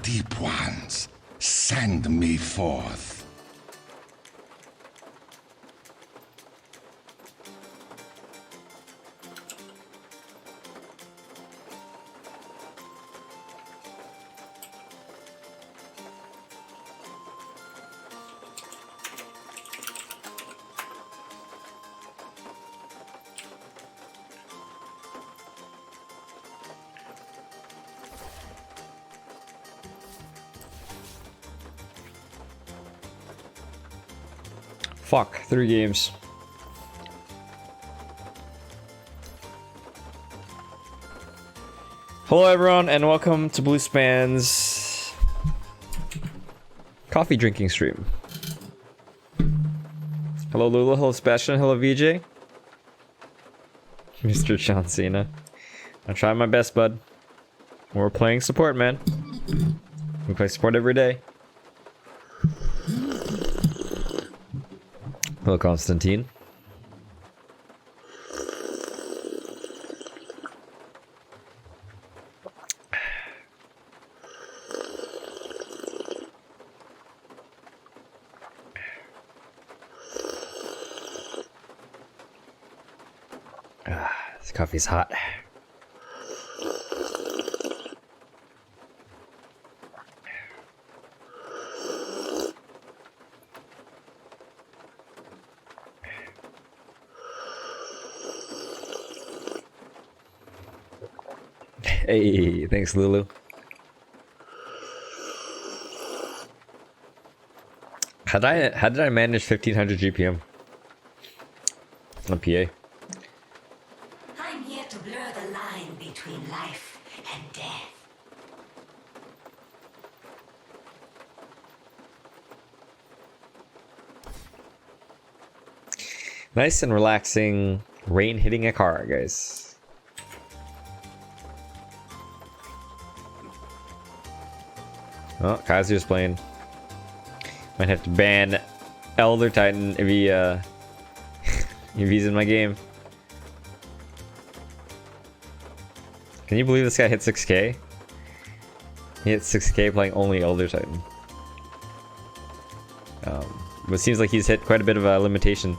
deep ones, send me forth. Fuck, 3 games. Hello everyone and welcome to Bluespan's coffee drinking stream. Hello Lula, hello Sebastian, hello VJ. Mr. John Cena. I'm trying my best, bud. We're playing support, man. We play support every day. Hello Constantine. This coffee's hot. Hey, thanks Lulu. How did I manage 1500 GPM on PA? I'm here to blur the line between life and death. Nice and relaxing rain hitting a car, guys. Oh, Kazu's playing. Might have to ban Elder Titan if he if he's in my game. Can you believe this guy hit 6k? He hit 6k playing only Elder Titan. But it seems like he's hit quite a bit of a limitation.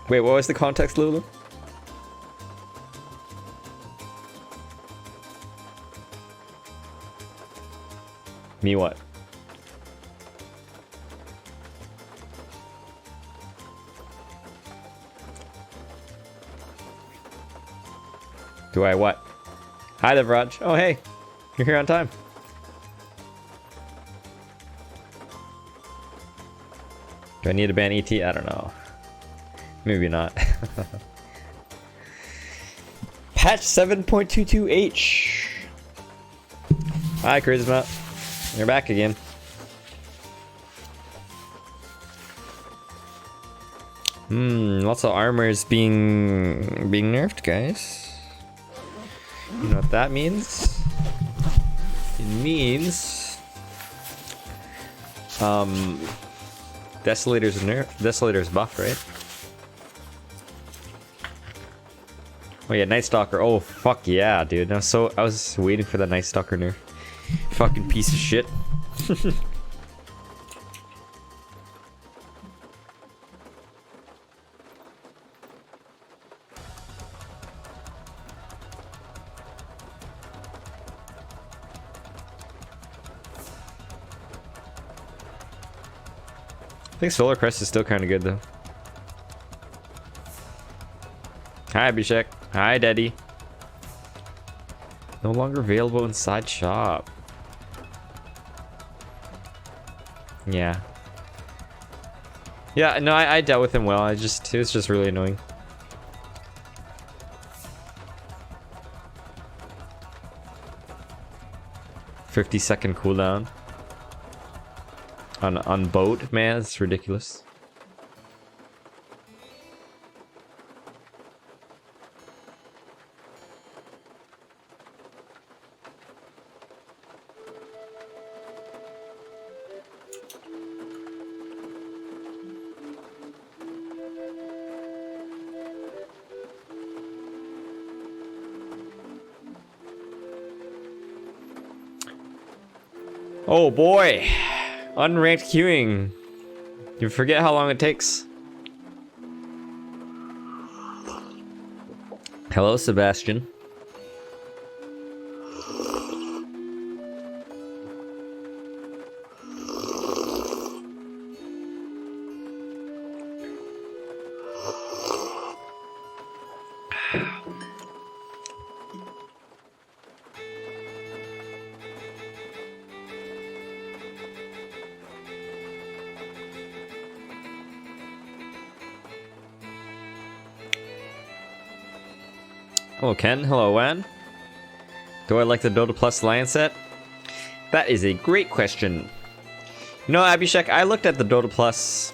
Wait, what was the context, Lulu? Me what? Do I what? Hi there, Raj. Oh, hey. You're here on time. Do I need to ban ET? I don't know. Maybe not. Patch 7.22H. Hi, Charisma. You're back again. Lots of armor is being nerfed, guys. You know what that means? It means Desolator's Desolator's buff, right? Oh yeah, Night Stalker. Oh fuck yeah, dude. I was waiting for the Night Stalker nerf. Fucking piece of shit. I think Solar Crest is still kind of good though. Hi Abhishek. Hi Daddy. No longer available inside shop. Yeah. Yeah, no, I dealt with him well. It was just really annoying. "50-second cooldown on boat, man, it's ridiculous." Oh boy. Unranked queuing. You forget how long it takes. Hello, Sebastian. Hello, Ken. Hello, Wan. Do I like the Dota Plus Lion set? That is a great question. You know, Abhishek, I looked at the Dota Plus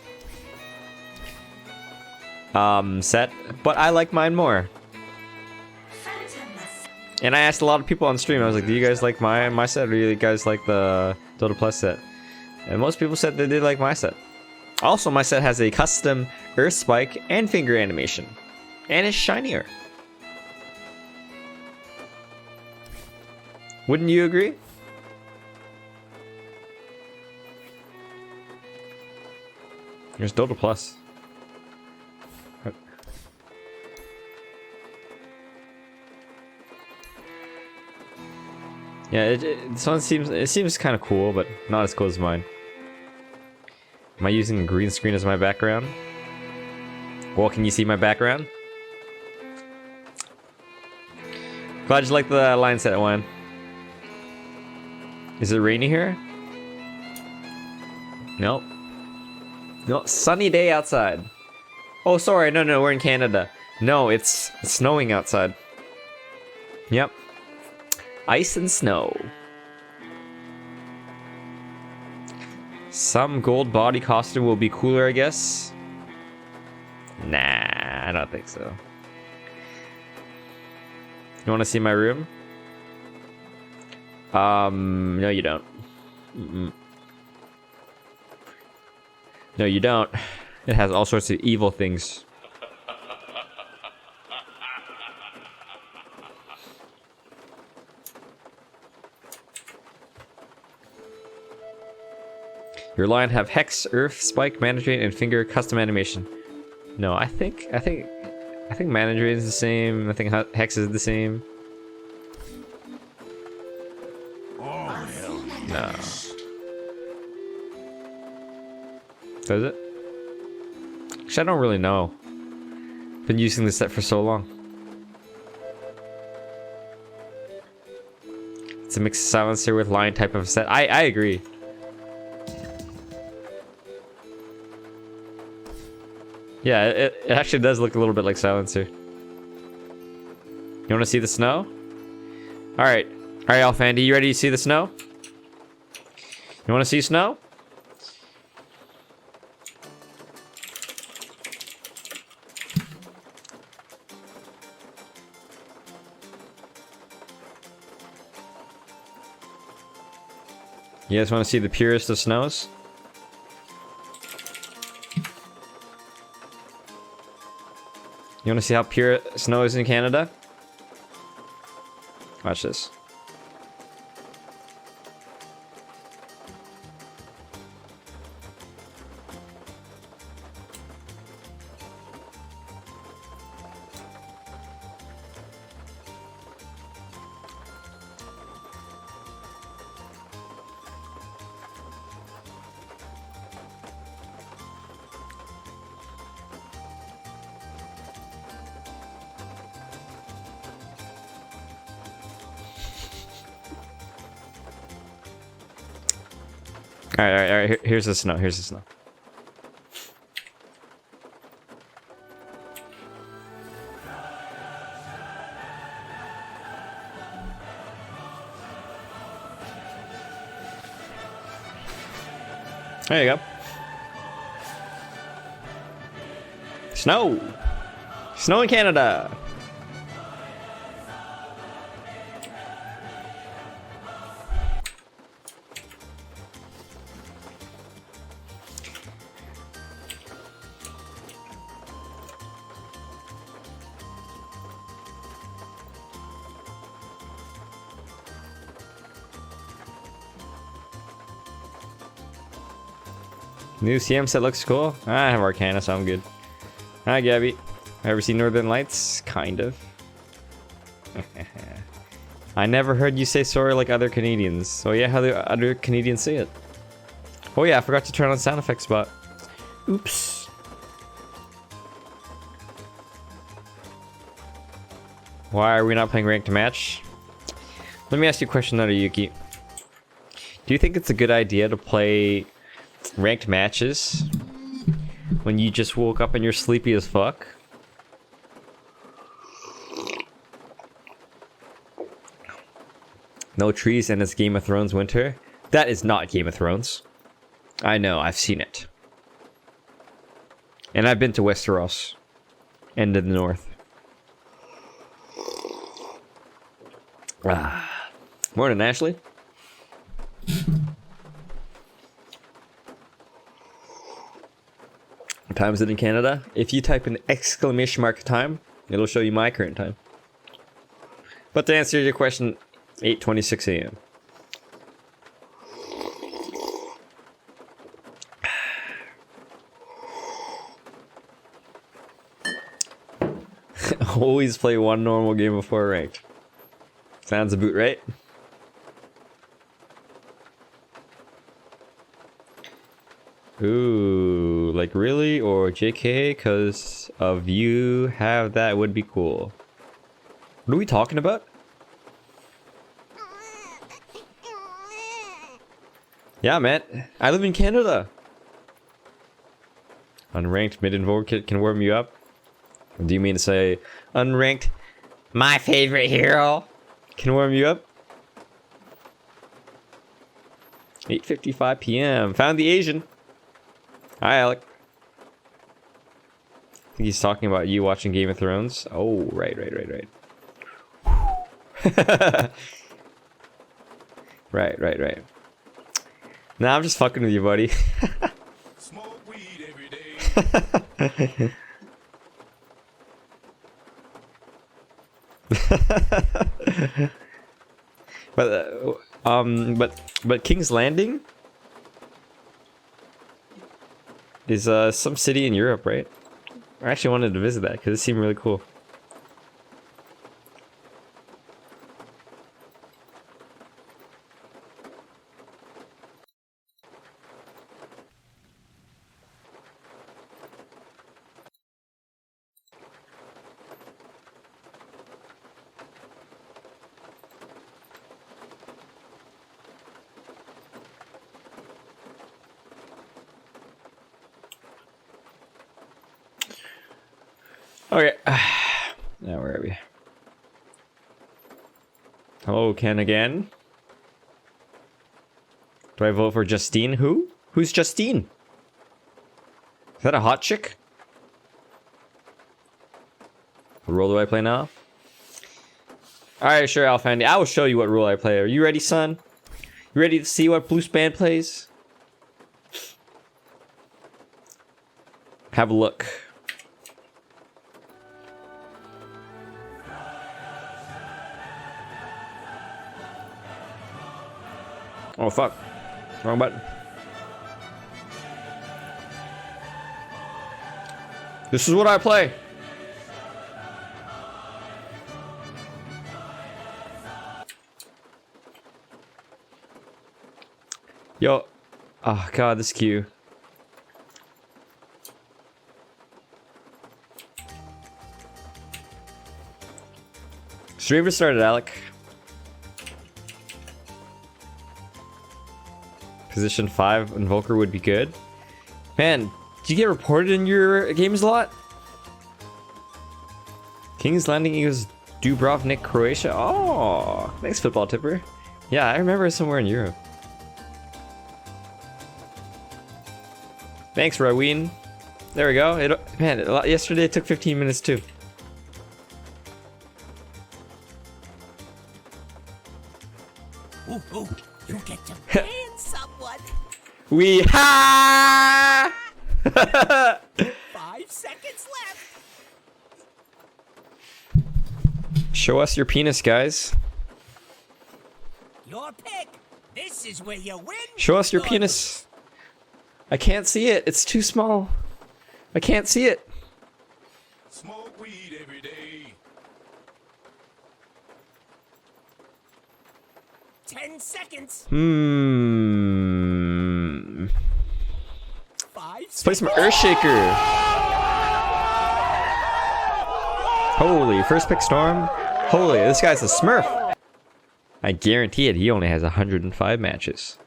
set, but I like mine more. And I asked a lot of people on stream, I was like, do you guys like my set, or do you guys like the Dota Plus set? And most people said they did like my set. Also, my set has a custom Earth Spike and finger animation. And it's shinier. Wouldn't you agree? Here's Dota Plus. Yeah, this one seems kind of cool, but not as cool as mine. Am I using a green screen as my background? Well, can you see my background? Glad you like the line set one. Is it rainy here? Nope. No, sunny day outside. Oh, sorry, no, we're in Canada. No, it's snowing outside. Yep. Ice and snow. Some gold body costume will be cooler, I guess. Nah, I don't think so. You want to see my room? No, you don't. No, you don't. It has all sorts of evil things. Your line have Hex, Earth, Spike, Mana Drain, and Finger custom animation. No, I think Mana Drain is the same. I think Hex is the same. No. Does it? Actually, I don't really know. Been using this set for so long. It's a mix of silencer with line type of set. I agree. Yeah, it actually does look a little bit like silencer. You want to see the snow? All right, Alfandy, you ready to see the snow? You want to see snow? You guys want to see the purest of snows? You want to see how pure snow is in Canada? Watch this. All right. Here's the snow. Here's the snow. There you go. Snow. Snow in Canada. New CM set looks cool. I have Arcana, so I'm good. Hi, Gabby. Ever seen Northern Lights? Kind of. I never heard you say sorry like other Canadians. So yeah, how the other Canadians say it. Oh yeah, I forgot to turn on sound effects spot. Oops. Why are we not playing ranked match? Let me ask you a question, Naruyuki. Do you think it's a good idea to play ranked matches when you just woke up and you're sleepy as fuck? No trees and it's Game of Thrones winter? That is not Game of Thrones. I know, I've seen it. And I've been to Westeros. And to the north. Morning, Ashley. What time is it in Canada? If you type an exclamation mark time, it'll show you my current time. But to answer your question, 8:26 a.m. Always play one normal game before ranked. Sounds a boot, right? Ooh, like really? Or JK, cause of you have that would be cool. What are we talking about? Yeah, man. I live in Canada. Unranked mid-invoke kit can warm you up. Do you mean to say unranked my favorite hero can warm you up? 8:55 p.m. Found the Asian. Hi, Alec. I think he's talking about you watching Game of Thrones. Oh, right. Right. Nah, I'm just fucking with you, buddy. Smoke weed every day. But King's Landing is some city in Europe, right? I actually wanted to visit that because it seemed really cool. Okay. Now where are we? Hello, Ken again. Do I vote for Justine? Who? Who's Justine? Is that a hot chick? What role do I play now? Alright, sure, Alfandi. I will show you what role I play. Are you ready, son? You ready to see what Blue Span plays? Have a look. Oh fuck. Wrong button. This is what I play. Yo. Oh god, this queue. Stream just started, Alec. Position 5 Invoker would be good. Man, did you get reported in your games a lot? King's Landing equals Dubrovnik, Croatia. Oh, thanks, Football Tipper. Yeah, I remember somewhere in Europe. Thanks, Raween. There we go. Yesterday it took 15 minutes too. Ooh, you get to ban someone. We ha! 5 seconds left. Show us your penis, guys. Your pick. This is where you win. Show us your or penis. I can't see it. It's too small. I can't see it. Smoke weed every day. 10 seconds. 5 Let's play some Earthshaker. Holy, first pick Storm. Holy, this guy's a smurf. I guarantee it, he only has 105 matches.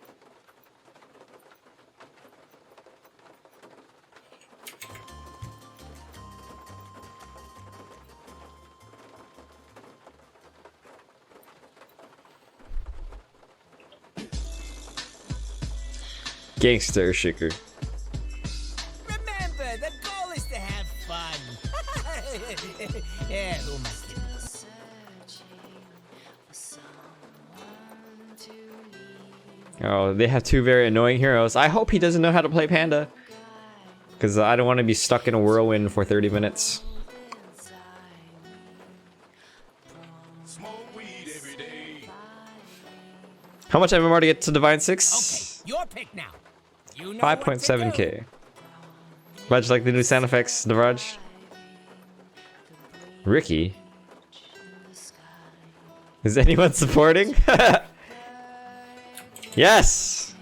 Gangster Earthshaker. Remember, the goal is to have fun. Yeah, who am I kidding? Oh, they have two very annoying heroes. I hope he doesn't know how to play Panda. Because I don't want to be stuck in a whirlwind for 30 minutes. Smoke weed every day. How much MMR to get to Divine 6? Okay, your pick now. You know what to do. 5.7k. Much like the new sound effects, Devraj. Ricky? Is anyone supporting? Yes!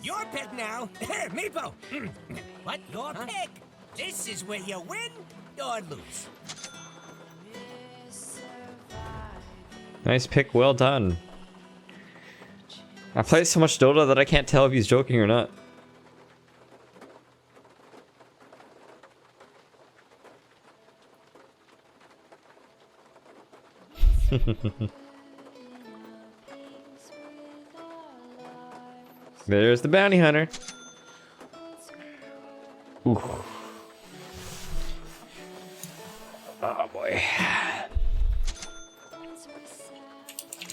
Your pick now. Meepo. What? Your pick. This is where you win or lose. Nice pick, well done. I play so much Dota that I can't tell if he's joking or not. There's the bounty hunter. Ooh. Oh boy.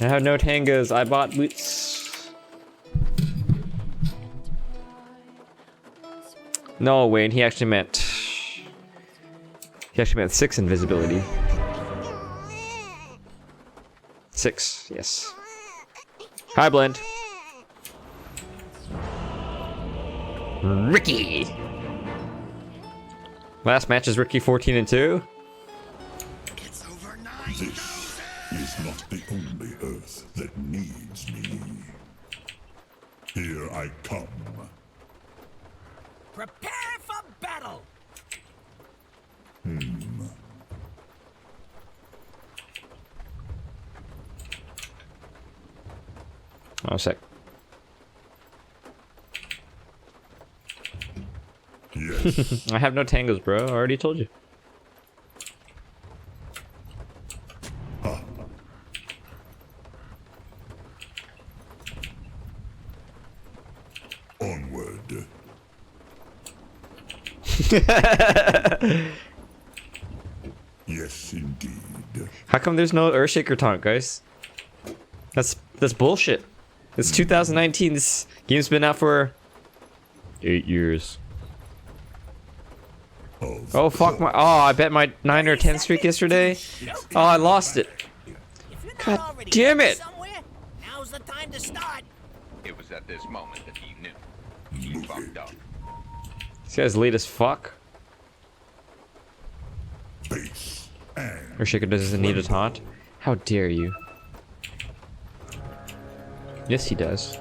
I have no tangos. I bought boots. No, Wayne. He actually meant 6 invisibility. 6, yes. Hi, Blend. Ricky. Last match is Ricky 14-2. It's over 9. This is not the only Earth that needs me. Here I come. Prepare for battle. Oh, sec. Yes. I have no tangos, bro. I already told you. Onward. Yes, indeed. How come there's no Earthshaker taunt, guys? That's bullshit. It's 2019. This game's been out for 8 years. Oh fuck my! Oh, I bet my 9 or 10 streak yesterday. Oh, I lost it. If you're not God already damn going it. somewhere, now's the time to start. It was at this moment that he knew. He fucked up. This guy's late as fuck. Base and Earthshaker doesn't need a taunt. How dare you? Yes, he does.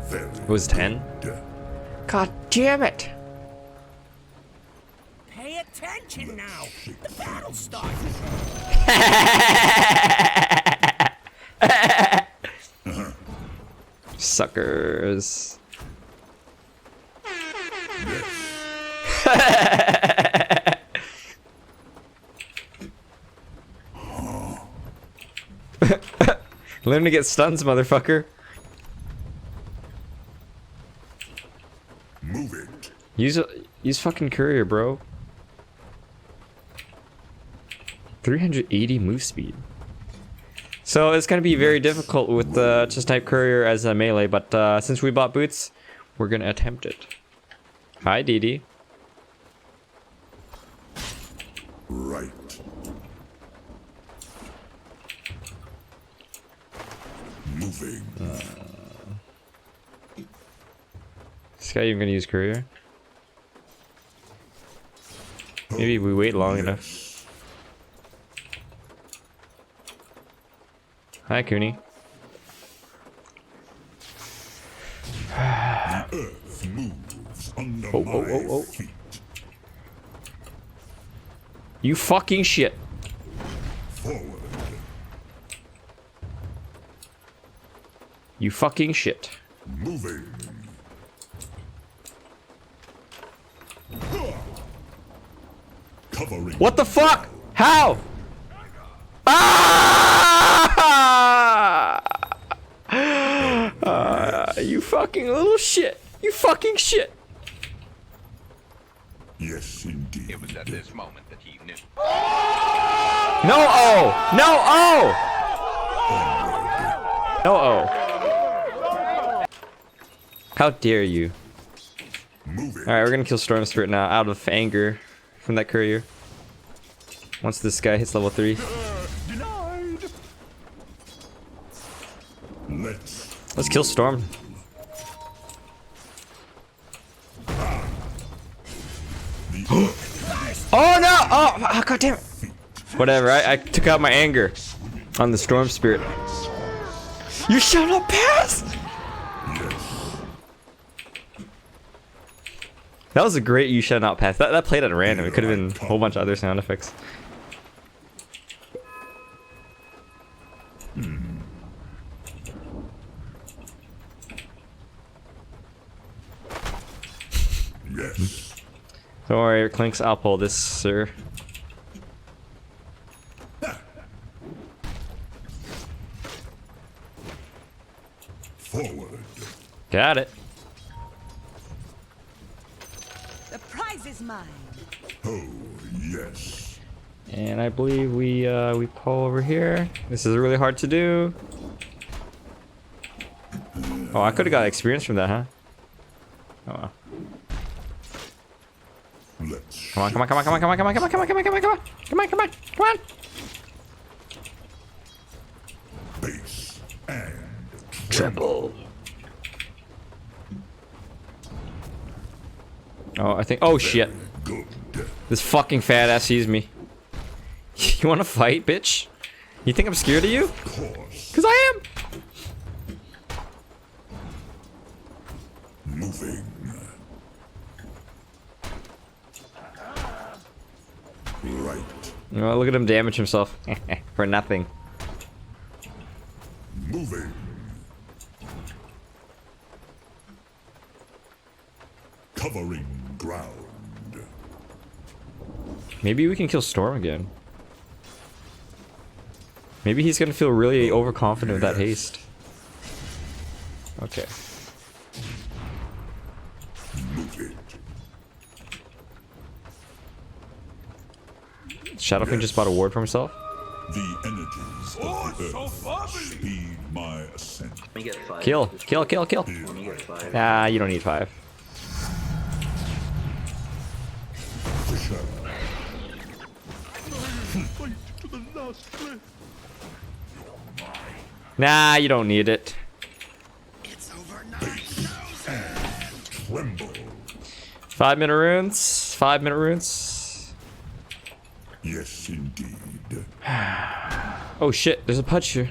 very It was 10. good. God damn it! Pay attention now. The battle starts. Suckers. Learn to get stuns, motherfucker. Move it. Use fucking courier, bro. 380 move speed. So it's gonna be very difficult with just type courier as a melee, but since we bought boots, We're gonna attempt it. Hi, Dee Dee. Right. Moving. This guy even gonna use courier? Maybe we wait long enough. Hi, Cooney. The earth moves under my feet. You fucking shit. Forward. You fucking shit. Moving. Covering. What the fuck? How? Ah! You fucking little shit. You fucking shit. Yes, indeed. It was at this moment that he knew. No oh! No oh! No oh. How dare you? Moving. Alright, we're gonna kill Storm Spirit now out of anger from that courier. Once this guy hits level 3. Denied. Let's kill Storm. Oh no! Oh, god damn it. Whatever, I took out my anger on the Storm Spirit. You shall not pass! That was a great you shall not pass. That played at random. It could have been a whole bunch of other sound effects. Yes. Don't worry, Clinks, I'll pull this, sir. Forward. Got it. The prize is mine. Oh, yes. And I believe we pull over here. This is really hard to do. Oh, I could have got experience from that, huh? Oh well. Let's Come on, come on, come on, come on, come on, come on, come on, come on, come on, come on, come on, come on, come on, come on. base and Tremble. Oh, I think. Oh shit! good. This fucking fat ass sees me. You want to fight, bitch? You think I'm scared of you? Course. Cause I am. Moving. Right. Oh, look at him damage himself for nothing. Moving. Covering ground. Maybe we can kill Storm again. Maybe he's gonna feel really overconfident with that haste. Okay. Move it. Shadowking just bought a ward for himself. The energies of the earth speed my ascent. We get 5. Kill, kill, kill, kill. We get 5. Ah, you don't need 5. Fisher. Nah, you don't need it. Tremble. 5-minute runes. 5-minute runes. Yes, indeed. Oh shit, there's a Pudge here.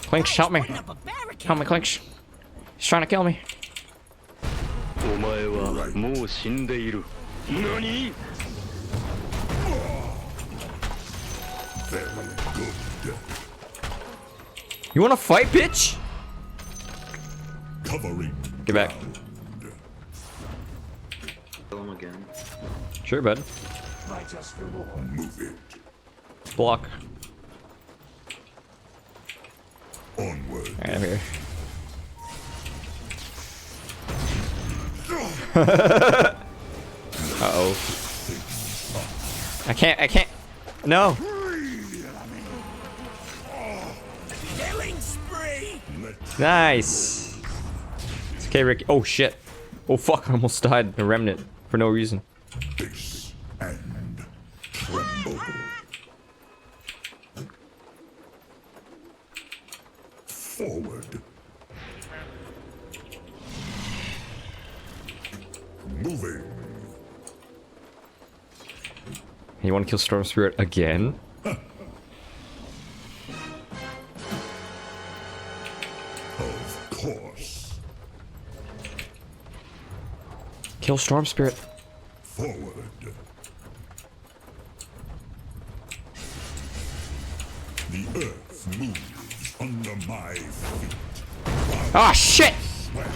Clinks, help me. Putting up a barricade. Help me, Clinks. He's trying to kill me. お前はもう死んでいる。何？ Very good. You wanna fight, bitch? Covering. Get back. Kill him again. Sure, bud. Move it. Block. Onward. Alright, I'm here. Uh-oh. I can't. No. Killing spree. Nice. Let's Okay, Ricky. Oh shit. Oh fuck! I almost died. A remnant for no reason. Face and tremble. Forward. Moving. You want to kill Storm Spirit again? Of course. Kill Storm Spirit. Forward. The earth moves under my feet. Ah shit! Well,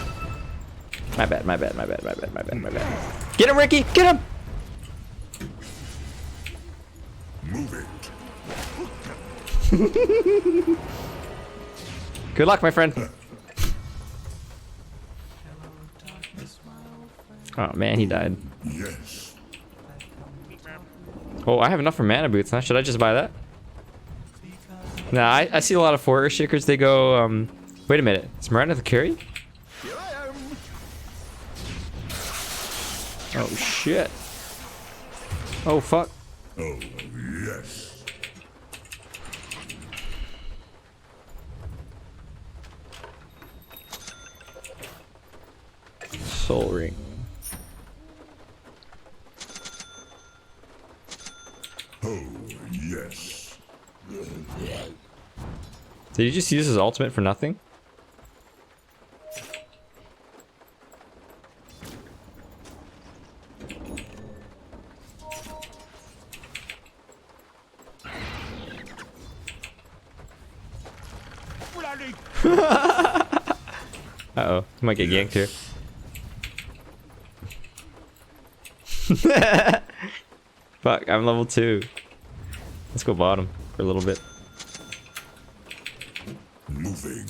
My bad. My bad. Get him, Ricky. Get him. move it. Good luck, my friend. Oh man, he died. Yes. Oh, I have enough for mana boots, huh? Should I just buy that? Nah, I see a lot of forest shakers. They go, wait a minute. Is Miranda the carry? Oh shit. Oh fuck. Oh, yes. Soul ring. Oh, yes. Did he just use his ultimate for nothing? Uh-oh, he might get yanked here. Fuck, I'm level 2. Let's go bottom for a little bit. Moving.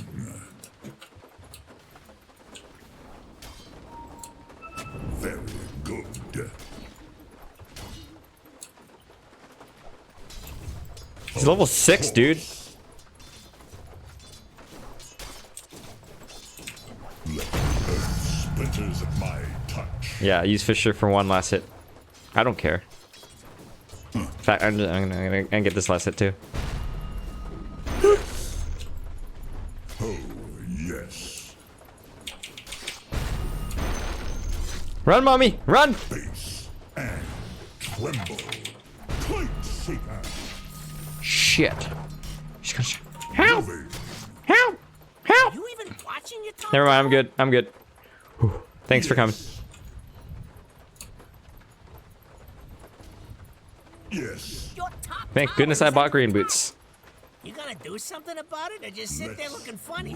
Very good. He's level 6, dude. Let the earth splinters at my touch. Yeah, use Fisher for one last hit. I don't care. In fact, I'm gonna get this last hit too. Oh, yes. Run, mommy! Run! Face and tremble. Tight shaker. Shit. She's gonna help! Moving. Help! Help! You even watching your top Never mind, I'm tower? good. I'm good. Whew. Thanks for coming. Yes. Your top Thank tower goodness is I bought under green attack. boots. You gonna do something about it, or just sit there looking funny?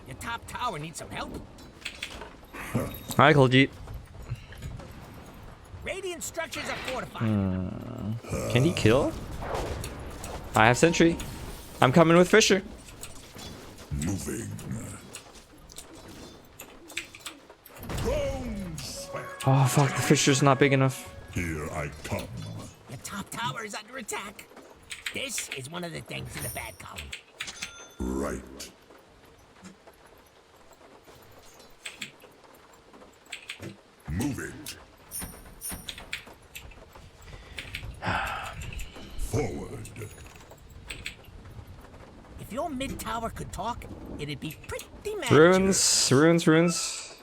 Your top tower needs some help. Hi, Koljeet. Radiant structures are fortified. Can he kill? I have sentry. I'm coming with Fisher. Moving. Grown swell. Oh fuck, the Fisher's not big enough. Here I come. Your top tower is under attack. This is one of the things in the bad column. Right. Move it. Forward. If your mid tower could talk, it'd be pretty magic. Runes.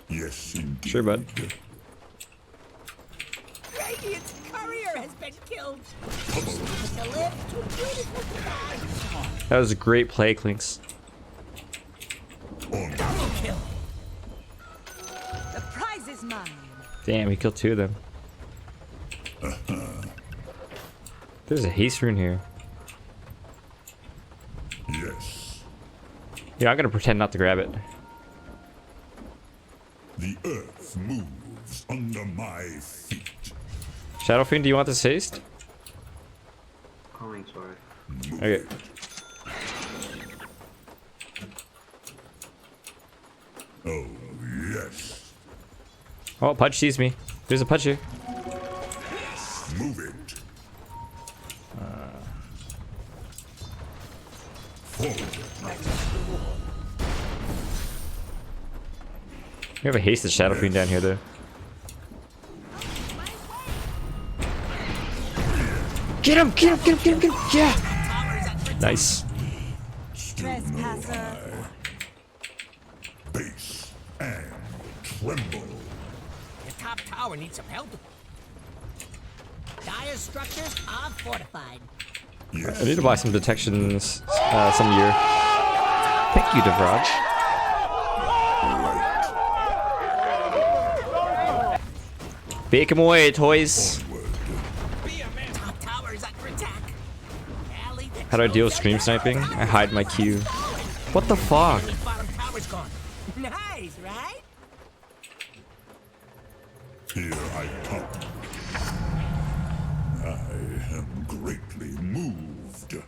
Yes, indeed. Sure, bud. Radiant's courier has been killed. Too stupid to live, too beautiful to die. That was a great play, Clinks. Double kill. The prize is mine. Damn, he killed 2 of them. There's a haste rune here. Yes. Yeah, I'm gonna pretend not to grab it. The earth moves under my feet. Shadow Fiend, do you want this haste? Calling, sorry. Okay. Oh, yes. Oh, Pudge sees me. There's a Pudge here. Move it. We have a hasted Shadow Fiend down here, though. Get him! Get him! Get him! Get him! Get him! Yeah! Nice. Trespasser. Base and tremble. The top tower needs some help. Dire structures are fortified. I need to buy some detections some year. Thank you, Devraj. Bake 'em away, toys. Top tower is under attack. Alley, the How do I deal with stream sniping? I hide my Q. What the fuck? bottom tower's gone. Nice, right? Here I come. I am greatly moved.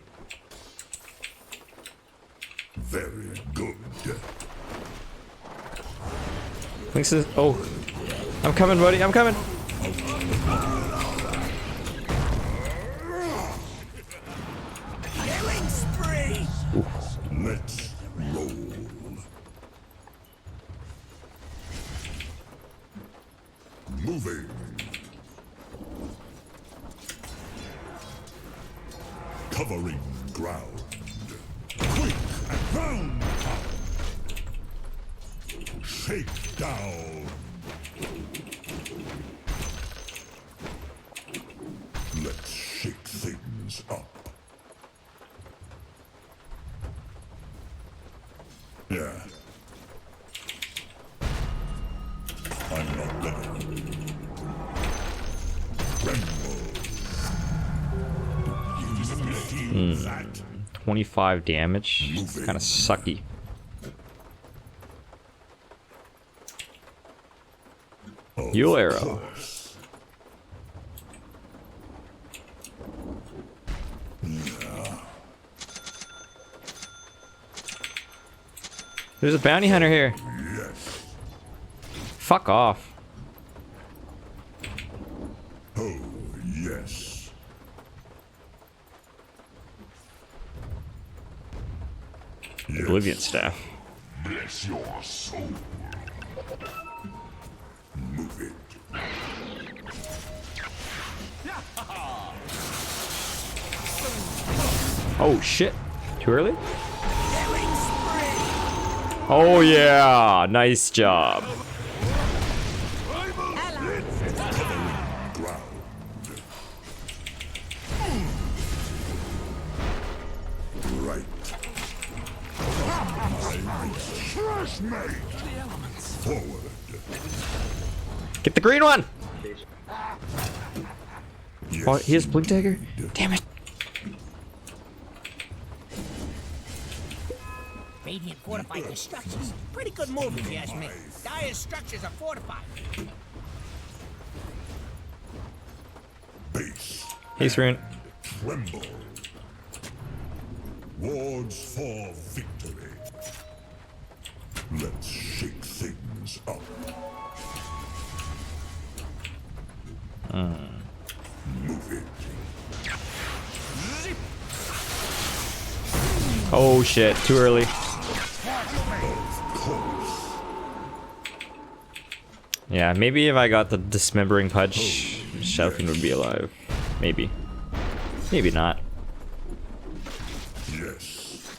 Very good. Lynx is. Oh. I'm coming, buddy. I'm coming. Killing spree. Let's roll. Moving. Covering ground. Quick and round. Shake down. Let's shake things up. Yeah. I'm not ready. Tremble. You feel that? 25 damage. Kind of sucky. Yule arrow. Course. There's a bounty hunter here. Yes. Fuck off. Oh, yes. Oblivion staff. Bless your soul. Move it. Oh shit. Too early? Oh yeah. Nice job. Ground. Right. Trash mate. Forward. Get the green one. Yes. Oh, he has Blink Dagger? Damn it. Radiant fortified the structures. Pretty good move if you ask me. Dire structures are fortified. Base. He's ruined. Tremble. Wards for victory. Let's shake things up. Move it. Oh shit. Too early. Of course. Yeah, maybe if I got the dismembering punch, Shadowfiend would be alive. Maybe. Maybe not. Yes.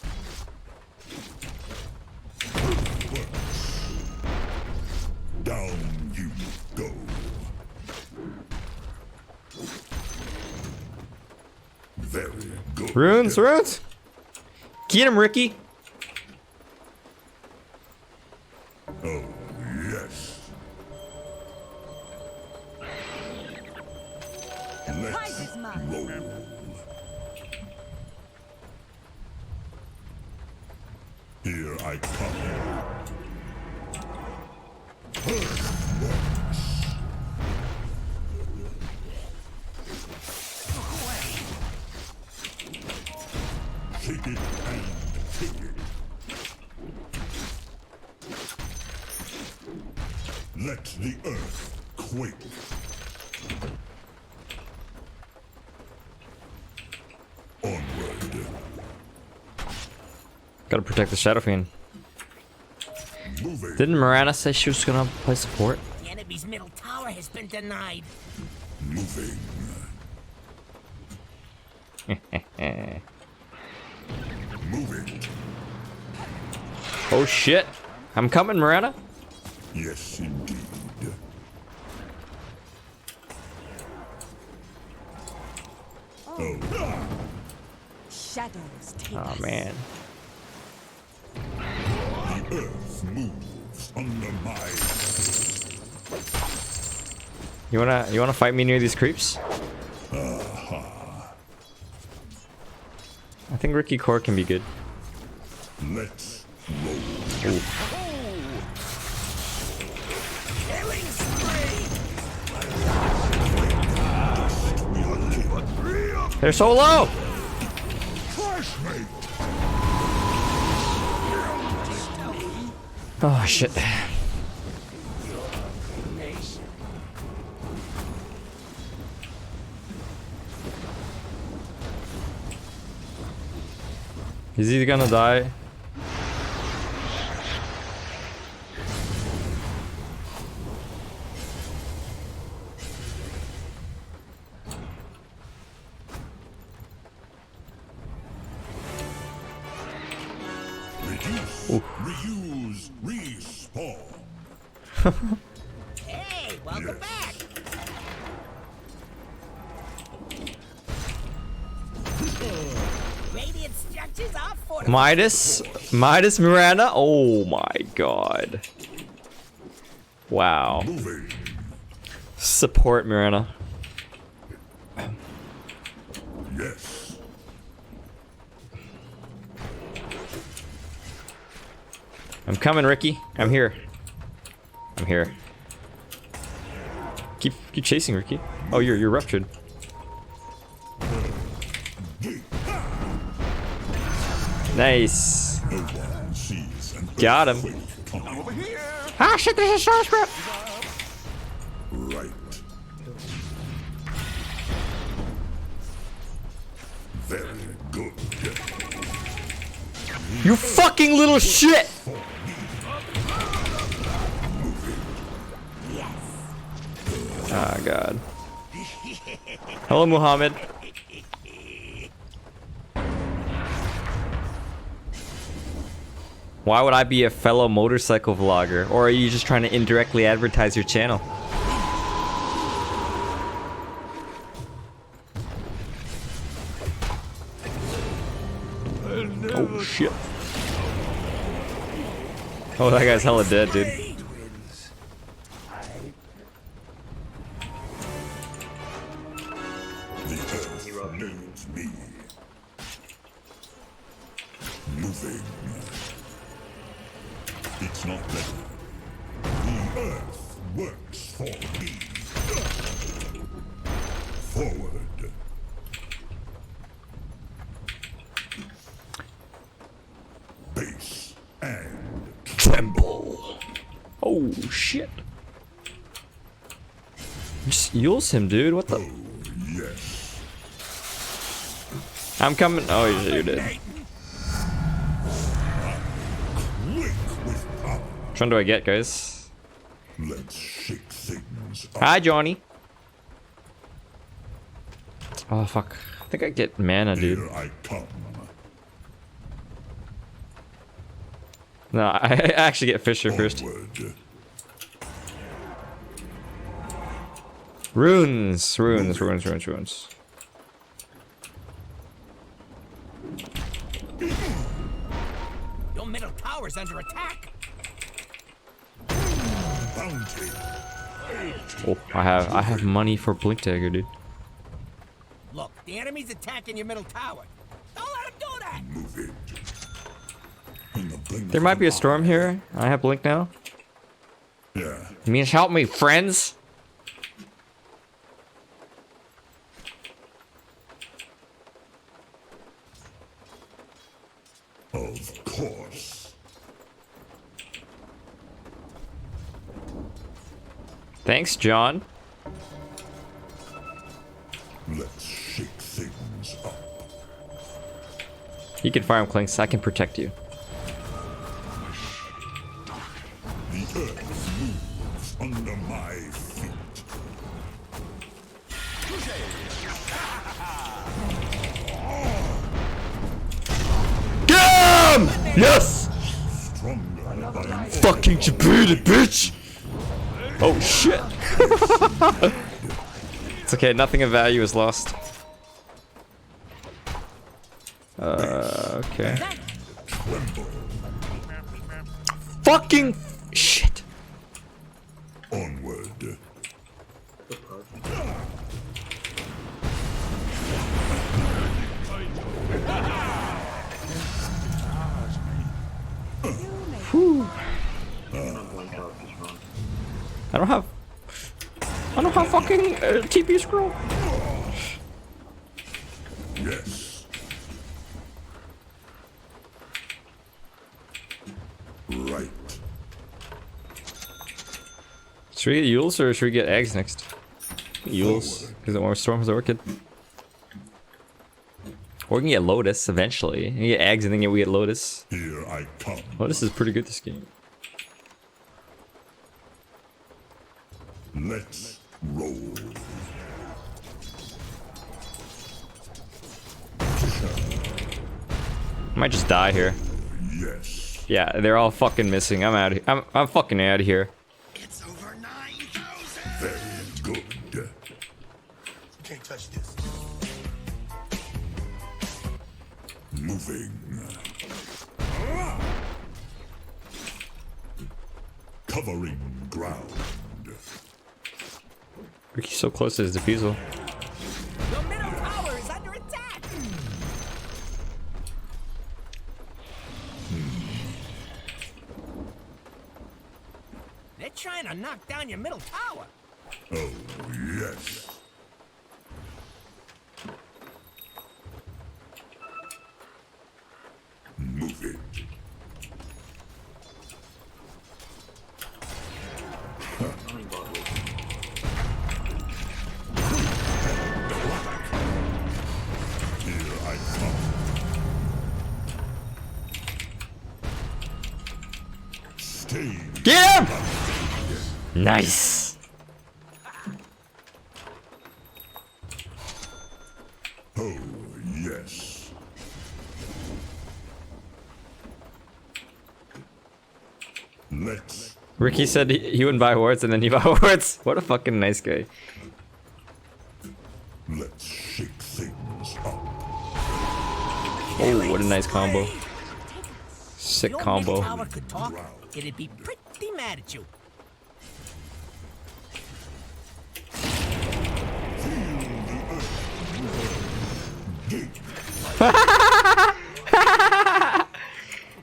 Down you go. Very good. Runes, runes! Get him, Ricky! Oh, yes. The prize is mine. Roll. Here I come. Shake it and take it. Let the earth quake. Onward. Gotta protect the Shadowfiend. Moving. Didn't Miranda say she was gonna play support? The enemy's middle tower has been denied. Moving. Moving. Oh shit. I'm coming, Miranda. Yes, indeed. Shadows take Oh us. man. The earth moves under my. You wanna fight me near these creeps? I think Ricky Core can be good. Let's roll. Killing spree! They're so low. Flashmate. Oh shit. Is he gonna die? Reduce. Reuse. Respawn. Hey, welcome back! Radiant structures are fortified. Midas Miranda? Oh my god. Wow. Moving. Support Miranda. Yes. I'm coming, Ricky. I'm here. I'm here. Keep chasing, Ricky. Oh, you're ruptured. Nice. No one sees an Got him. earthquake coming. Ah shit, there's a star script. Right. Very good. You fucking little shit. Ah god. Hello, Muhammad. Why would I be a fellow motorcycle vlogger? Or are you just trying to indirectly advertise your channel? Oh shit. Oh, that guy's hella dead, dude. The earth needs me. Moving. It's not better. The earth works for me. Forward. Base and Tremble. Oh shit. Just use him, dude. What the? yes. I'm coming. Oh, you did. Quick with power. Which one do I get, guys? Let's shake things up. Hi, Johnny. Oh fuck. I think I get mana, dude. Here I come. No, I actually get Fisher first. Forward. Runes. Your middle tower's under attack. Bounty. Oh, I have money for Blink Dagger, dude. Look, the enemy's attacking your middle tower. Don't let him do that! Move it. In the blink There of might be an a storm here. I have Blink now. eye. Yeah. You mean help me, friends? Of course. Thanks, John. Let's shake things up. You can fire him, Clinks. I can protect you. earth moves under my feet. Get him! Yes! Stronger by Fucking Djibouti, bitch! Oh shit! It's okay, nothing of value is lost. Okay. Fucking shit! onward. I don't have fucking TP scroll. Yes. Right. Should we get Yules or should we get eggs next? Yules, because the more storms are wicked. Or we can get Lotus eventually. We can get eggs and then we get Lotus. Here I come. Lotus is pretty good this game. Let's roll. I might just die here. Yes. Yeah, they're all fucking missing. I'm out. I'm fucking out of here. It's over 9,000. Very good. Can't touch this. Moving. Covering ground. Ricky's so close to his defusal. Your middle tower is under attack. They're trying to knock down your middle tower. Oh, yes. Moving. Here I come. Stay. Get him! Nice. Oh, yes. Let's Ricky said he wouldn't buy wards and then he bought wards. What a fucking nice guy. let's shake things up. Oh, what a nice combo. Sick Your combo. middle tower could talk, it'd be pretty mad at you.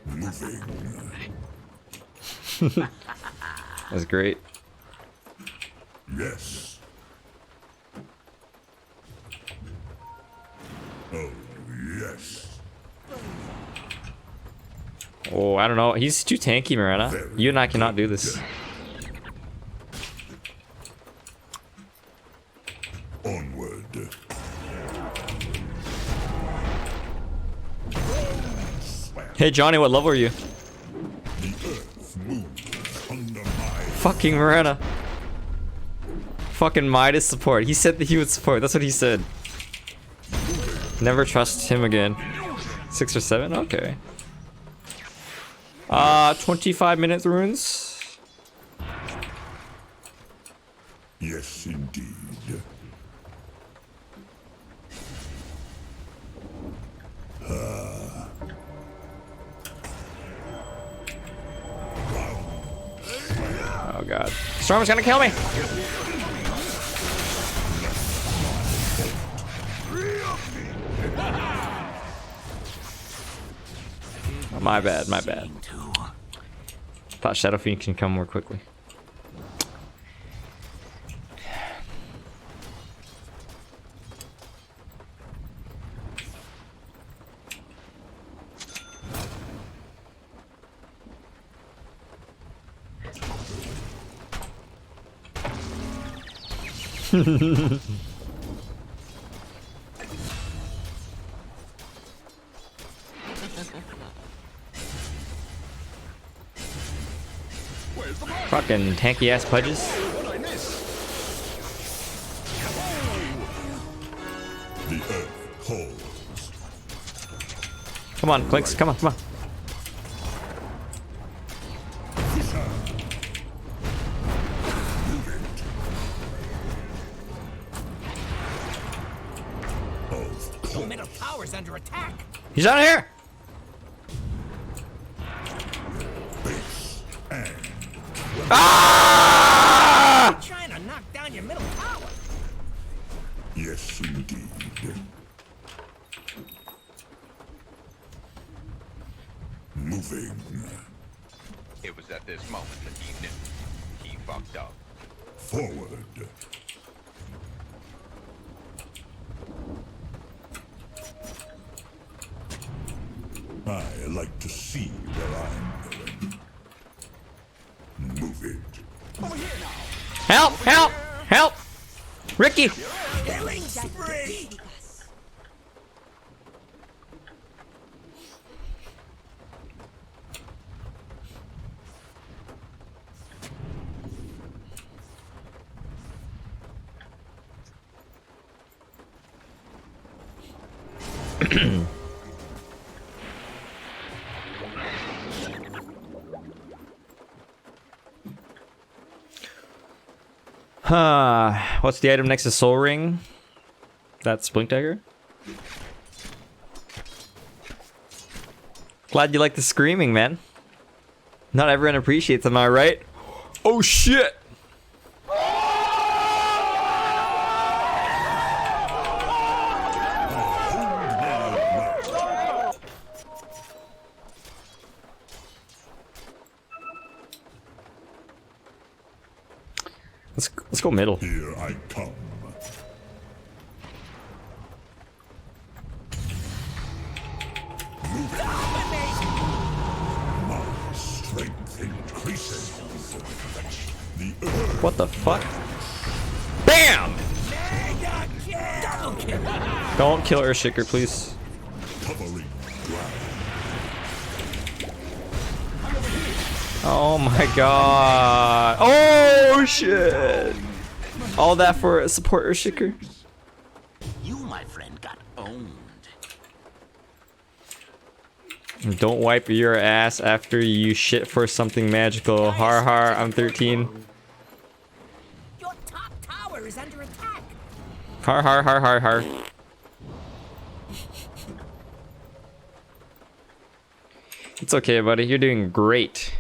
Moving. That's great. Yes. Oh, yes. Oh, I don't know. He's too tanky, Miranda. You and I cannot do this. Onward. Hey, Johnny, what level are you? The earth moves under my Fucking Miranda. Fucking Midas support. He said that he would support. That's what he said. Never trust him again. 6 or 7? Okay. 25-minute runes. Yes, indeed. Oh god. Storm's gonna kill me! Oh, my bad, my bad. Thought Shadow Fiend can come more quickly. Fuck. fucking tanky ass pudges. The earth calls. Come on, Clinks, come on, come on. Your middle tower's under attack. He's out of here! Base and Ah! Trying to knock down your middle tower. yes, indeed. Moving. It was at this moment that he knew. He fucked up. Forward. I like to see where I'm going. Move it. Help! Help! Help! Ricky! Killing spree. What's the item next to Soul Ring? That's Blink Dagger. Glad you like the screaming, man. Not everyone appreciates, am I right? Oh shit! Let's go middle. Here I come. My strength increases. The earth What the fuck? BAM! Double kill. Don't kill Earthshaker, please. covering ground. Oh my god. Oh shit. All that for a support Earthshaker? You, my friend, got owned. Don't wipe your ass after you shit for something magical. Har har, I'm 13. Your top tower is under attack. Har har har har har. It's okay, buddy. You're doing great.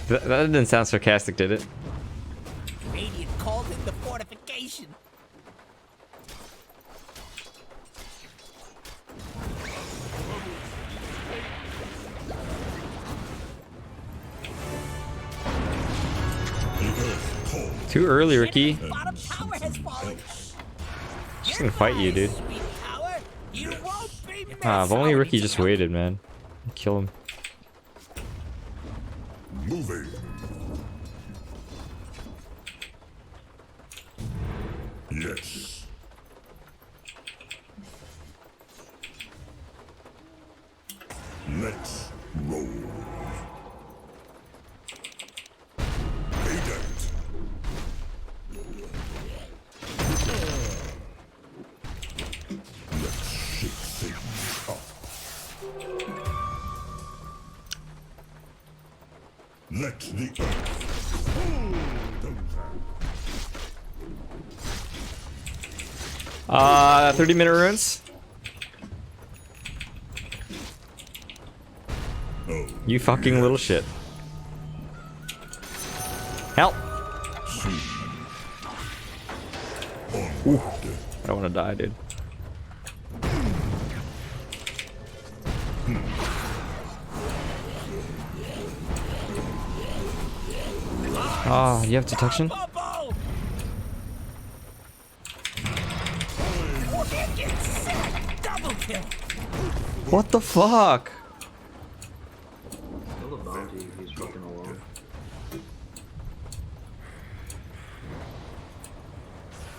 That didn't sound sarcastic, did it? Radiant called in the fortification. Too early, Ricky. Bottom tower has fallen. Just gonna fight you, dude. Sweet tower, you won't be Ah, if only Ricky just waited, man. Kill him. Moving. Yes. Let's roll. Agent. Let's shake things up. Let the earth cool. 30-minute runes. Oh, You fucking little shit. Help! Ooh, I don't want to die, dude. Oh, you have detection? Bubble. Double kill. What the fuck? Kill the bounty, he's fucking alone.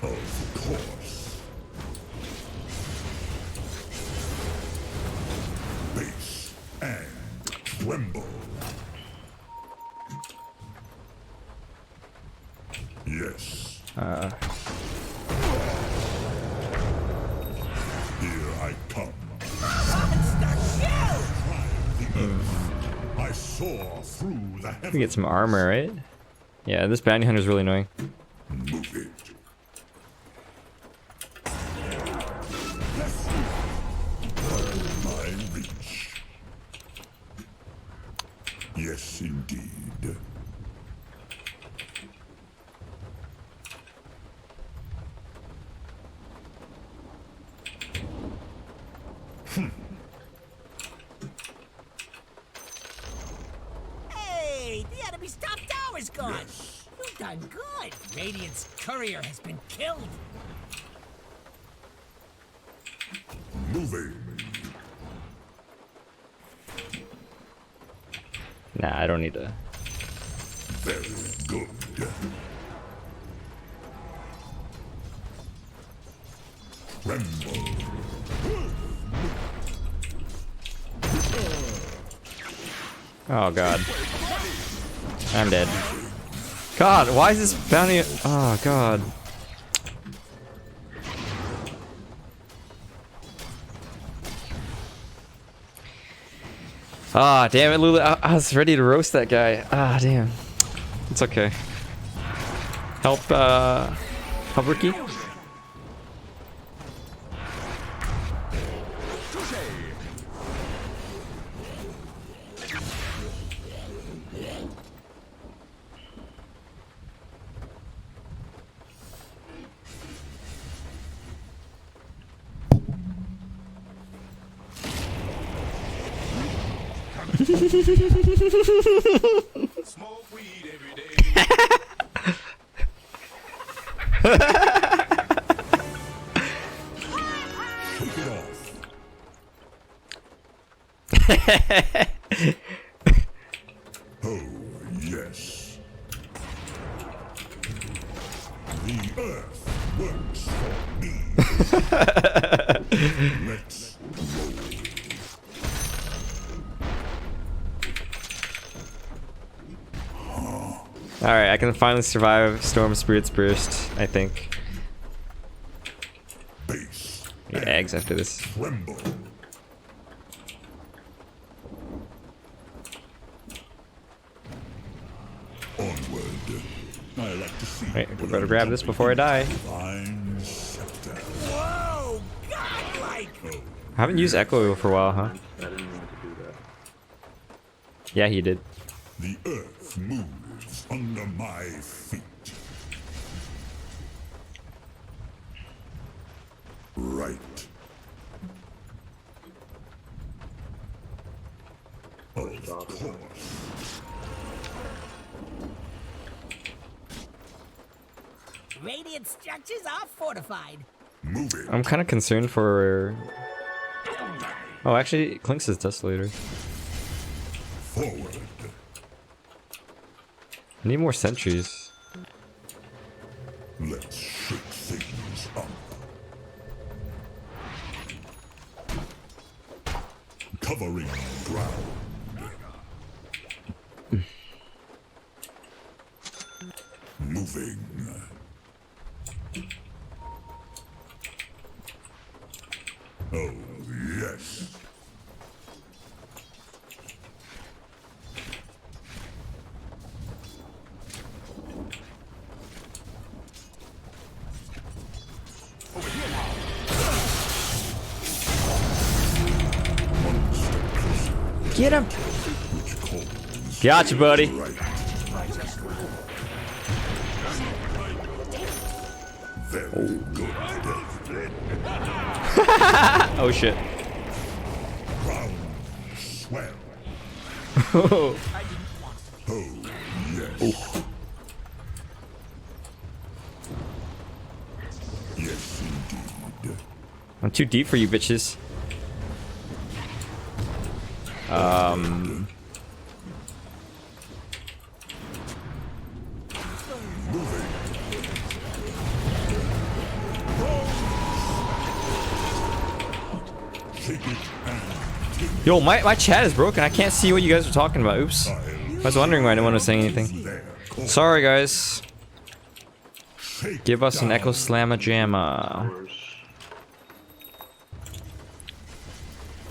of course. Base and tremble. Yes. Uh, Here I come. I soar through the we heavens. get some armor, right? Yeah, this bounty hunter is really annoying. Move it. My reach. Yes, indeed. Hey, the enemy's top tower's gone. You've done good. Radiant's courier has been killed. Moving. Nah, I don't need to. Very good. Tremble. Oh god. I'm dead. God, why is this bounty? Oh god. Ah, damn it, Lulu. I was ready to roast that guy. Ah, damn. It's okay. Help, help Ricky? Smoke weed every day. Shake it off. Oh, yes. The earth works for me. Let's roll. Alright, I can finally survive Storm Spirit's Burst, I think. Base. Need eggs after this. Tremble. Onward. I like to see. Wait, we better grab this before I die. Divine scepter. Whoa, godlike. I haven't used Echo for a while, huh? I didn't mean to do that. Yeah, he did. The earth moves under my feet. Right. Of course. Radiant structures are fortified. Moving. I'm kind of concerned for... Oh, actually, Clinks is Desolator. Forward. I need more sentries. Let's shake things up. Covering ground. Moving. Oh, yes. Get him! Gotcha, buddy. Right. Very good. Oh shit. Ground swell. Oh, Oh, yes. Yes, indeed. I'm too deep for you bitches. Shake it and Yo, my chat is broken. I can't see what you guys are talking about. Oops. I was wondering why no one was saying anything. there. Sorry, guys. Take Give us an down. Echo Slamma Jamma. Worse.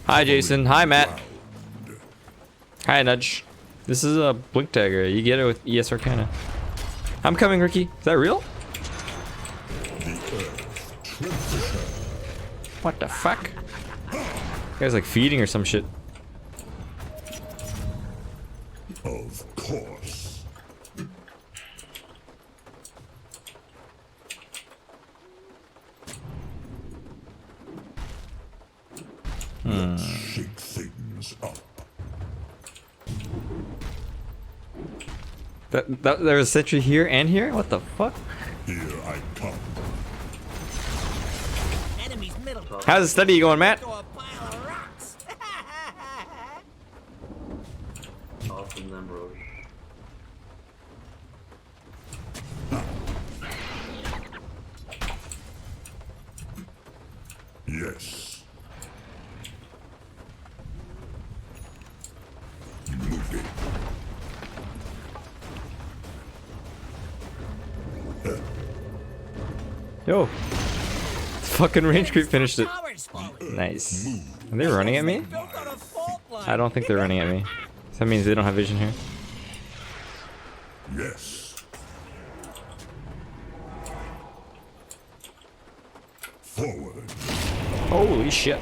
Hi, Jason. Hi, Matt. Hi, Nudge. This is a Blink Dagger. You get it with ES Arcana. I'm coming, Ricky. Is that real? What the fuck? You guys like feeding or some shit. Of course. Let's shake things up. There was a sentry here and here? What the fuck? Here I come. Enemy's middle. How's the study going, Matt? To a pile of rocks. Awesome them, bro. Yes. Moving. Yo. Fucking range creep finished it. Towers falling. Nice. Are they running at me? Built on a fault line. I don't think they're running at me. So that means they don't have vision here. Yes. Forward. Holy shit.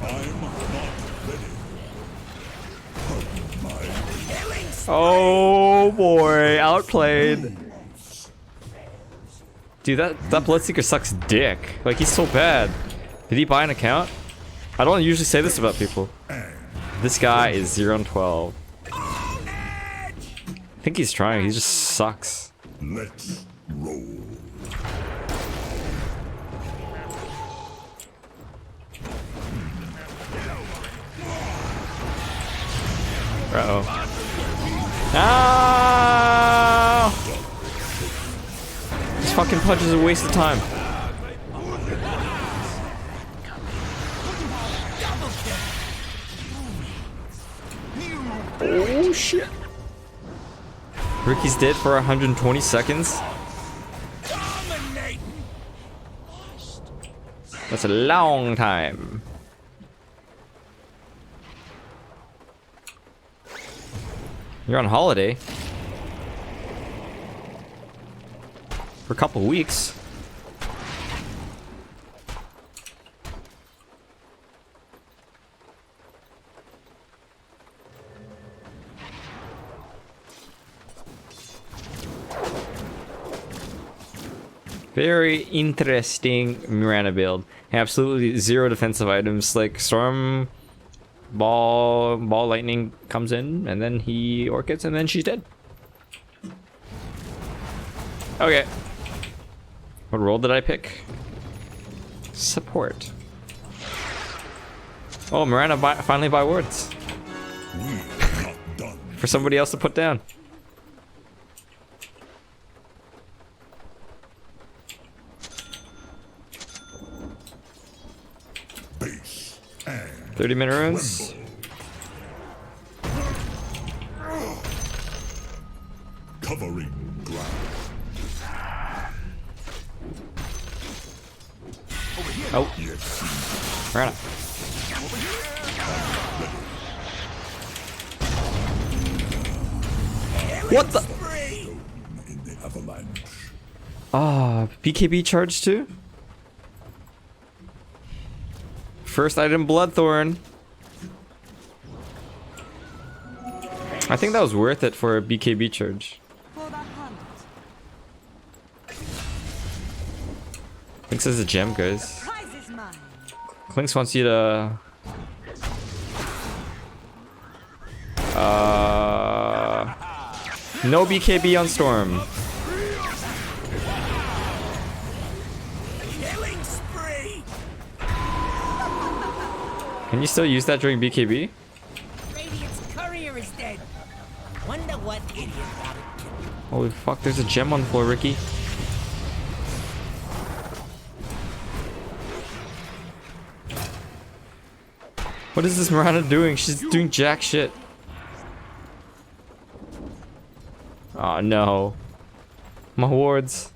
I'm not ready. Pardon my Oh boy, outplayed. Dude, that Bloodseeker sucks dick. Like, he's so bad. Did he buy an account? I don't usually say this about people. This guy is 0 and 12. I think he's trying, he just sucks. Let's roll. Uh-oh. No! This fucking punch is a waste of time. Oh shit. Ricky's dead for 120 seconds. That's a long time. You're on holiday. For a couple weeks. Very interesting Miranda build. Absolutely zero defensive items. Like Storm Ball Lightning comes in, and then he Orchids, and then she's dead. Okay. What role did I pick? Support. Oh, Miranda finally buy wards. We're not done. For somebody else to put down. Base and 30-minute runes. covering ground. Oh, Yes. Miranda. What the? In the avalanche. Ah, BKB charge too? First item, Bloodthorn. I think that was worth it for a BKB charge. For the hunt. Clinks is a gem, guys. Prize is mine. Clinks wants you to... No BKB on Storm. Killing spree. Can you still use that during BKB? Radiant's courier is dead. Wonder what idiot got it killed. Holy fuck, there's a gem on the floor, Ricky. What is this Miranda doing? She's doing jack shit. Oh no. My wards.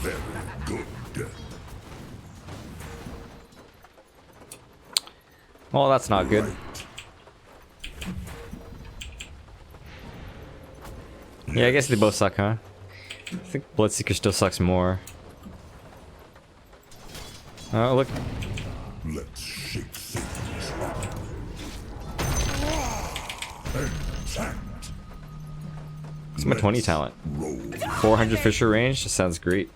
Very good. Well, that's not good. Yeah, I guess they both suck, huh? I think Bloodseeker still sucks more. Oh, look. Let's shake things up. Exact. It's my 20 talent. Roll. 400 Fisher range just sounds great.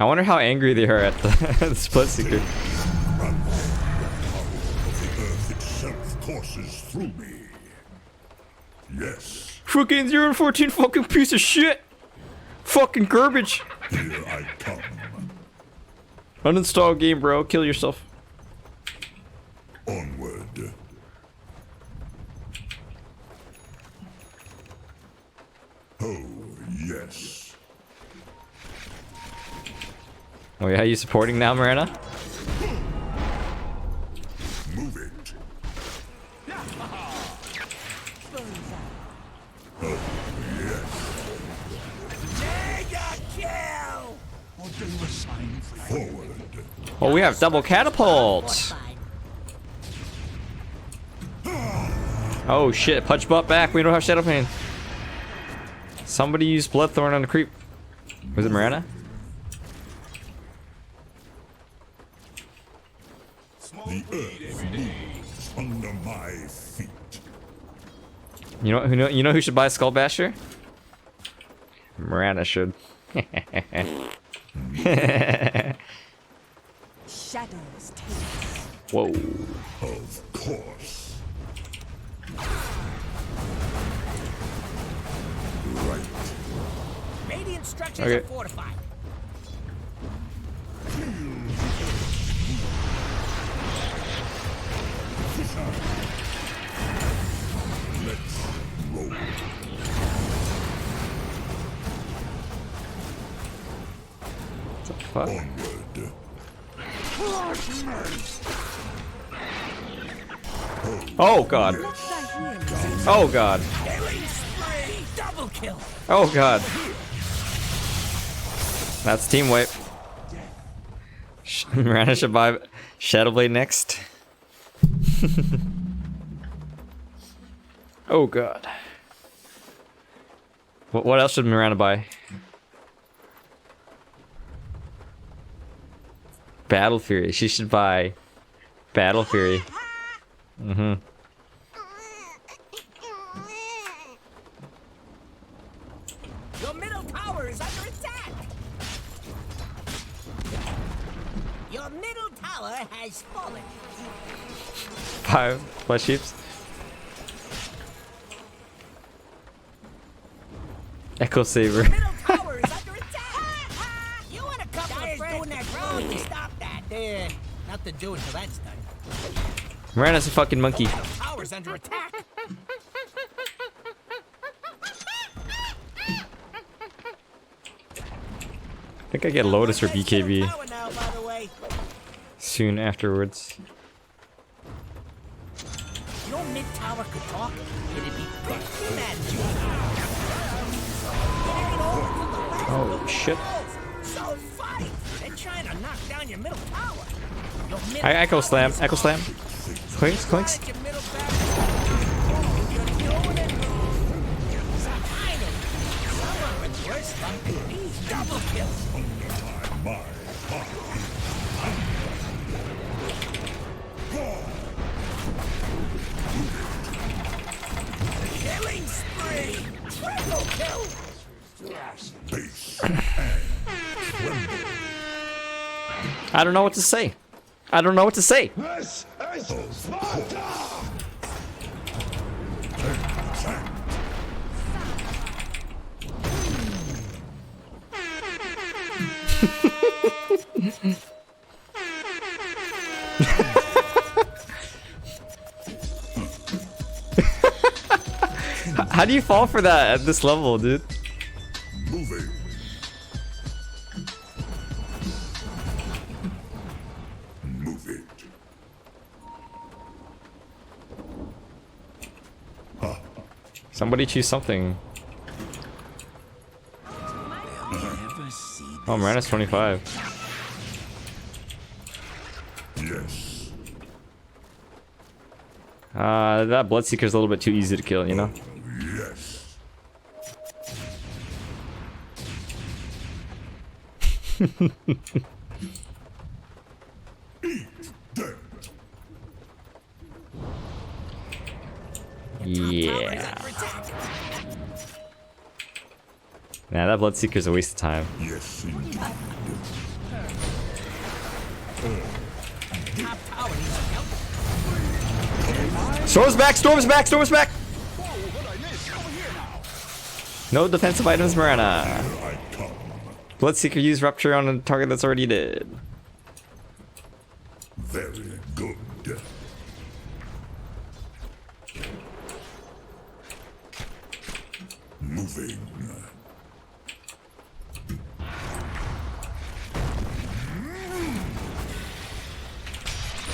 I wonder how angry they are at the, the Bloodseeker. The earth itself courses through me. Yes, Fucking 0 and 14 fucking piece of shit! Fucking garbage! here I come. Uninstall game, bro. Kill yourself. Onward. Oh, yes. Oh yeah, you supporting now, Miranda? Move it. Mega kill! Forward. Oh, we have double catapults. Oh shit, punch butt back. We don't have Shadow Pain. Somebody used Bloodthorn on the creep. Was it Miranda? The earth moves under my feet. You know who should buy Skull Basher? Miranda should. Shadows take. Whoa. Of course. Right. Radiant structures Okay. are fortified. Let's roll. What the fuck? Onward. Oh god. Oh god. Killing spree! Double kill! Oh god. That's team wipe. Miranda should buy Shadowblade next. Oh god. What else should Miranda buy? Battle Fury. She should buy Battle Fury. Mm-hmm. Your middle tower is under attack! Your middle tower has fallen. 5 flesh heaps. Echo Saber. Middle tower is under attack! You want a couple of friends doing that road to stop that. Nothing to do until that's done. Miranda's a fucking monkey. Middle tower's under attack. I think I get Lotus or BKB Tower now, by the way. soon afterwards. Your mid tower could talk. It'd be pretty magic. Oh shit. So fight! They're trying to knock down your middle tower. Your middle I Echo tower Slam. is Echo Slam. Clinks, clinks. Your middle back. You're doing it. Finally, someone with worse luck than me. Double kill. My. Killing spree. Triple kill. Base. I don't know what to say. I don't know what to say. How do you fall for that at this level, dude? Moving. Somebody choose something. Oh, Marana's 25. Yes. That Bloodseeker's a little bit too easy to kill, you know? Yes. Eat them. Yeah. Nah, that Bloodseeker's a waste of time. Yes, indeed. Top tower needs help. Storm's back! Storm's back! Storm's back! No defensive items, Marana. I come. Bloodseeker used Rupture on a target that's already dead. Very good. Moving.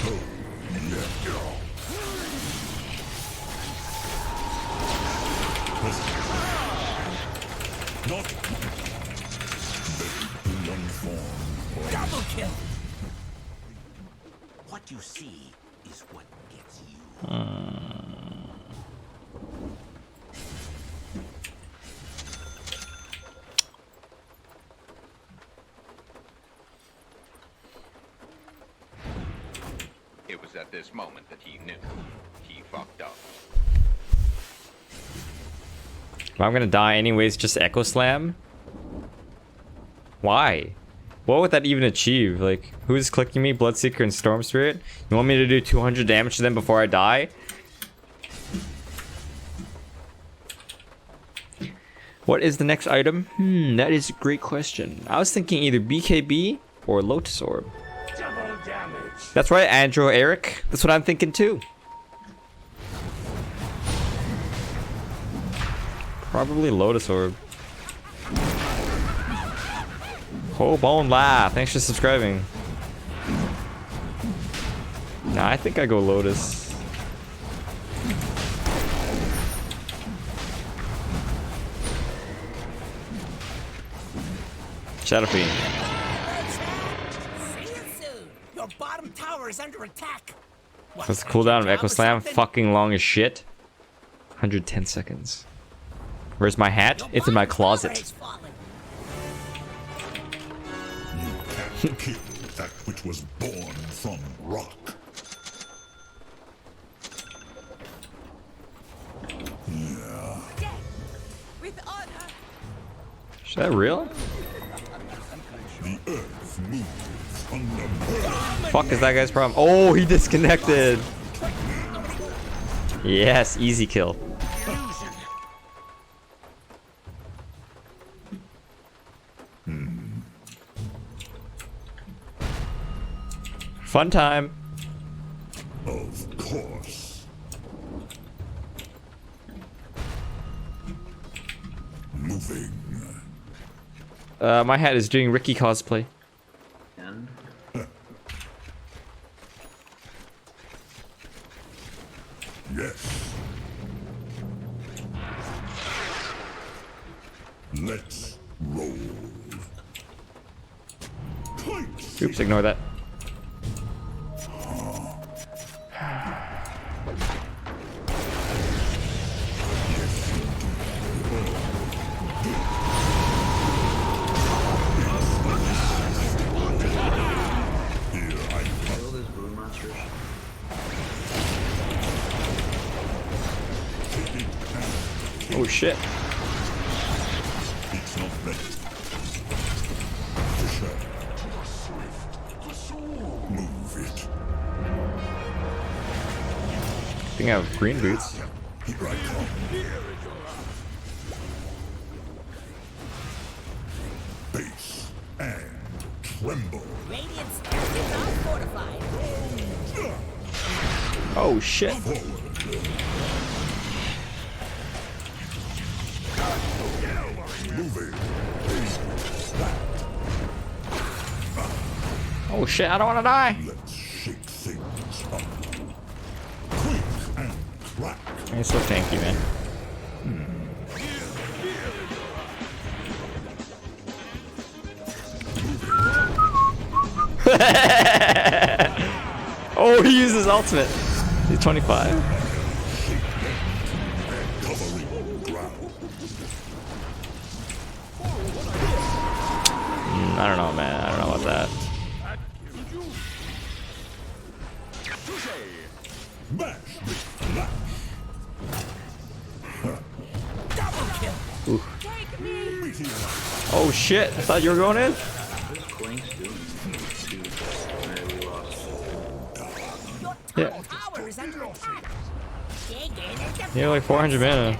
Oh, yeah. Not in one form. Double kill. What you see is what gets you. It was at this moment that he knew. He fucked up. If I'm gonna die anyways, just Echo Slam? Why? What would that even achieve? Like, who's clicking me? Bloodseeker and Storm Spirit? You want me to do 200 damage to them before I die? What is the next item? That is a great question. I was thinking either BKB or Lotus Orb. Double damage. That's right, Andrew Eric. That's what I'm thinking too. Probably Lotus Orb. Oh, Bone La, thanks for subscribing. Nah, I think I go Lotus. Shadow Fiend. See you soon. Your bottom tower is under attack. What's the cooldown of Echo Slam? Fucking long as shit. 110 seconds. Where's my hat? It's in my closet. You can't kill that which was born from rock. With honor. Is that real? The earth moves under murder. Fuck is that guy's problem? Oh, he disconnected. Yes, easy kill. Fun time. Of course. Moving. My hat is doing Ricky cosplay. And Yes. Let's roll. Oops, ignore that. kill this Brood Monsters. Oh shit. It's not meant. Move it. I think I have green boots. Here I come. Base and tremble. Radiant's turret is not fortified. Oh shit. Forward. Moving. Oh shit, I don't want to die. Let's shake things up. Quick and crack. He's so tanky, man. Oh, he used his ultimate. He's 25. I don't know, man. I don't know about that. Ooh. Oh shit! I thought you were going in. Blank's doing we lost. Yeah. Tower is under attack. You have like 400 mana.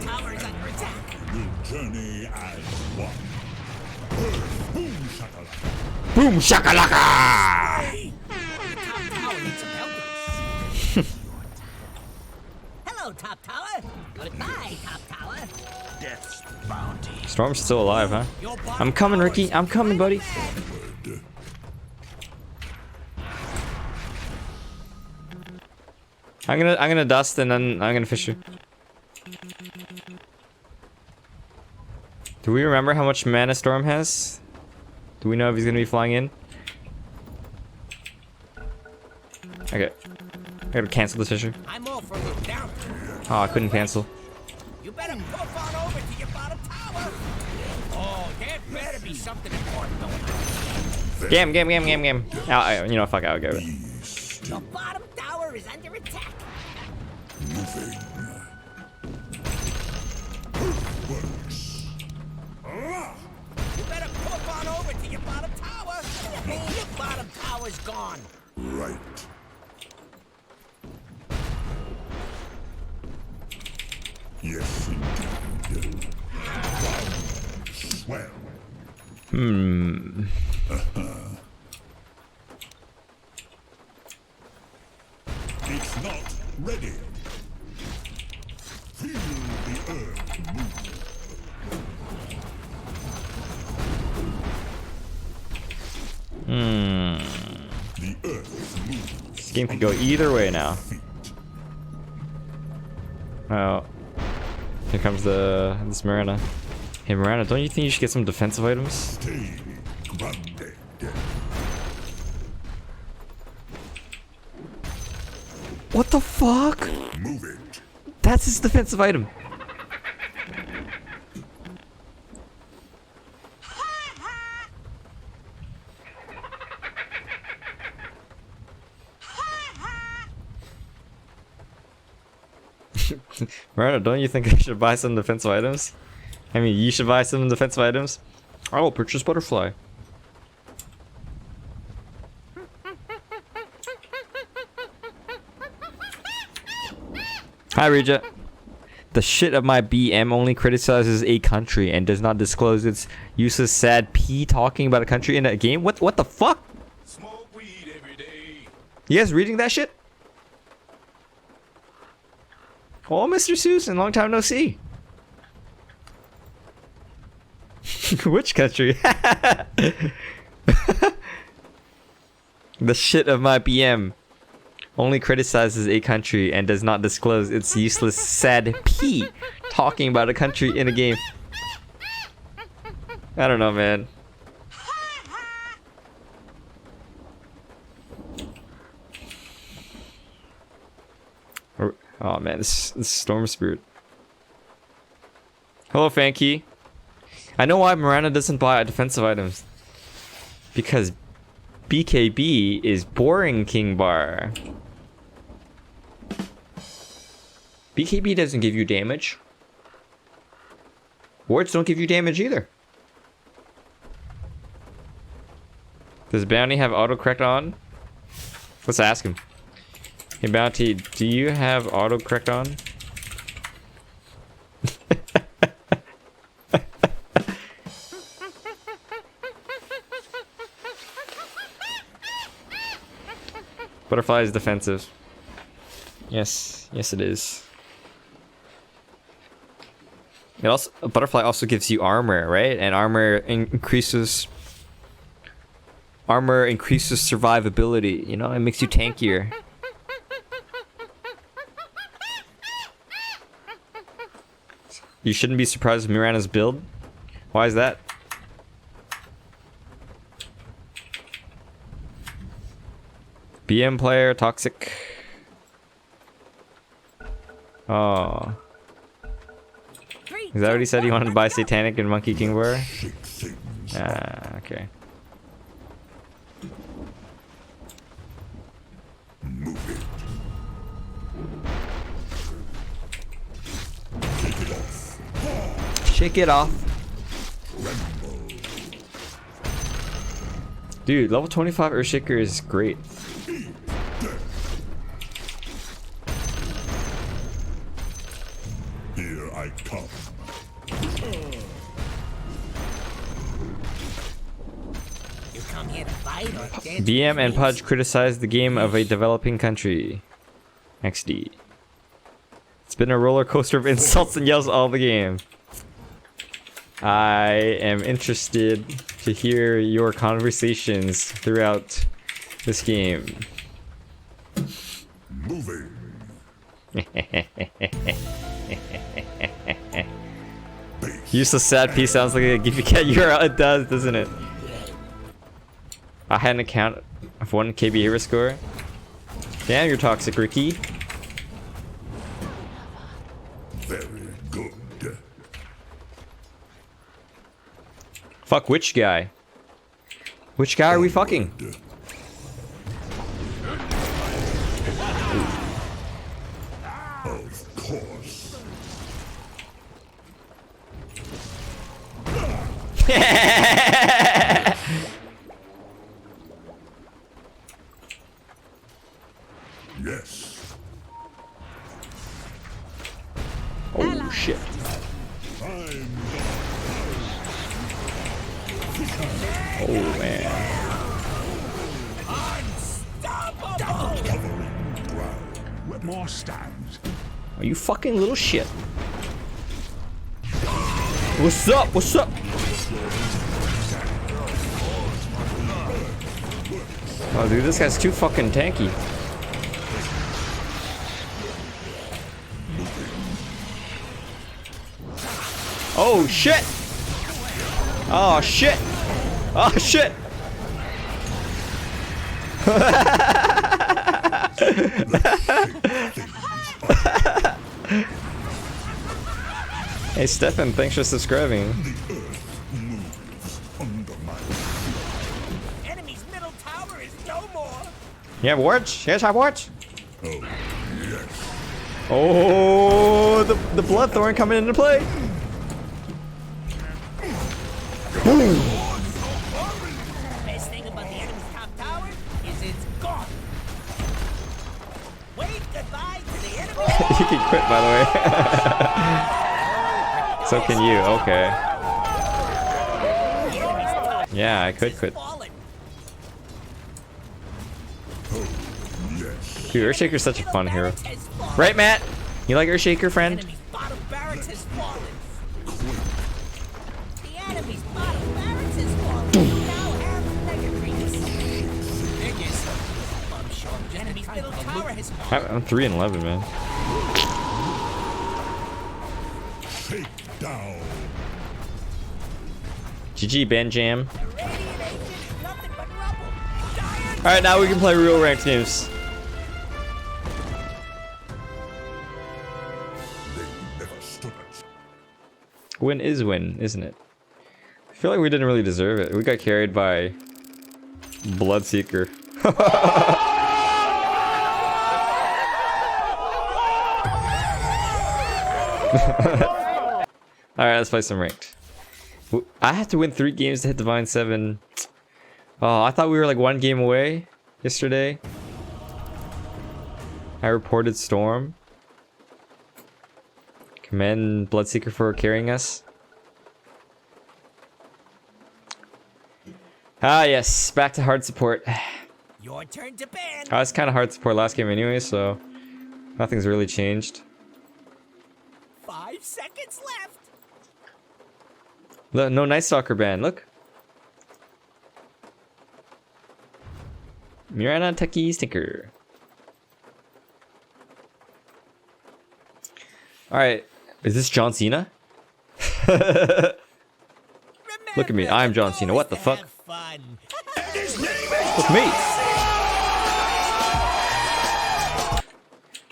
Tower is under attack. Will journey as one. Boom shakalaka. Boom shakalaka! Tower needs some help. Hello, top tower. Goodbye, top tower. Death's bounty. Storm's still alive, huh? I'm coming, Ricky. I'm coming, buddy. I'm gonna dust and then I'm gonna fish you. Do we remember how much mana Storm has? Do we know if he's gonna be flying in? Okay. I gotta cancel this fisher. I'm all for a little down. Oh, I couldn't cancel. You better poof on over to your bottom tower. Oh, there better be something important going on. Game. You know, fuck, I'll go. The bottom tower is under attack. Moving. You better poof on over to your bottom tower. Your bottom tower's gone. Right. Yes, indeed. Swell. It's not ready. Feel the earth move. The earth moves. This game could go either way now. Oh. Here comes this Miranda. Hey Miranda, don't you think you should get some defensive items? Stay grounded. What the fuck? Move it. That's his defensive item. Miranda, don't you think I should buy some defensive items? I mean, you should buy some defensive items. I will purchase butterfly. Hi, Reja. The shit of my BM only criticizes a country and does not disclose its useless sad P talking about a country in a game. What the fuck? Smoke weed every day. You guys reading that shit? Oh, Mr. Susan, long time no see. Which country? The shit of my BM only criticizes a country and does not disclose its useless sad P talking about a country in a game. I don't know, man. Oh man, this Storm Spirit. Hello, Fanky. I know why Miranda doesn't buy defensive items. Because BKB is boring, King Bar. BKB doesn't give you damage. Wards don't give you damage either. Does Bounty have autocorrect on? Let's ask him. Hey Bounty, do you have autocorrect on? Butterfly is defensive. Yes, yes it is. It also, Butterfly also gives you armor, right? And armor increases survivability, you know? It makes you tankier. You shouldn't be surprised with Miranda's build. Why is that? BM player, toxic. Oh. Is that what he said? He wanted to buy Satanic and Monkey King Bar? Ah, okay. Shake it off. Dude, level 25 Earthshaker is great. Here I come. You come here to fight or dance? BM and Pudge criticized the game of a developing country. XD. It's been a roller coaster of insults and yells all the game. I am interested to hear your conversations throughout this game. Moving. Useless sad piece sounds like a Giffy Cat URL. It does, doesn't it? I had an account of 1 KB hero score. Damn, you're toxic, Ricky. Very good. Fuck which guy? Which guy are we fucking? Of course. Yes. Oh shit. Oh man. More stands. Are you fucking little shit? What's up? What's up? Oh dude, this guy's too fucking tanky. Oh shit! Oh shit! Oh shit! Hey Stefan, thanks for subscribing. Enemy's middle tower is no more. You have wards? Yes, I have wards. Oh, yes. Oh, the Bloodthorn coming into play. Boom. Best thing about the enemy's top tower is it's gone. Wave goodbye to the enemy. You can quit, by the way. So can you? Okay. The enemy's top Yeah, I could quit. fallen. Dude, Earthshaker's such a fun hero. Barracks has fallen. Right, Matt? You like Earthshaker, friend? Enemy's bottom barracks has fallen. The enemy's bottom barracks has fallen. You now have Mega Creeps. Biggest. I'm sure the enemy's middle tower has fallen. I'm 3 and 11, man. Take down. GG, Banjam. The Radiant Agent is nothing but rubble. Dire Alright, now we can play real ranked games. They never stood it. Win is win, isn't it? I feel like we didn't really deserve it. We got carried by Bloodseeker. Alright, let's play some ranked. I have to win 3 games to hit Divine 7. Oh, I thought we were like 1 game away yesterday. I reported Storm. Commend Bloodseeker for carrying us. Ah, yes, back to hard support. Your turn to ban. I was kind of hard support last game anyway, so nothing's really changed. 5 seconds left. Look, no Night Stalker ban, look. Mirana Techie Stinker. Alright, is this John Cena? Look at me. I'm John Cena. What the fuck? Have fun. Look at me.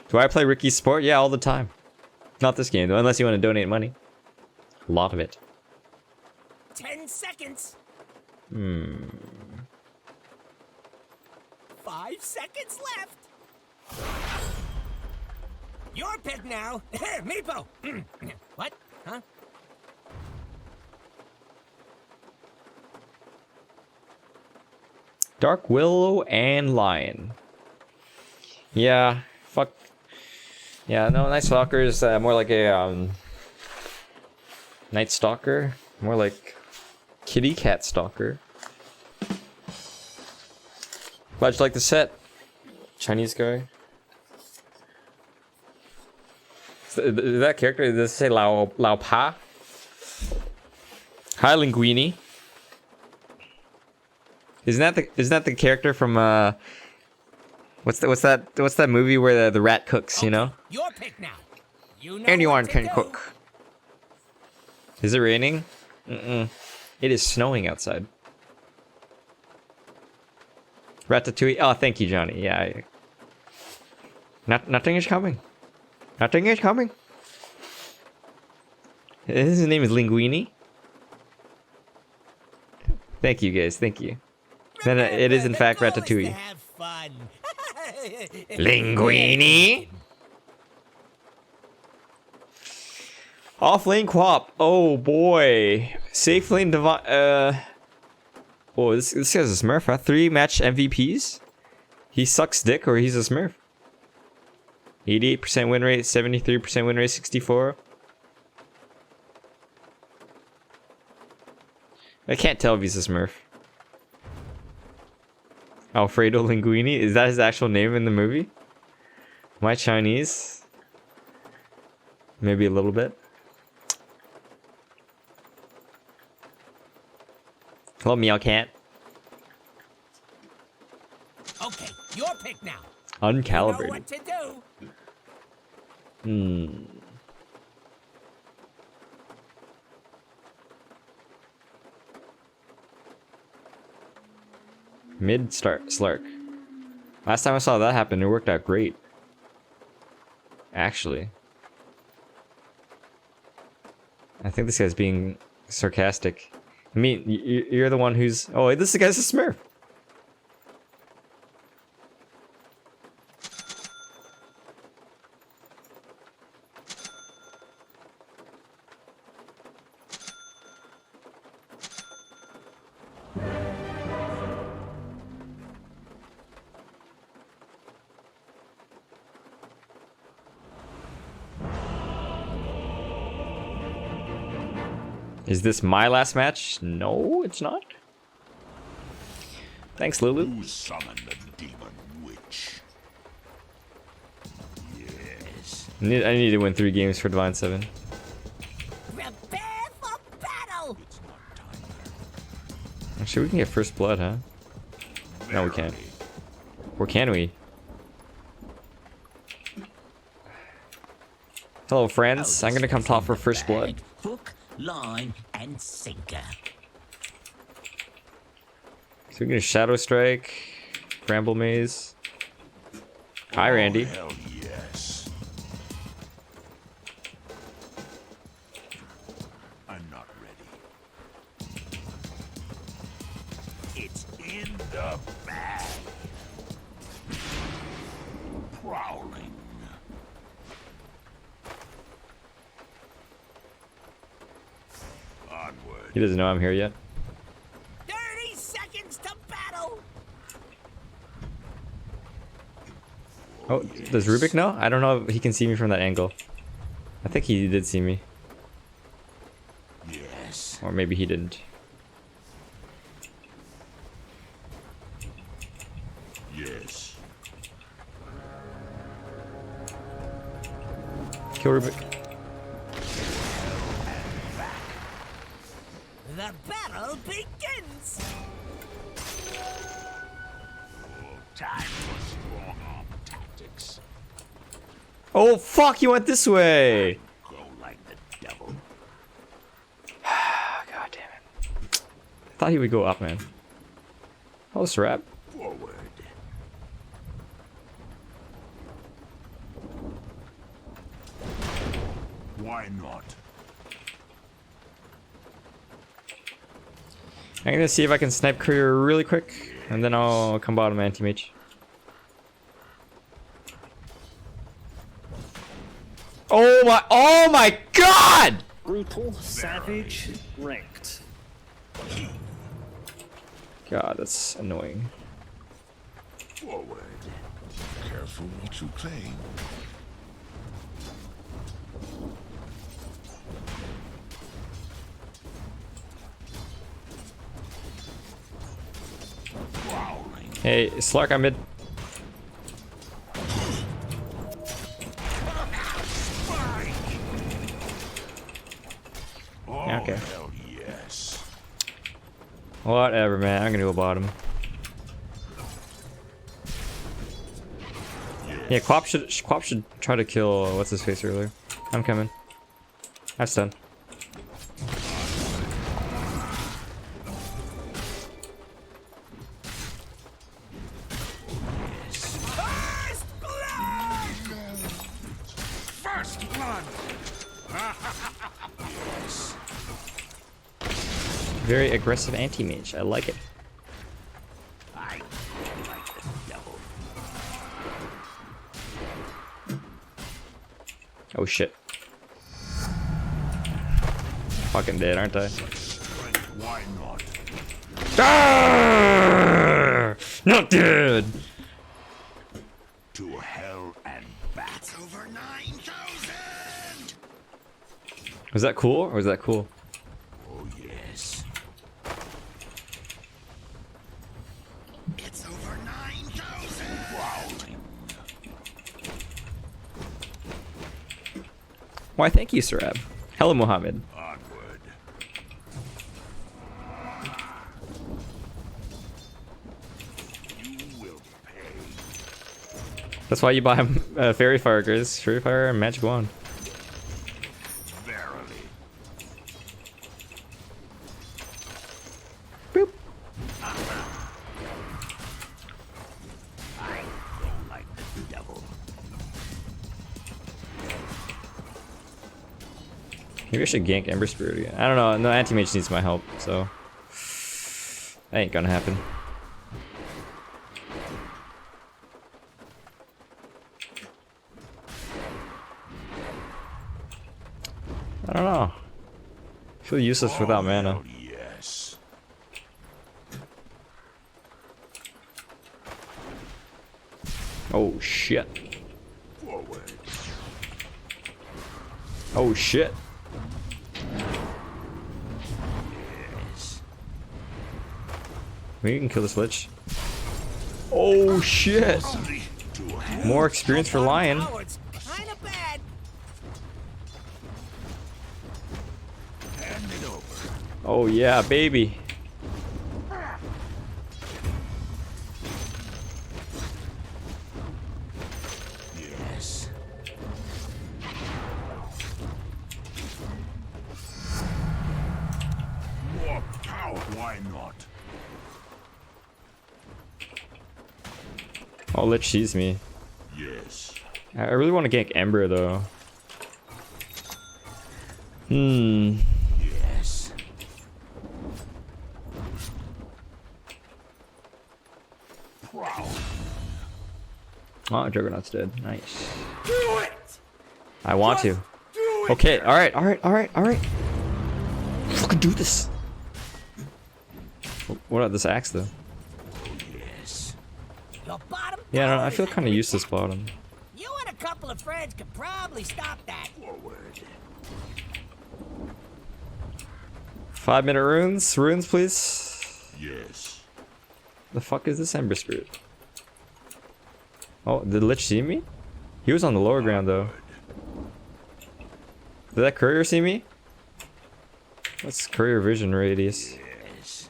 Do I play Ricky's Sport? Yeah, all the time. Not this game though, unless you want to donate money. A lot of it. 10 seconds. 5 seconds left. Your pick now. Meepo. What? Huh? Dark Willow and Lion. Yeah, fuck. Yeah, no, Night Stalker is more like a Night Stalker, more like kitty cat stalker. How'd you like the set? Chinese guy. Is that character? Does it say Lao Pa? Hi, Linguini. Isn't that the character from what's that movie where the rat cooks, you know? Your pick now. You know Anyone what to can do. cook. Is it raining? It is snowing outside. Ratatouille. Oh, thank you, Johnny. Yeah. Nothing is coming. Nothing is coming. His name is Linguini. Thank you, guys. Thank you. Then it is in fact The goal is to Ratatouille. have fun. Linguini. Off lane Quap. Oh boy. Safe lane Divine. Oh, this guy's a Smurf, huh? 3 match MVPs. He sucks dick, or he's a Smurf. 88% win rate, 73% win rate, 64. I can't tell if he's a Smurf. Alfredo Linguini? Is that his actual name in the movie? Am I Chinese? Maybe a little bit. Hello, Meow Cat. Okay, your pick now. Uncalibrated. You know what to do. Mid start Slark. Last time I saw that happen, it worked out great. Actually. I think this guy's being sarcastic. I mean, you're the one who's... Oh, this guy's a Smurf. Is this my last match? No, it's not. Thanks, Lulu. Who summoned the demon witch? Yes. I need to win 3 games for Divine 7. Prepare for battle. It's not time. Actually, we can get first blood, huh? No, we can't. Or can we? Hello, friends. I'm gonna come top for first blood. Hook, line, and sinker. So we can Shadow Strike, Bramble Maze. Hi, Randy. Hell yes. I'm not ready. It's in the bag. Prowling. Onward. He doesn't know I'm here yet. 30 seconds to battle. Oh, does Rubik know? I don't know if he can see me from that angle. I think he did see me. Yes. Or maybe he didn't. Yes. Kill Rubik. The battle begins. Time for strong arm tactics. Oh, fuck, you went this way! Go like the devil. God damn it. Thought he would go up, man. Oh, Sarab. Forward. Why not? I'm gonna see if I can snipe Courier really quick, and then I'll come bottom anti-mage. Oh my god! Brutal, savage, ranked. God, that's annoying. Forward. Careful what you claim. Hey, Slark, I'm mid. Yeah, okay. Hell yes. Whatever, man. I'm gonna go bottom. Yeah, Quap should try to kill what's his face earlier. I'm coming. I have stun. First blood. Very aggressive anti-mage. I like it. I like the devil. Oh shit. Fucking dead, aren't I? Why not? Ah! Not dead! To hell and back. It's over 9,000! Was that cool or was that cool? Oh, yes. It's over 9,000! Prowling. Why, thank you, Sarab. Hello, Mohammed. Onward. You will pay. That's why you buy Fairy Fire, guys. Fairy Fire and Magic Wand. Verily. Boop. I go like the devil. Maybe I should gank Ember Spirit again. I don't know. No, anti-mage needs my help, so that ain't gonna happen. I don't know. I feel useless without mana. Oh, yes. Oh shit. Forward. Oh shit. Yes. We can kill this lich. Oh shit. To hell. More experience for Lion. Howard's kinda bad. Hand it over. Oh yeah, baby. Yes. More power. Why not? Oh, lich sees me. Yes. I really want to gank Ember though. Yes. Proud. Oh, Juggernaut's dead. Nice. Do it. I want to. Do it. Okay, alright. Fucking do this. What about this axe though? Yes. Your bottom Yeah, I don't know, I tower feel is kind of under useless attack. bottom. You and a couple of friends could probably stop that. Forward. 5-minute runes? Runes, please. Yes. The fuck is this Ember Spirit? Oh, did Lich see me? He was on the lower ground though. Did that courier see me? What's courier vision radius? Yes.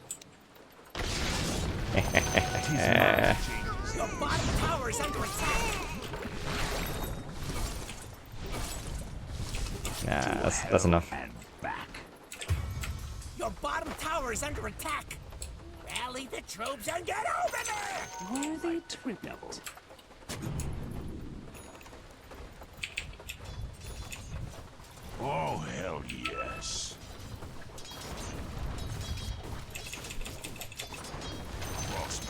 Your bottom tower is under attack. Nah, that's enough. And back. Your bottom tower is under attack. rally the troops and get over there! Worthy tribute. Oh, hell yes. Cross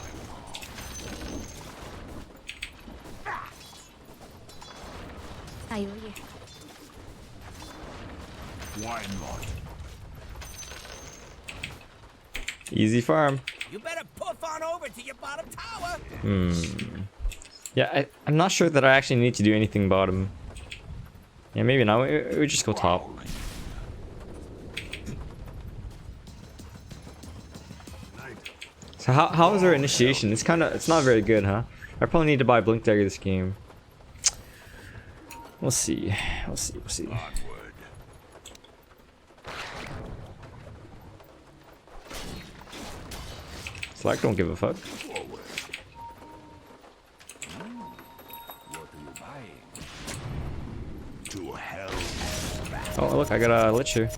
my Ay, oye. Why not? Easy farm. You better puff on over to your bottom tower! Yeah, I'm not sure that I actually need to do anything bottom. Yeah, maybe not. We just go top. So how is our initiation? It's not very good, huh? I probably need to buy Blink Dagger this game. We'll see. We'll see. Slack don't give a fuck. To hell. Oh look, I got a Lich here.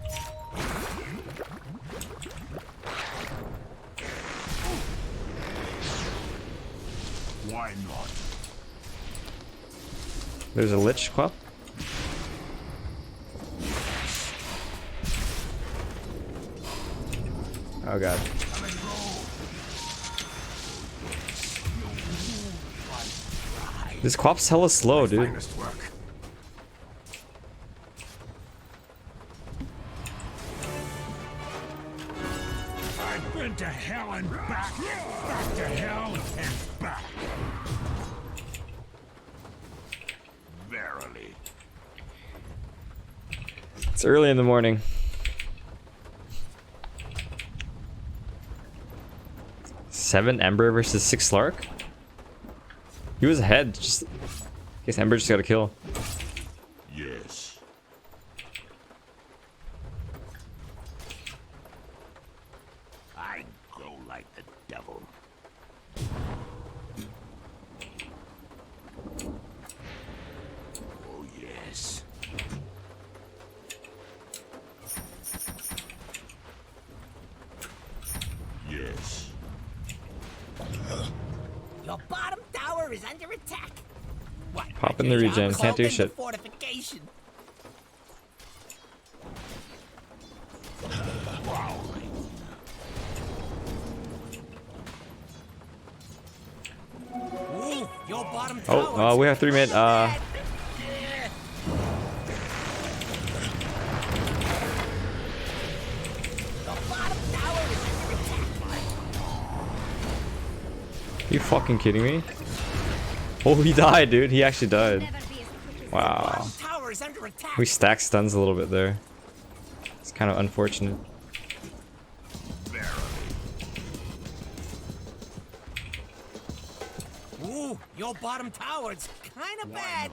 Why not? There's a Lich Club. Oh god. This Quap's hella slow, dude. I've been to hell and back to hell and back. Verily. It's early in the morning. Seven Ember versus 6 Slark? He was ahead, just... I guess Ember just got a kill. Yes. I go like the devil. Oh yes. Yes. Your bottom tower is under attack. What? Pop in the regen, can't do shit. Fortification. Ooh, your bottom tower. Oh, we have 3 mid. You fucking kidding me? Oh, he died, dude. He actually died. Wow. We stacked stuns a little bit there. It's kind of unfortunate. Ooh, your bottom tower's kind of bad.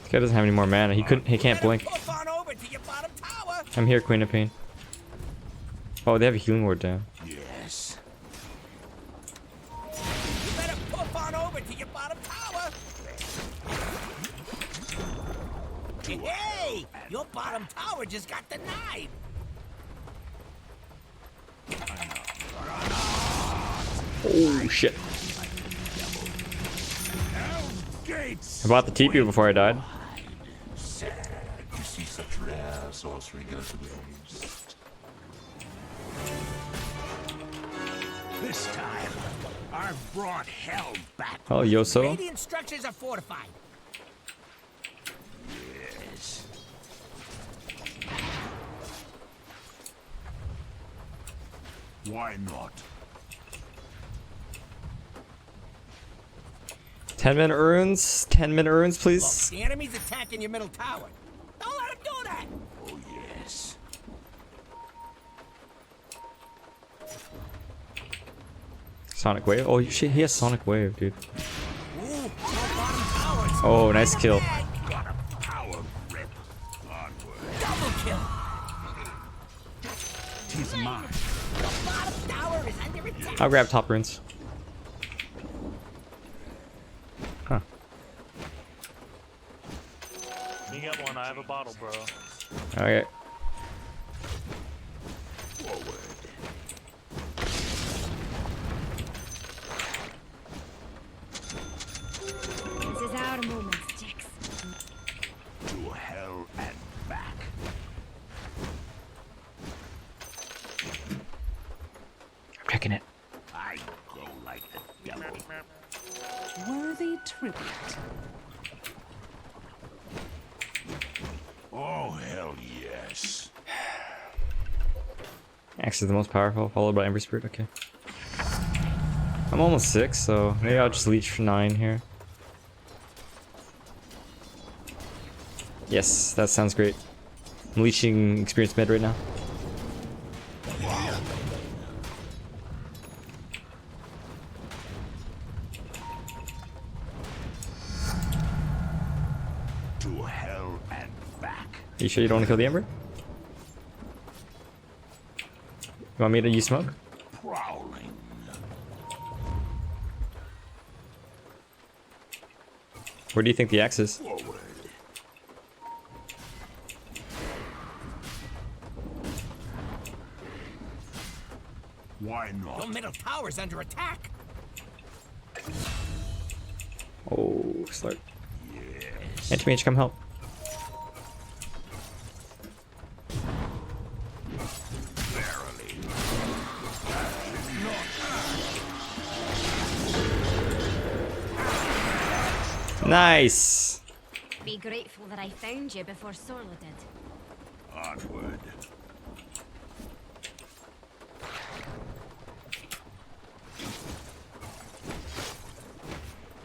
This guy doesn't have any more mana. He can't blink. I'm here, Queen of Pain. Oh, they have a healing ward down. Yes. You better puff on over to your bottom tower. Hey, your bottom tower just got denied. Oh shit! Gates. I bought the TP before I died. Sad to see such rare sorcery go to waste. This time, I've brought hell back. Oh, Yoso. Radiant structures are fortified. Yes. Why not? 10-minute runes. 10-minute runes, please. The enemy's attacking your middle tower. Don't let him do that. Oh yes. Sonic Wave. Oh shit, he has Sonic Wave, dude. Ooh, your bottom tower's Oh, nice kill. Got a power grip. Onward. double kill. Tis mine. The bottom tower is under attack. I'll grab top runes. Huh. You get one, I have a bottle, bro. Okay. checking it. I go like the devil. Worthy tribute. Oh, hell yes. Axe is the most powerful, followed by Ember Spirit. Okay. I'm almost 6, so maybe I'll just leech for 9 here. Yes, that sounds great. I'm leeching experience mid right now. To hell and back. Are you sure you don't want to kill the Ember? You want me to use smoke? Prowling. Where do you think the axe is? Forward. Why not? Your middle tower's under attack. Oh, start. Yes. Anti-mage, come help. Verily. Nice! Be grateful that I found you before Sorla did. Onward.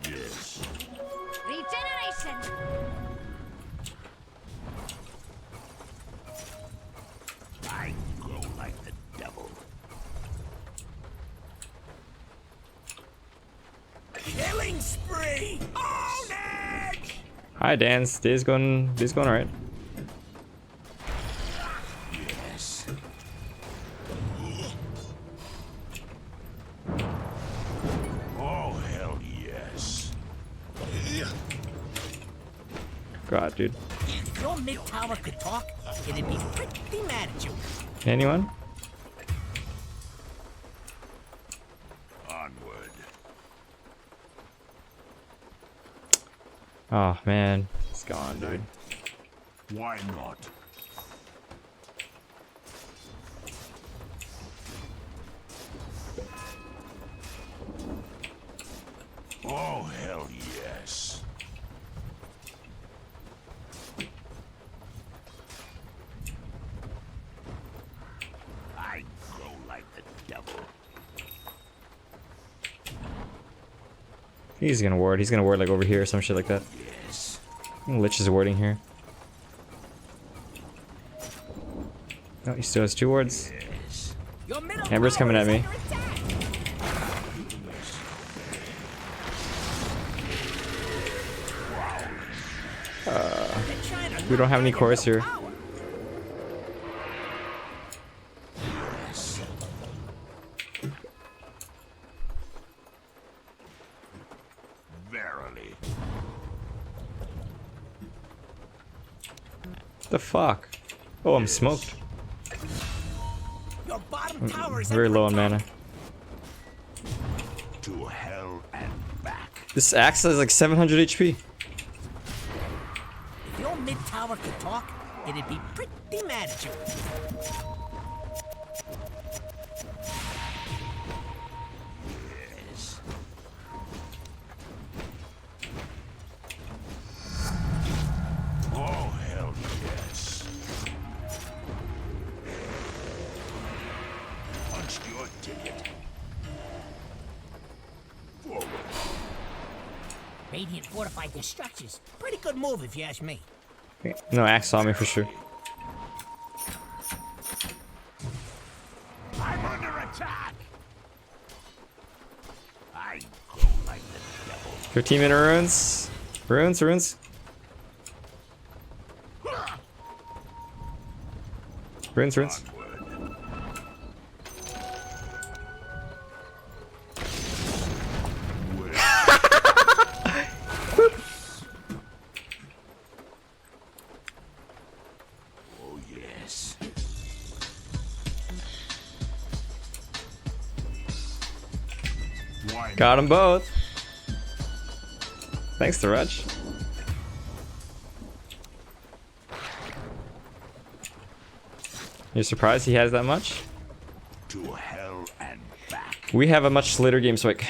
Yes. Regeneration! I go like the devil. Killing spree. Own it. Hi, Dan. Day's going alright. Yes. Oh, hell yes. God, dude. If your mid tower could talk, it'd be pretty mad at you. Anyone? Onward. Oh, man. It's gone, dude. Why not? Oh, hell yes. I go like the devil. He's gonna ward. He's gonna ward like over here or some shit like that. Yes. Lich is warding here. No, he still has 2 wards. Yes. Your middle Ember's tower coming at is me. under attack. They're trying to We don't have any knock down your chorus here. middle tower. Yes. Verily. The fuck? Oh, I'm smoked. Your bottom tower is Very under low on attack. mana. To hell and back. This axe has like 700 HP. If your mid tower could talk, it'd be pretty mad at you. Yes. Oh, hell yes. Punched your ticket. Forward. Radiant fortified their structures. Pretty good move if you ask me. No, axe saw me for sure. I'm under attack. I go like the devil. 13-minute runes. Runes. Runes. Onward. Oh yes. Why Got them both. Thanks, Tharaj. You're surprised he has that much? To hell and back. We have a much later game spike.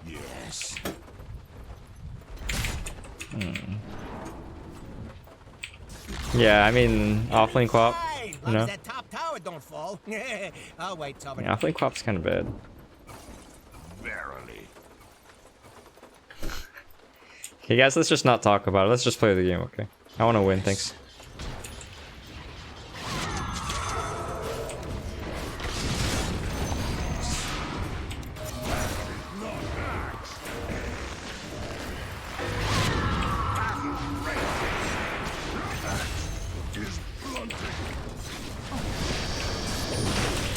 Yes. Yeah, I mean, offlane quap. Right, You long know, as that top tower don't fall. I'll wait, Tommy. yeah, offlane quap's kind of bad. Verily. Okay, guys, let's just not talk about it. Let's just play the game, okay? I want to win. Thanks.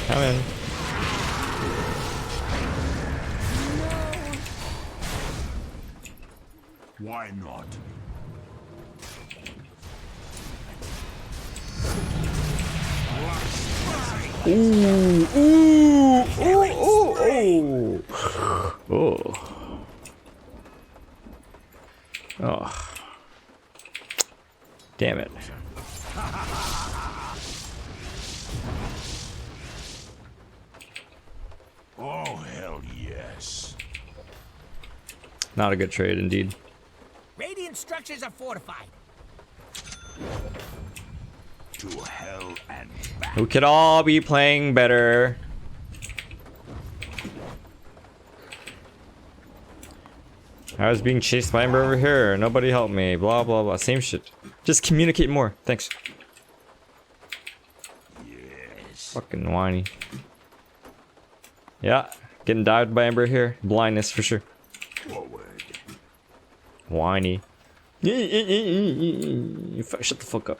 Come in. Why not? Oh. Damn it. Oh, hell yes. Not a good trade indeed. Radiant structures are fortified. To hell and back. We could all be playing better. I was being chased by Ember over here. Nobody helped me. Blah, blah, blah. Same shit. Just communicate more. Thanks. Yes. Fucking whiny. Yeah. Getting dived by Ember here. Blindness for sure. Forward. Whiny. Shut the fuck up.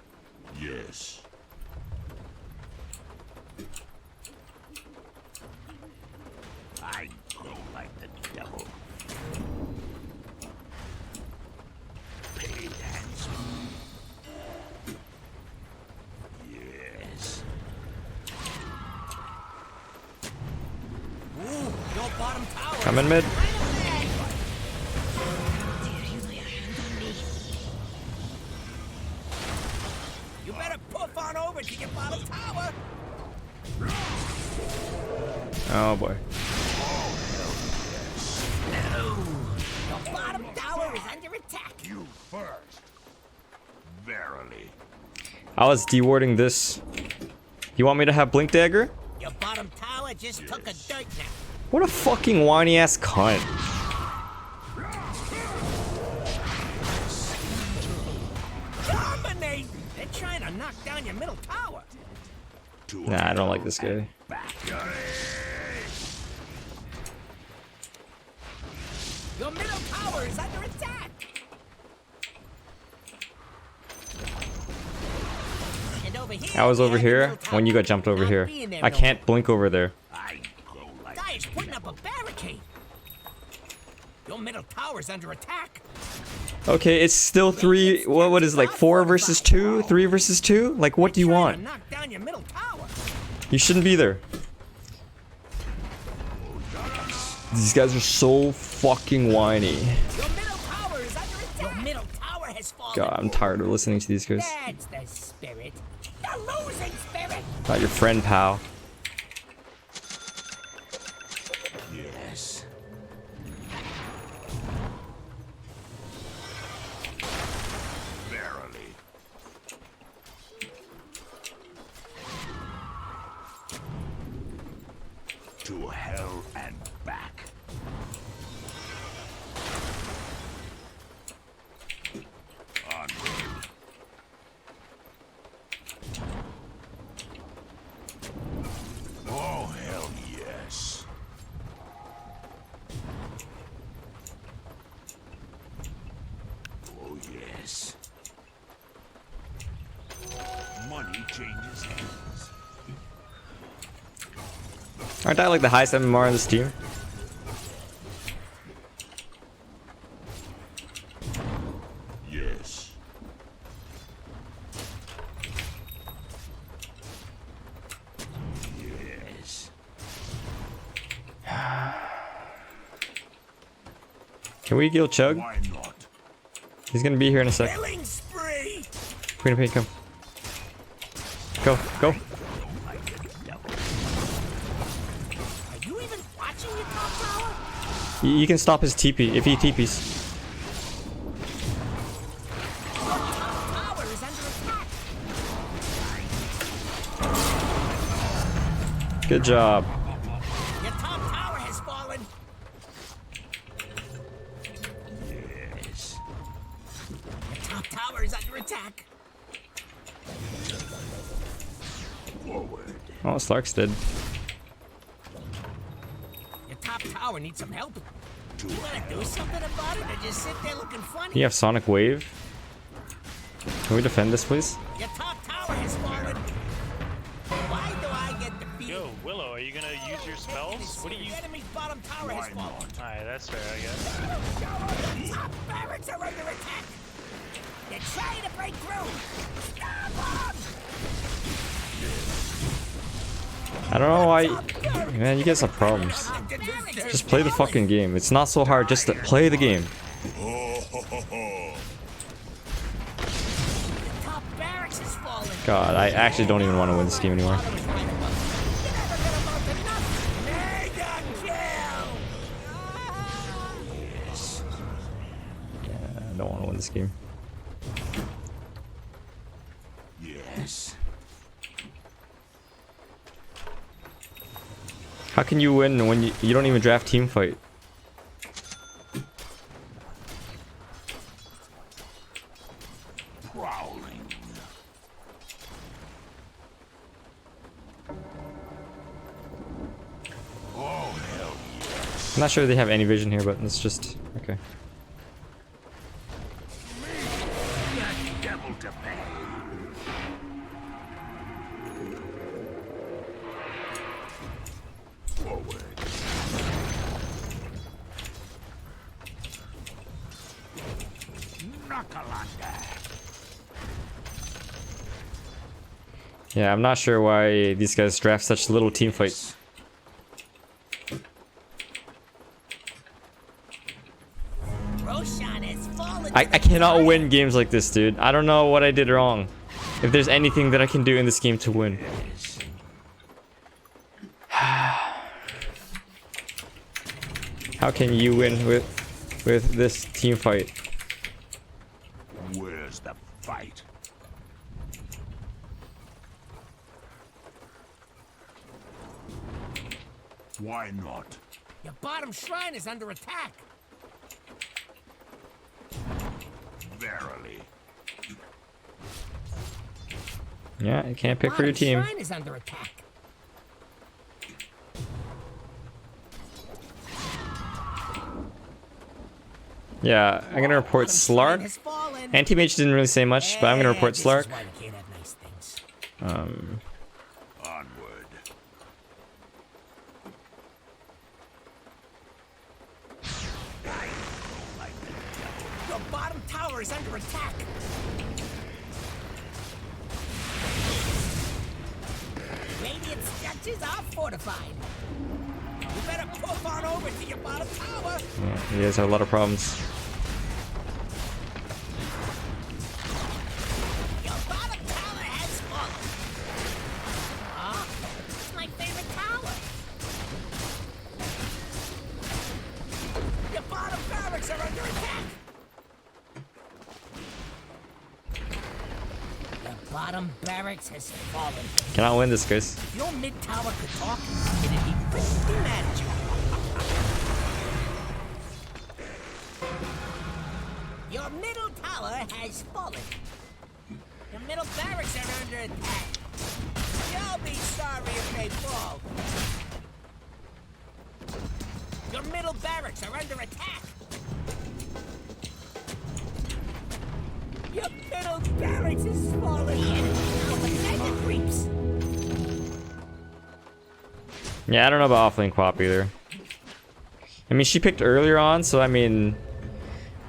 Yes. I go like the devil. Paid handsome. Yes. Ooh, your bottom tower. Come in mid. You better puff on over to your bottom tower. Oh boy. Your bottom tower is under attack. You first. Verily. I was dewarding this. You want me to have Blink Dagger? Your bottom tower just took a dirt nap. What a fucking whiny ass cunt. Dominate! They're trying to knock down your middle tower. Nah, I don't like this guy. Your middle tower is under attack. And over here, I was over yeah, the here middle tower when you got jumped over not here. being there I no can't blink over there. I go like Guy's putting up a barricade. Your middle tower's under attack. Okay, it's still three. What is it, like 4 versus 2? 3 versus 2? Like, what do you Trying want? to knock down your middle tower. You shouldn't be there. These guys are so fucking whiny. Your middle tower is under attack. Your middle tower has fallen. God, I'm tired of listening to these guys. That's the spirit. The losing spirit. Not your friend, pal. yes. Verily. To hell and back. Onward. Oh, hell yes. Oh, yes. Money changes hands. Aren't I like the highest MMR on this team? Yes. Yes. Can we kill Chug? Why not? He's gonna be here in a sec. Killing spree. Queen of Pain, come. Go, go. Are you even watching your top tower? You can stop his TP if he TPs. Your top tower is under attack. Good job. Your top tower has fallen. Yes. Your top tower is under attack. Forward. Oh, Slark's dead. Your top tower needs some help. You wanna do something about it or just sit there looking funny? You have Sonic Wave. Can we defend this, please? Your top tower has fallen. Why do I get the beat? Yo, Willow, are you gonna use your spells? What do you? The enemy's bottom tower has fallen. Alright, that's fair, I guess. Top barracks are under attack. They're trying to break through. Stop them! I don't know why. Man, you guys have problems. Just play the fucking game. It's not so hard just to play the game. Top barracks has fallen. God, I actually don't even want to win this game anymore. Mega kill! I don't want to win this game. Yes. How can you win when you don't even draft team fight? Prowling. Oh, hell yes. I'm not sure they have any vision here, but it's just okay. Devil to pay. Forward. Yeah, I'm not sure why these guys draft such little team fights. Roshan has fallen. I cannot win games like this, dude. I don't know what I did wrong. If there's anything that I can do in this game to win. How can you win with this team fight? Where's the fight? Why not? Your bottom shrine is under attack. Verily. Yeah, you can't pick for your Bottom team. shrine is under attack. Yeah, I'm gonna report Bottom shrine Slark. has fallen. Anti-Mage didn't really say much, but I'm gonna report This Slark. is why we can't have nice things. Onward. Your bottom tower is under attack. Radiant structures are fortified. You better poof on over to your bottom tower. Yeah, you guys have a lot of problems. Your bottom tower has fallen. Ah, it's my favorite tower. Your bottom barracks are under attack. Your bottom barracks has fallen. Cannot win this, guys. If your mid tower could talk, it'd be pretty mad at you. Your middle tower has fallen. Your middle barracks are under attack. You'll be sorry if they fall. Your middle barracks are under attack. Your middle barracks is falling. The creeps. Yeah, I don't know about offlane Quap either. I mean, she picked earlier on, so I mean,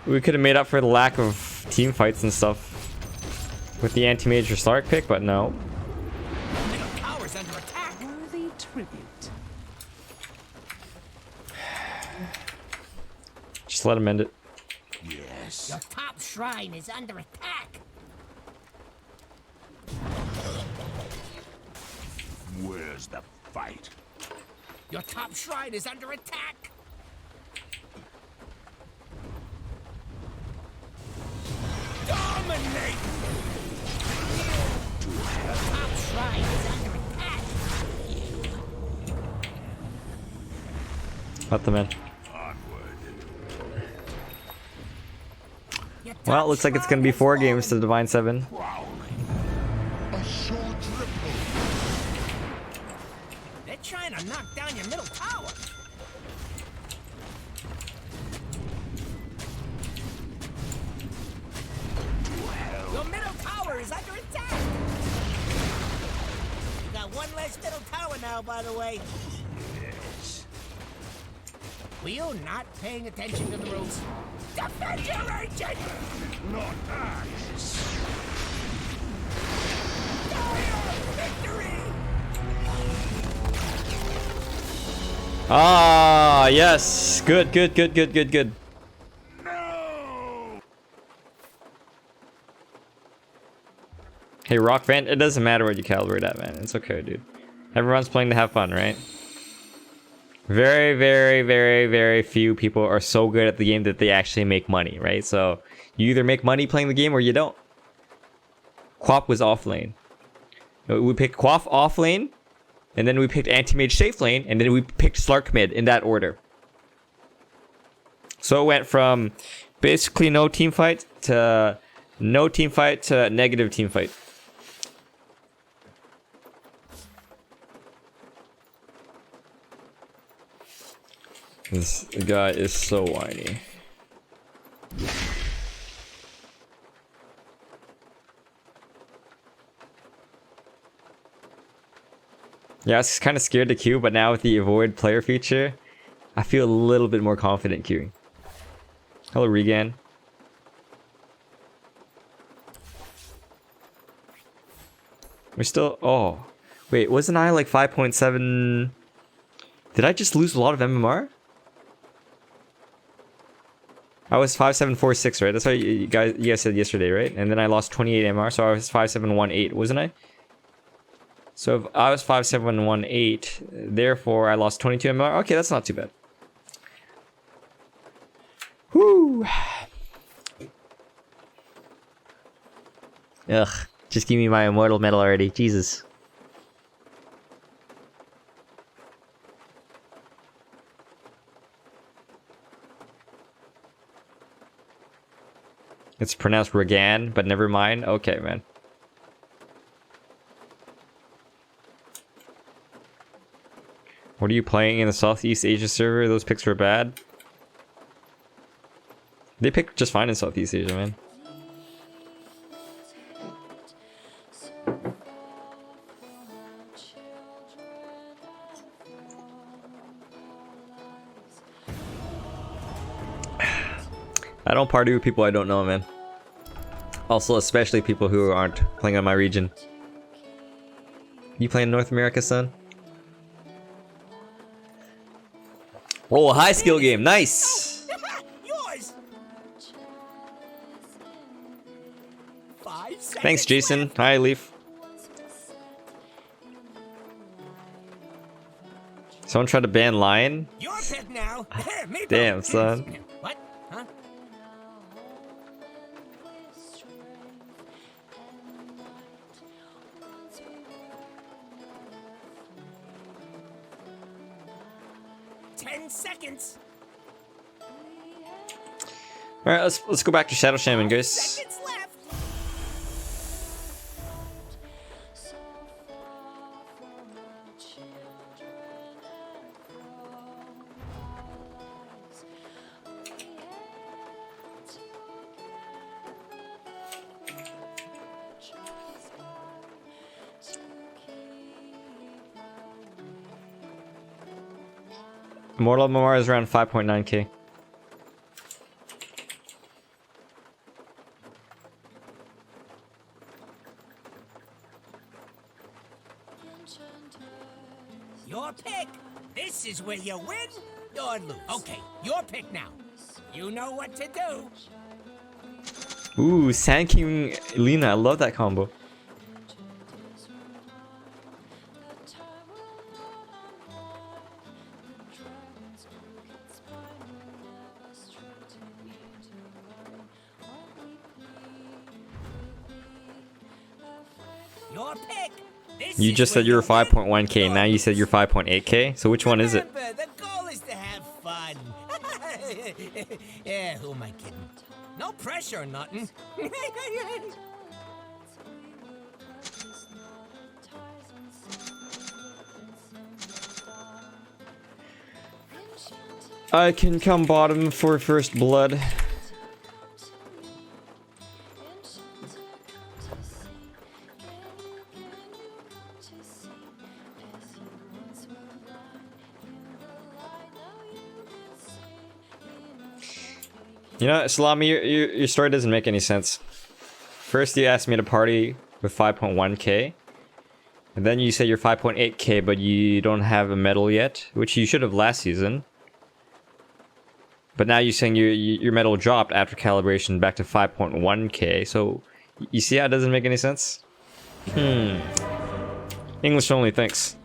we could have made up for the lack of team fights and stuff with the anti-mage or Slark pick, but no. Middle tower's under attack. Worthy tribute. Just let him end it. Yes. Your top shrine is under attack. Where's the fight? Your top shrine is under attack. Dominate! Your top shrine is under attack. What the man? Your top Well, it looks like it's shrine gonna be has 4 fallen. games to Divine 7. A short ripple. They're trying to knock down your middle tower. Your middle tower is under attack. You got one less middle tower now, by the way. Were you not paying attention to the rules? Defend your agent! Not us. Dire victory! Ah, yes. Good, good, good, good, good, good. No. Hey, Rock Fan, it doesn't matter what you calibrate at, man. It's okay, dude. Everyone's playing to have fun, right? Very, very, very, very few people are so good at the game that they actually make money, right? So you either make money playing the game or you don't. Quap was off lane. We picked Quaff off lane, and then we picked Anti-Mage safe lane, and then we picked Slark mid in that order. So it went from basically no team fight to no team fight to negative team fight. This guy is so whiny. Yeah, I was kind of scared to queue, but now with the avoid player feature, I feel a little bit more confident queuing. Hello, Regan. We're still... Oh. Wait, wasn't I like 5.7... Did I just lose a lot of MMR? I was 5746, right? That's what you guys said yesterday, right? And then I lost 28 MR, so I was 5718, wasn't I? So if I was 5718, therefore I lost 22 MR. Okay, that's not too bad. Whoo! Ugh, just give me my immortal medal already. Jesus. It's pronounced Regan, but never mind. Okay, man. What are you playing in the Southeast Asia server? Those picks were bad. They picked just fine in Southeast Asia, man. I don't party with people I don't know, man. Also, especially people who aren't playing on my region. You playing North America, son? Oh, high skill game. Nice! Yours! 5 seconds Thanks, Jason. left. Hi, Leaf. Someone tried to ban Lion? Your pick now. Maple. Damn, son. What? Huh? Seconds. All right, let's go back to Shadow Shaman, guys. Seconds left. Mortal MMR is around 5.9k. Your pick. This is where you win or lose. Okay, your pick now. You know what to do. Ooh, Sand King Lina. I love that combo. Your pick. This You is just where said you were you'll win. 5.1k, now you said you're 5.8k. So which one is it? Remember, the goal is to have fun. Yeah, who am I kidding? No pressure or nothing. I can come bottom for first blood. You know, Salami, your story doesn't make any sense. First, you asked me to party with 5.1k. And then you say you're 5.8k, but you don't have a medal yet, which you should have last season. But now you're saying your medal dropped after calibration back to 5.1k. So, you see how it doesn't make any sense? English only, thanks.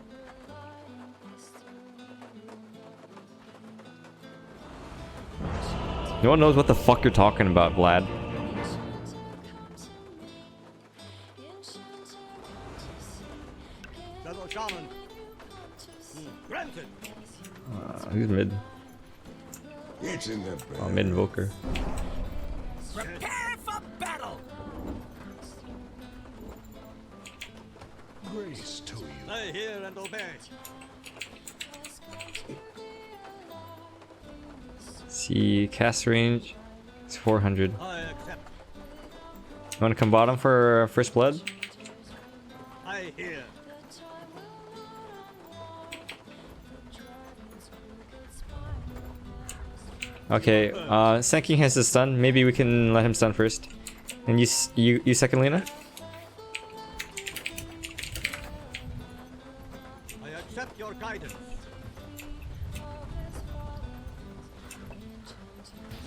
No one knows what the fuck you're talking about, Vlad. Who's mid? It's in the Oh, mid invoker. Prepare for battle. grace to you. I hear and obey. See, cast range. It's 400. I accept. You want to come bottom for first blood? I hear. Okay, Senking has his stun. Maybe we can let him stun first. And you second, Lena? I accept your guidance.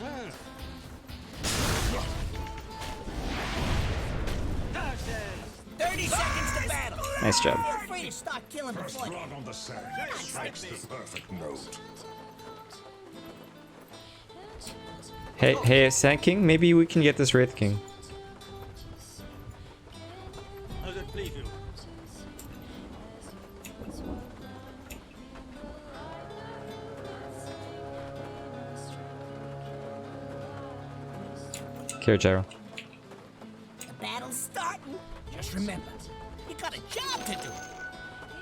Ah. 30 seconds to battle. Nice job. Feel free to start killing before. Blood on the sand strikes the perfect note. Hey, Sand King, maybe we can get this Wraith King. Does it please you? Here, Gyro. The battle's starting. Just remember, you got a job to do.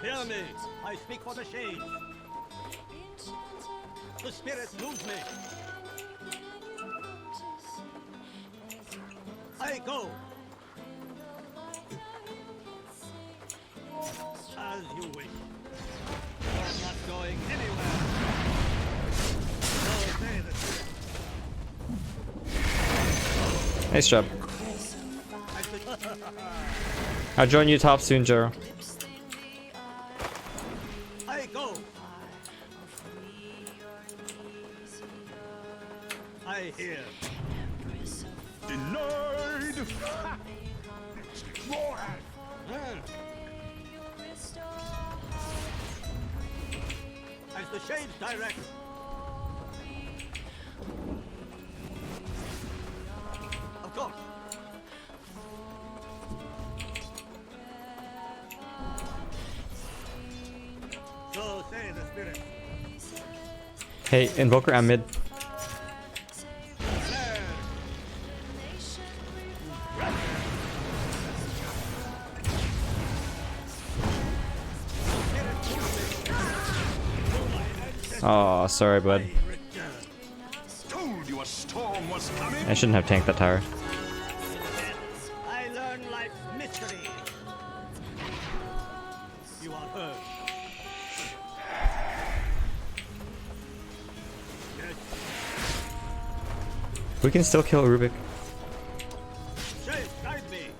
Hear me. I speak for the shades. The spirit moves me. I go. As you wish. I'm not going anywhere. So say the spirit. Nice job. I'll join you top soon, Gyro. I go. I hear. Denied! More As the shades direct. Of course. So say the spirit. Hey, Invoker, I'm mid. Oh, sorry, bud. told you a storm was coming. I shouldn't have tanked that tower. I learn life's mystery. You are heard. We can still kill Rubik. Shades, guide me.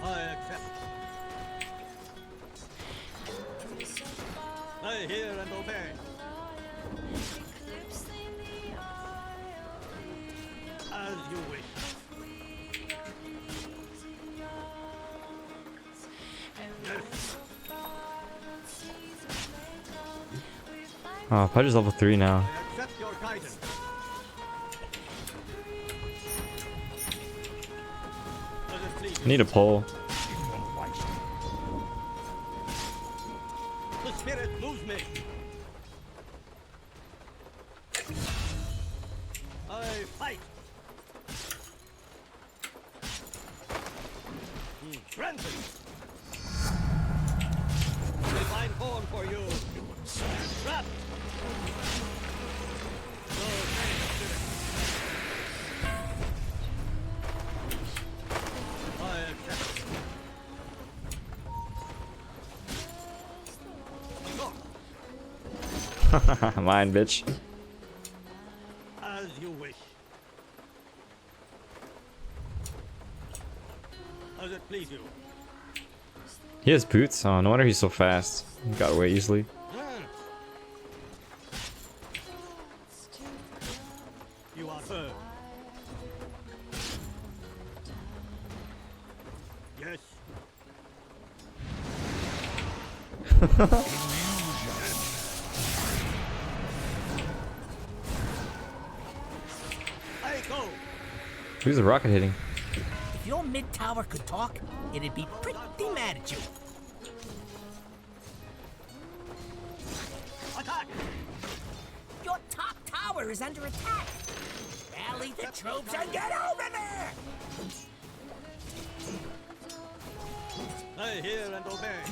I accept. I hear and obey. As you wish. Yes. Oh, Pudge is level 3 now. I accept your guidance. Need a pole. The spirit moves me. I fight. Granted. Divine form for you. Trap. No thanks, spirit. I accept. Mine, bitch. As you wish. As it please you. He has boots. Oh, no wonder he's so fast. He got away easily. You are heard. Yes. I go. Who's the rocket hitting? If your mid tower could talk, it'd be pretty mad at you. Attack. Your top tower is under attack. Rally the troops and get over there! I hear and obey.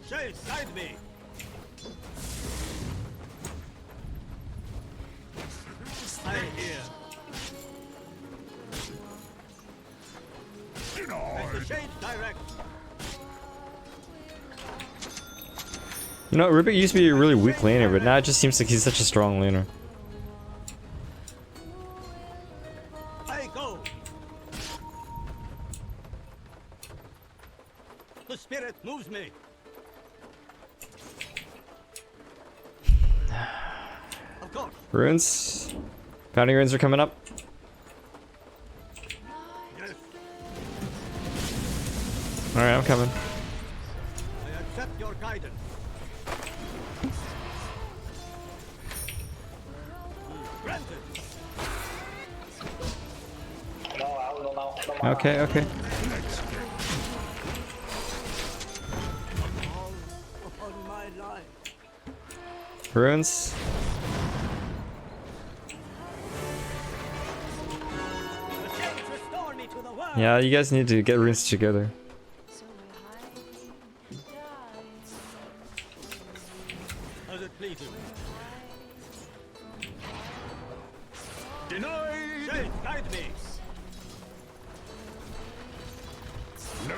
Chase, guide me. I hear. As the shades direct. You know, Rubik used to be a really weak laner, but now it just seems like he's such a strong laner. I go. The spirit moves me. Of course. Runes. Pounding runes are coming up. Yes. Alright, I'm coming. I accept your guidance. Granted. Okay, okay. All upon my life. Runes. The shades restore me to the world. Yeah, you guys need to get runes together. As it please you. Denied! Shades, guide me. No!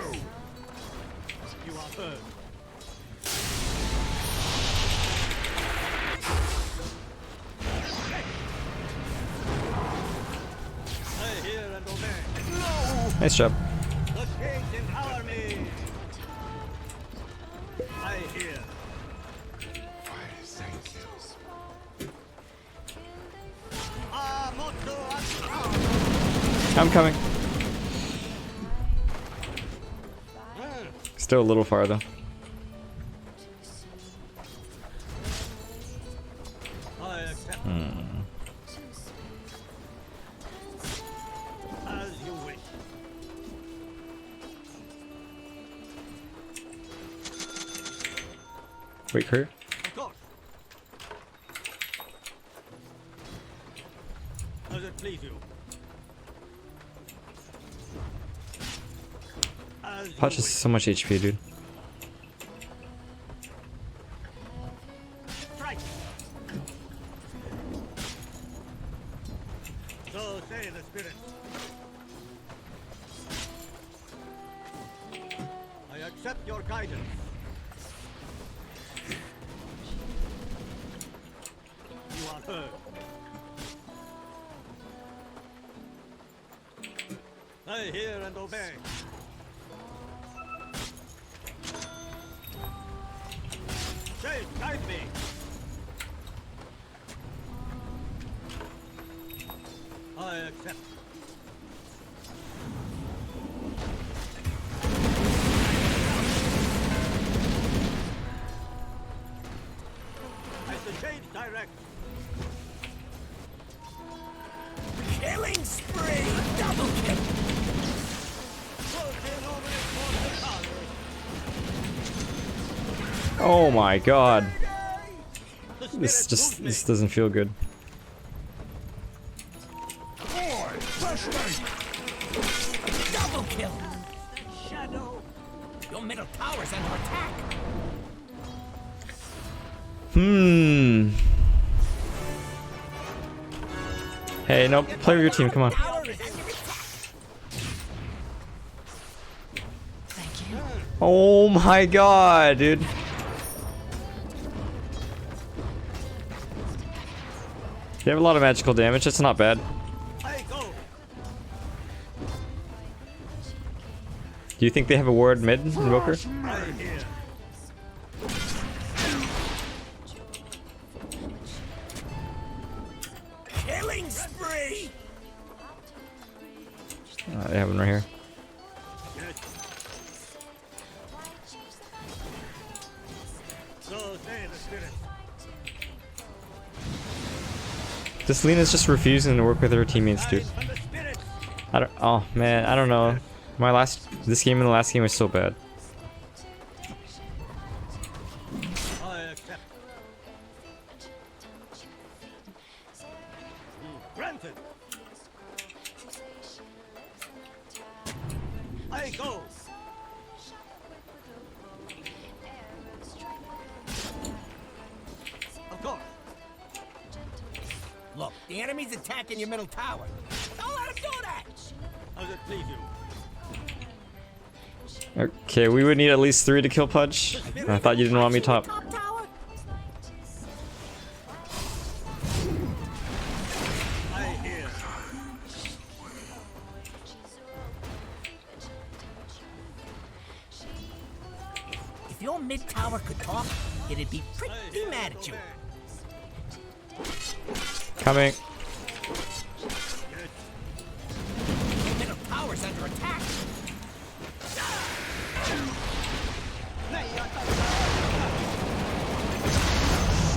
You are heard. I hear and obey. Nice job. The shades empower me. I hear. I'm coming. Still a little far though. I accept. As you wish. Wait, Kurt. Of course. As it please you. As you Potch has wish. so much HP, dude. Strike. So say the spirits. I accept your guidance. You are heard. I hear and obey. Shade, guide me. I accept. As the shades direct. Oh my god. This doesn't feel good. Double kill. Shadow. Your middle tower's under attack. Hey, no, play with your team, come on. Oh my god, dude. They have a lot of magical damage, that's not bad. Do you think they have a ward mid, Invoker? Killing spree. They have one right here. This Lena's just refusing to work with her teammates, dude. Oh man, I don't know. This game and the last game was so bad. Granted. I go. Of course. Look, the enemy's attacking your middle tower. Don't let him do that. How's it please you? Okay, we would need at least 3 to kill Pudge. I thought you didn't want me top. If your mid tower could talk, it'd be pretty mad at you. Coming. Your middle tower's under attack.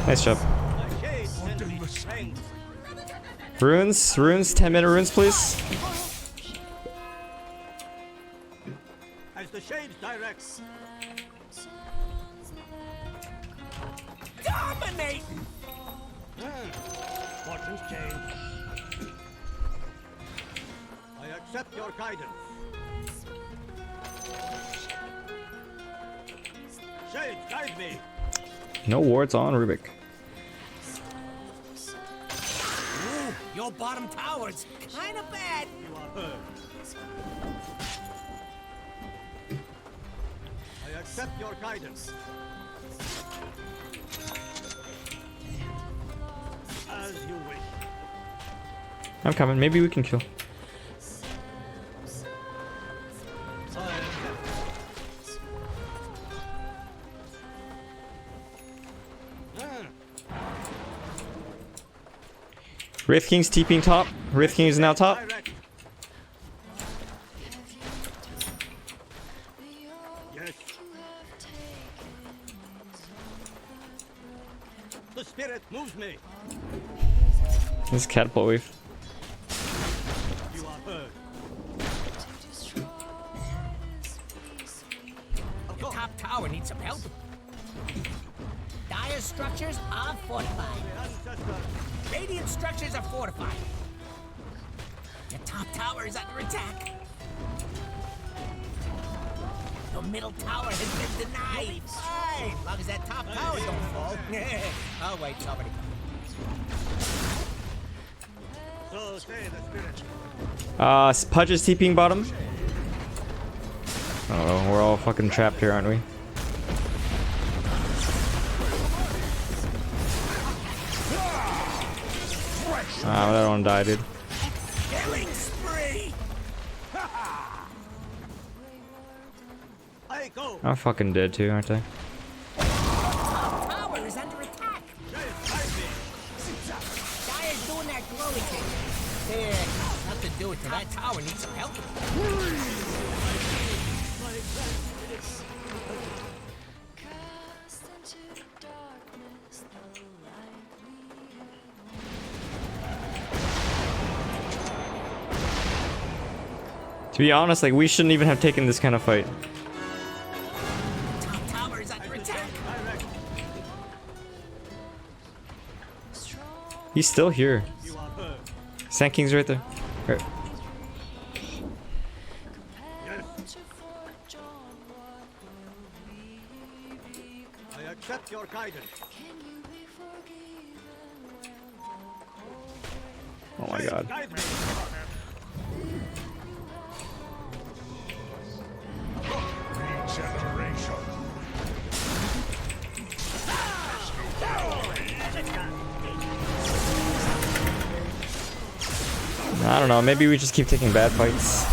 Nice job. Runes, 10-minute runes, please. As the shades direct. Dominating. Fortunes change. I accept your guidance. Shades, guide me. No wards on Rubik. Ooh, your bottom tower's kind of bad. You are heard. I accept your guidance. As you wish. I'm coming. Maybe we can kill. Wraith King's TPing top. Wraith King is now top. Yes. The spirit moves me. This catapult wave. You are heard. Your top tower needs some help. Dire structures are fortified. Radiant structures are fortified. Your top tower is under attack. Your middle tower has been denied. Fine, as long as that top tower don't fall. Oh wait, it's already so say the spirit. Pudge is TPing bottom. Oh, we're all fucking trapped here, aren't we? I don't want to die, dude. Killing spree. I go. I'm fucking dead too, aren't I? Top tower is under attack. Dire's doing that glowy thing. There, nothing to do it to that tower needs some help. To be honest, like, we shouldn't even have taken this kind of fight. Top tower is under attack. He's still here. Sand King's right there. Right. I accept your guidance. Oh my god. I don't know, maybe we just keep taking bad fights.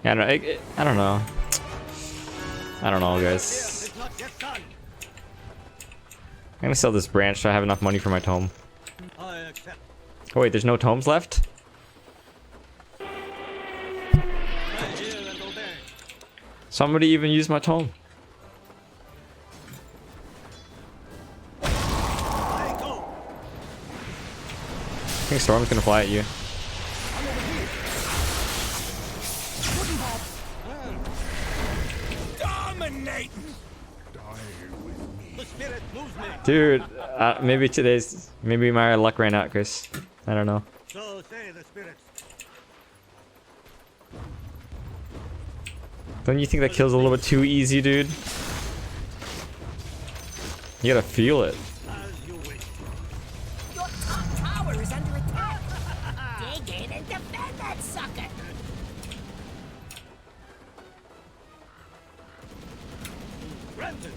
I don't know. I don't know, guys. I'm gonna sell this branch so I have enough money for my tome. Oh wait, there's no tomes left? Somebody even used my tome. I think Storm's gonna fly at you. Dude, maybe my luck ran out, Chris. I don't know. So say the spirits. Don't you think that kill's a little bit too easy, dude? You gotta feel it. Your top tower is under attack. Dig in and defend that sucker. Granted.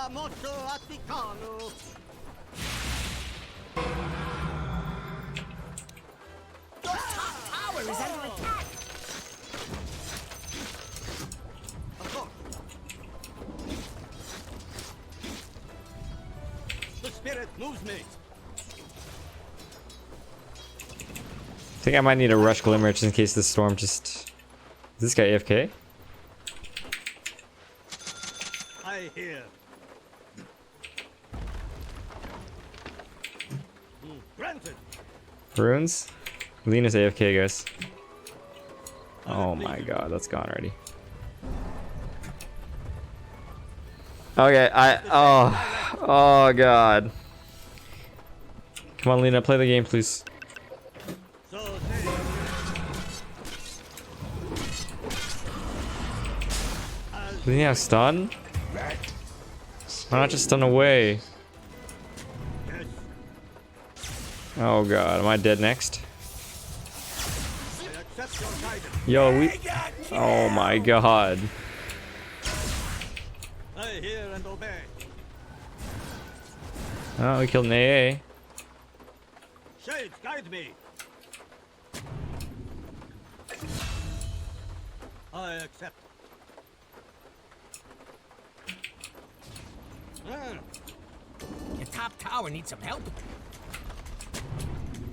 Motto Atticano. Your top tower is under attack. The spirit moves me. I think I might need a rush glimmer just in case this storm just... Is this guy AFK? I hear. Granted. Runes? Lena's AFK, guys. Oh my god, that's gone already. Okay, oh god. Come on, Lena, play the game, please. Does he have stun? Why not just stun away? Oh god, am I dead next? Yo, we... Oh my god. I hear and obey. Oh, we killed an AA. Shades, guide me. I accept. Your top tower needs some help.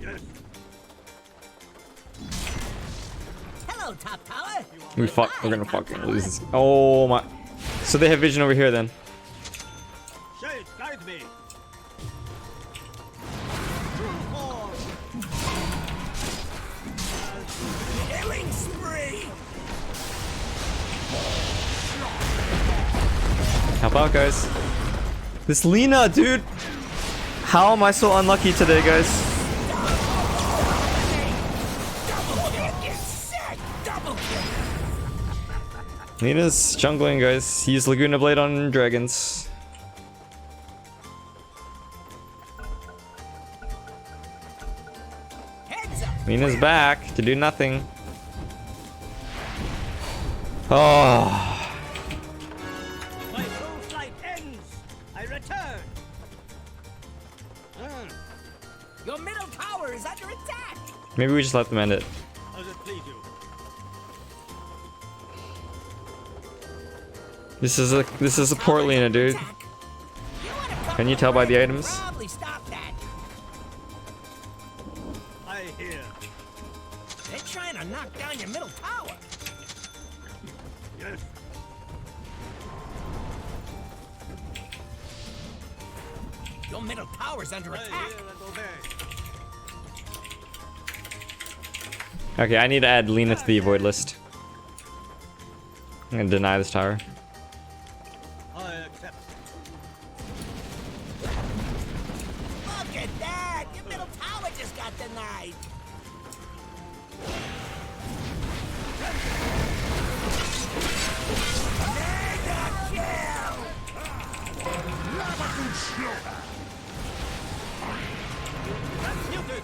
Yes. Hello, top tower. We're gonna fucking lose this. Oh my. So they have vision over here then. Shades, guide me. Killing spree. Help out, guys. This Lena, dude. How am I so unlucky today, guys? Lena's jungling, guys. He's Laguna Blade on dragons. Lena's back to do nothing. Oh. My soul flight ends. I return. Your middle tower is under attack. Maybe we just let them end it. Does it please you? This is a poor Lena, dude. Can you tell by the items? Probably stop that. I hear. They're trying to knock down your middle tower. Yes. Your middle tower's under I attack. hear and obey. Okay, I need to add Lena to the avoid list. I'm gonna deny this tower. I accept. Look at that! Your middle tower just got denied. Mega kill! That's muted.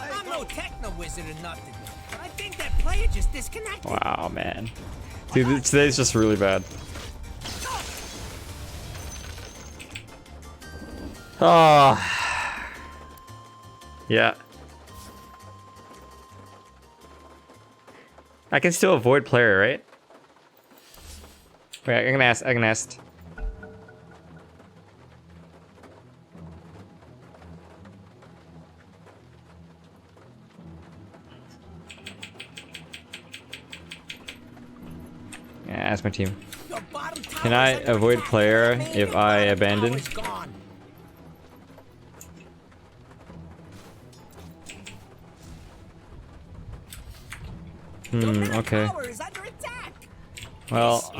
I'm no techno wizard or nothing, but I think that player just disconnected. Wow, man. Dude, today's just really bad. Oh. Yeah. I can still avoid player, right? Wait, I can ask. Yeah, ask my team. Can I avoid player if I abandon? Okay. Well,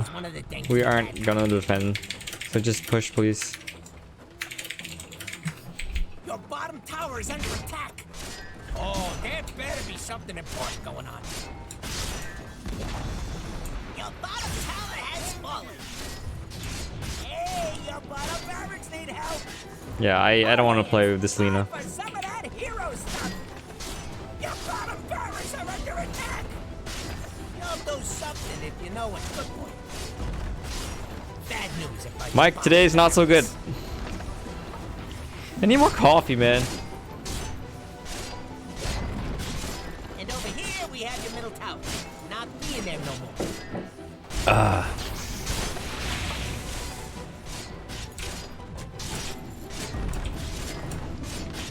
we aren't gonna defend, so just push, please. Your bottom tower is under attack. Oh, there better be something important going on. Your bottom tower has fallen. Hey, your bottom barracks need help. Yeah, I don't want to play with this Lena. For some of that hero stuff. Your bottom barracks are under attack. You'll do something if you know what's good for you. Bad news if I Mike, today's not so good. I need more coffee, man. And over here we have your middle tower. Not being there no more.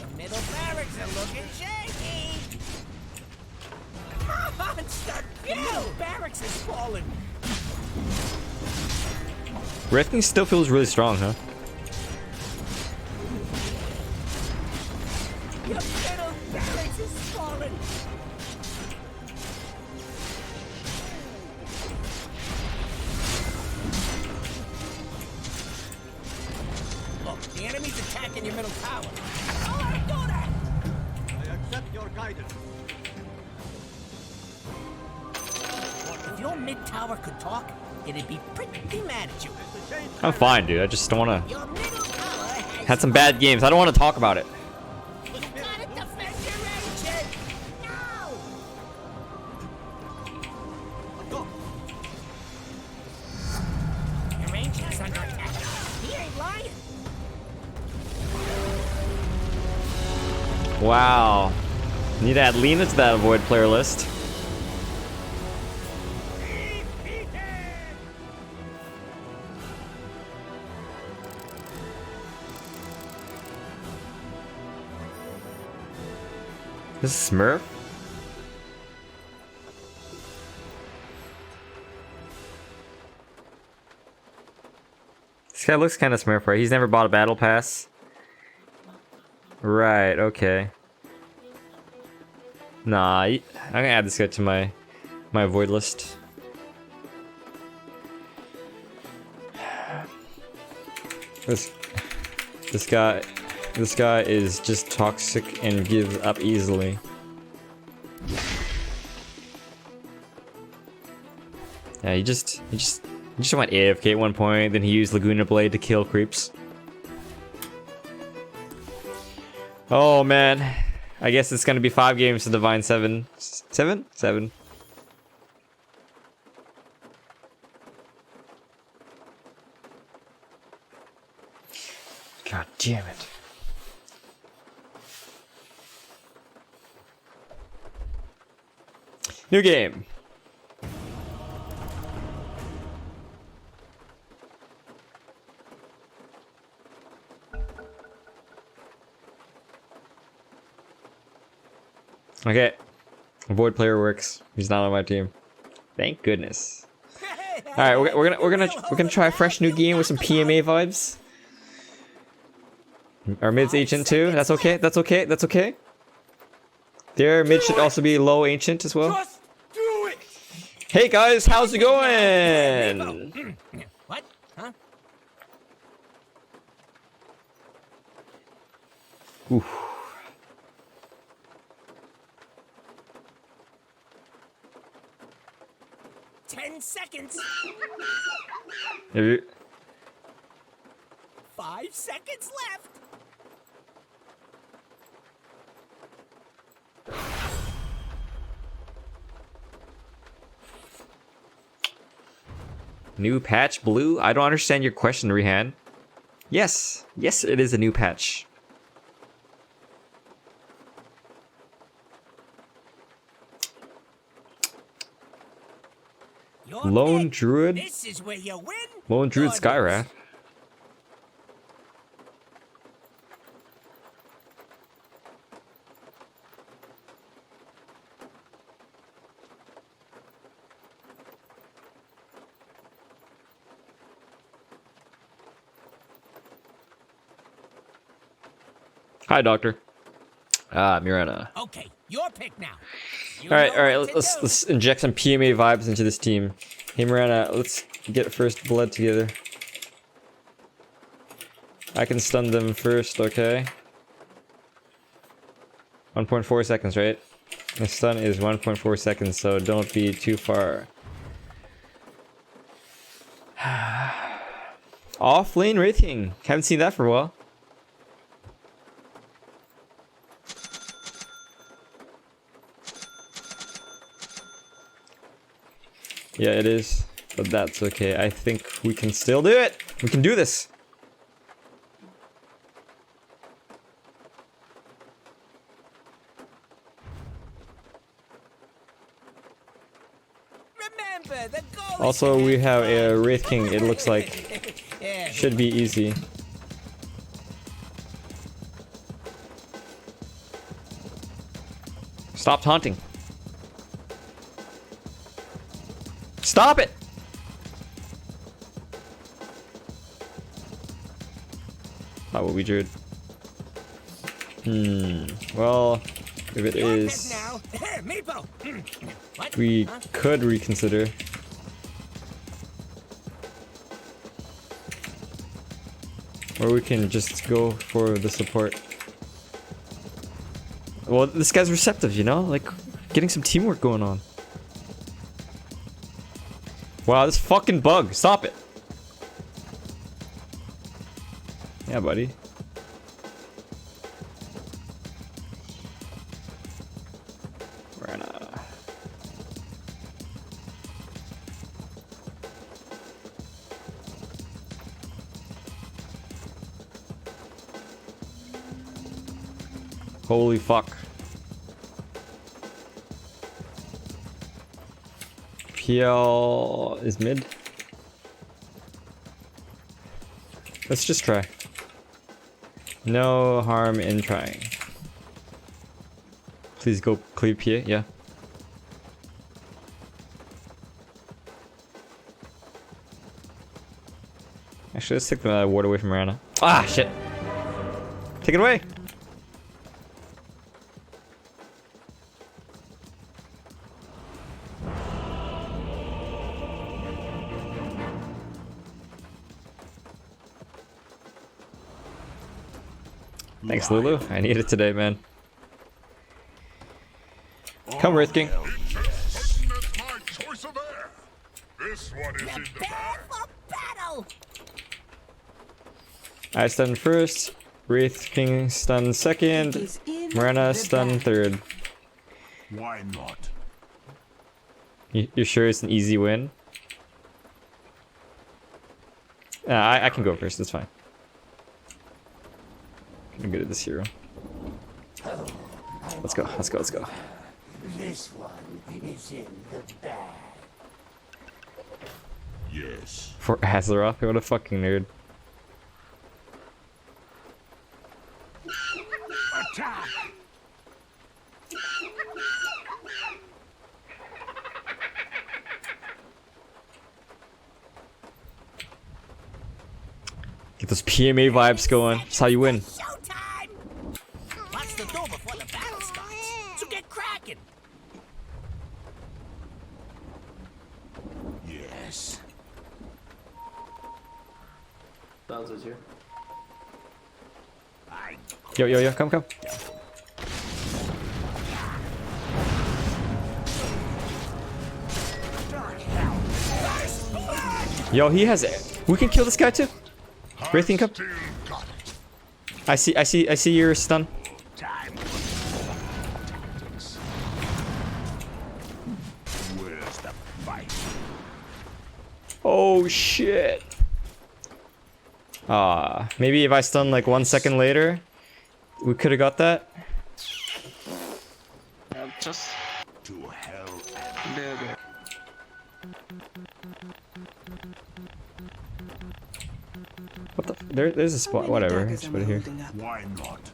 The middle barracks are looking shaky. Monster kill! The middle barracks is fallen. Red King still feels really strong, huh? Your middle barracks is fallen. Look, the enemy's attacking your middle tower. Oh, I do that! I accept your guidance. If your mid tower could talk, it'd be pretty mad at you. I'm fine, dude. I just don't want to. Your middle tower has Had some bad games. I don't want to talk about it. You gotta defend your engine! No! Your engine's under attack. He ain't lying. Wow. Need to add Lena to that avoid player list. This is Smurf? This guy looks kind of Smurf, right? He's never bought a battle pass. Right, okay. Nah, I'm gonna add this guy to my avoid list. This guy is just toxic and gives up easily. Yeah, he just went AFK at one point, then he used Laguna Blade to kill creeps. Oh man. I guess it's gonna be 5 games to Divine 7. 7? 7. God damn it. New game. Okay. Avoid player works. He's not on my team. Thank goodness. All right, we're gonna try a fresh new game with some PMA vibes. Our mid's ancient too. That's okay. That's okay. That's okay. Their mid should also be low ancient as well. Just do it. Hey guys, how's it going? What? Huh? Oof. 10 seconds. Have you- 5 seconds left. New patch blue? I don't understand your question, Rihan. Yes. Yes, it is a new patch. Your Lone pick. Druid? This is where you win. Lone Druid or lose. Skywrath. Hi, Doctor. Mirana. Okay, your pick now. You All right, know all right. what to Let's do. let's inject some PMA vibes into this team. Hey, Mirana, let's get first blood together. I can stun them first, okay? 1.4 seconds, right? The stun is 1.4 seconds, so don't be too far. Off lane Wraith King. Haven't seen that for a while. Yeah, it is, but that's okay. I think we can still do it. We can do this. Remember, the goal is Also, to we have fun. a Wraith King. It looks like Yeah. should be easy. Stop taunting. Stop it! Not what we drew. Well, if it Your pick is, now. Meepo. What? we Huh? could reconsider. Or we can just go for the support. Well, this guy's receptive, you know? Like, getting some teamwork going on. Wow, this fucking bug. Stop it. Yeah, buddy. Rana. Holy fuck. PL is mid. Let's just try. No harm in trying. Please go clear PA, yeah. Actually, let's take the ward away from Rana. Ah, shit! Take it away! Thanks, Lulu. I need it today, man. Come, Wraith King. Sudden as my choice of air. This one is in the Prepare for battle. I stun first. Wraith King stun second. Marana stun third. Why not? You're sure it's an easy win? I can go first. That's fine. I'm good at this hero. Let's go. Let's go. Let's go. This one is in the bag. Yes. For Azeroth, what a fucking nerd. Attack! Get those PMA vibes going. That's how you win. Showtime. Bowser's here. Yo, come. Yo, he has it. We can kill this guy too. Wraithing, come. I see your stun. Where's the fight? Oh shit. Maybe if I stun like 1 second later, we could have got that. Just to hell there. What the? There's a spot. Whatever. Just put it here. Why not?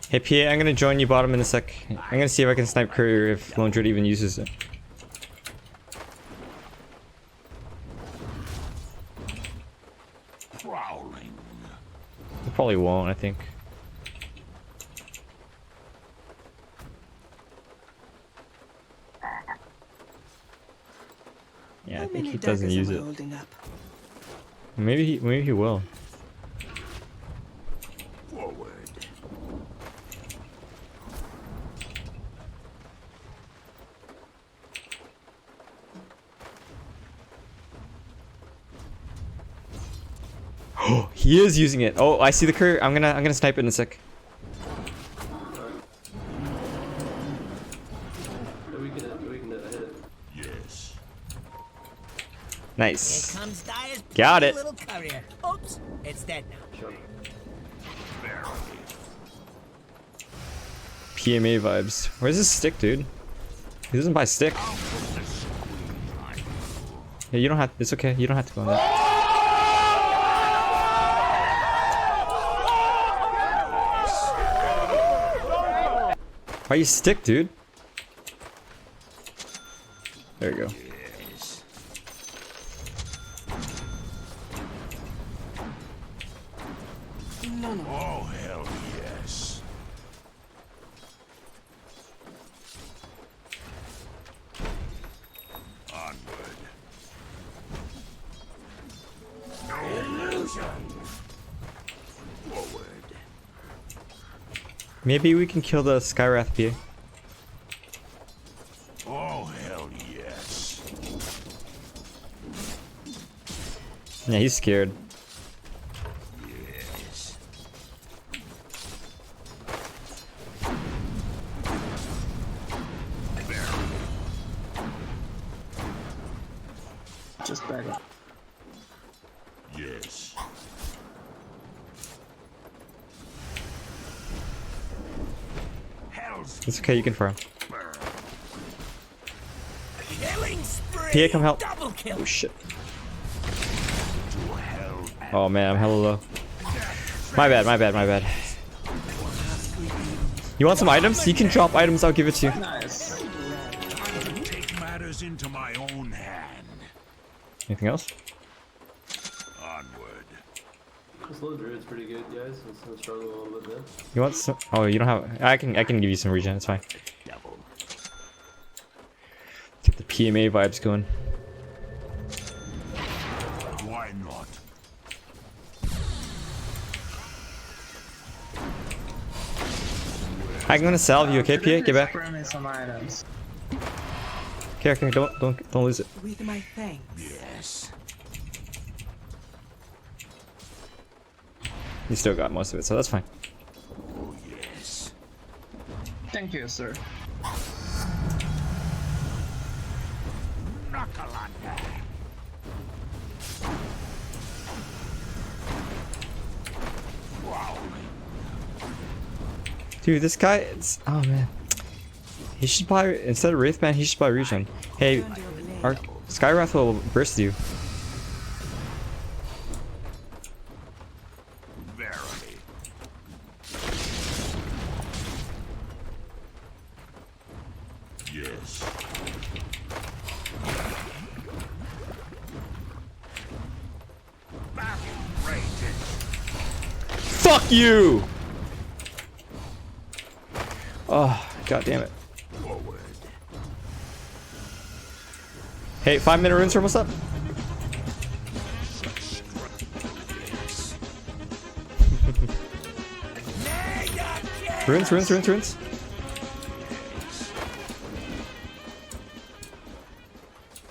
Hey PA, I'm gonna join you bottom in a sec. I'm gonna see if I can snipe Courier if Lone Druid even uses it. Prowling. He probably won't, I think. Yeah, I think he doesn't use it. Maybe he will. Forward. Oh, he is using it. Oh, I see the Courier. I'm gonna snipe it in a sec. Yes. Nice. Here comes Dyer's Got it. little courier. Oops, it's dead now. PMA vibes. Where's his stick, dude? He doesn't buy stick. Yeah, you don't have. It's okay. You don't have to go on that. Why you stick, dude? There you go. Oh, hell yes. Onward. No illusion. Forward. Maybe we can kill the Skywrath PA. Oh, hell yes. Yeah, he's scared. Yes. Just back up. Yes. Hell's It's okay, you can farm. Killing spree. PA, come help. Double kill. Oh shit. to hell. Oh man, I'm hella low. My bad. You want some items? You can drop items, I'll give it to you. Nice. Take matters into my own hand. Anything else? Onward. This low druid's pretty good, guys. It's gonna struggle a little bit there. You want some? Oh, you don't have. I can give you some regen. It's fine. Devil. Get the PMA vibes going. Why not? I'm gonna salve you, okay, PA? Get back. Spare me some items. Okay, don't lose it. With my thanks. Yes. You still got most of it, so that's fine. Oh, yes. Thank you, sir. Knuckle under. Prowling. Dude, this guy, it's, oh man. He should buy, instead of Wraithband, he should buy regen. Hey, our Skywrath will burst you. Verily. Yes. Battle rages. Fuck you! Oh, god damn it. Forward. Hey, 5-minute runes from what's up? Runes.